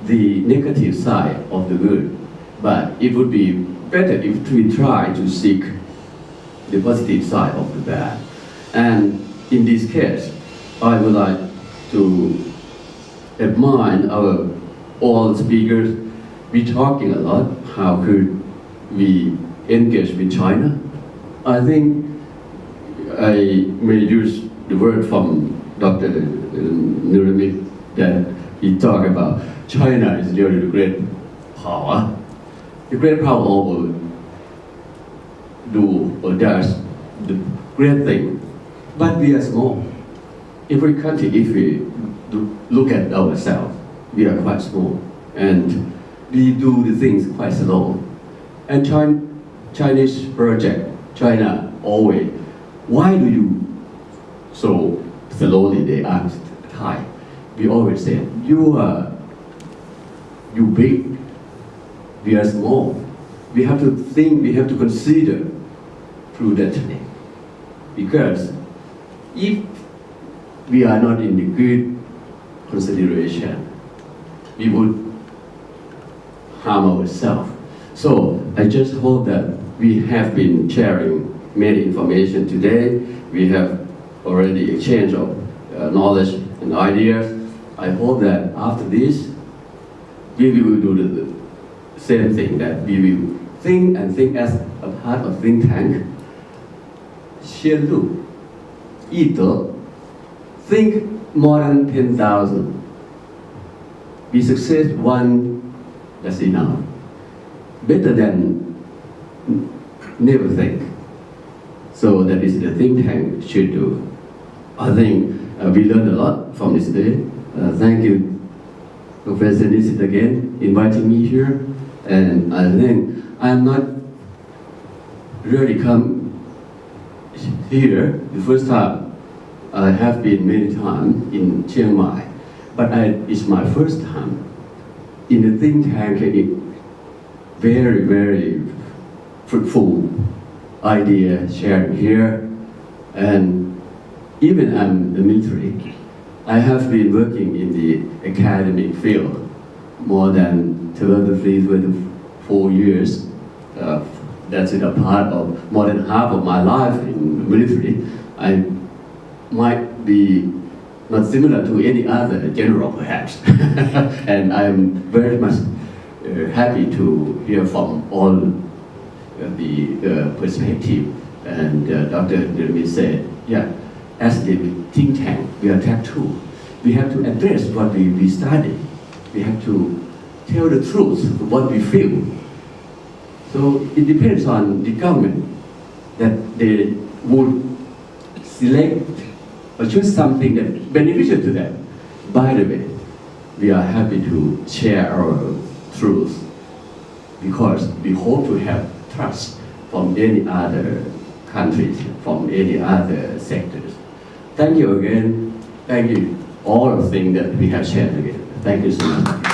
the negative side of the good, but it would be better if we try to seek the positive side of the bad. And in this case, I would like to admire our all speakers. We're talking a lot, how could we engage with China? I think I may use the word from Dr. Nuramit that he talked about China is really the great power. The great power will do or does the great thing, but we are small. Every country, if we look at ourselves, we are quite small, and we do the things quite slow. And Chinese project, China always, why do you so slowly? They asked Thai. We always say, you big, we are small. We have to think, we have to consider prudently. Because if we are not in the good consideration, we would harm ourselves. So I just hope that we have been sharing many information today. We have already exchanged of knowledge and ideas. I hope that after this, we will do the same thing, that we will think and think as a part of think tank. Share loop, either think more than 10,000. Be success one, that's enough. Better than never think. So that is the think tank should do. I think we learned a lot from this day. Thank you, Professor Nisit, again, inviting me here. And I think I'm not really come here the first time. I have been many times in Chiang Mai, but it's my first time in the think tank. Very, very fruitful idea shared here. And even I'm the military, I have been working in the academic field more than 24 years. That's in a part of more than half of my life in the military. I might be not similar to any other general perhaps. And I'm very much happy to hear from all the perspective. And Dr. Nirmi said, yeah, as the think tank, we are track two. We have to address what we study. We have to tell the truth of what we feel. So it depends on the government that they would select or choose something that beneficial to them. By the way, we are happy to share our truth because we hope to have trust from any other countries, from any other sectors. Thank you again. Thank you all the things that we have shared together. Thank you so much.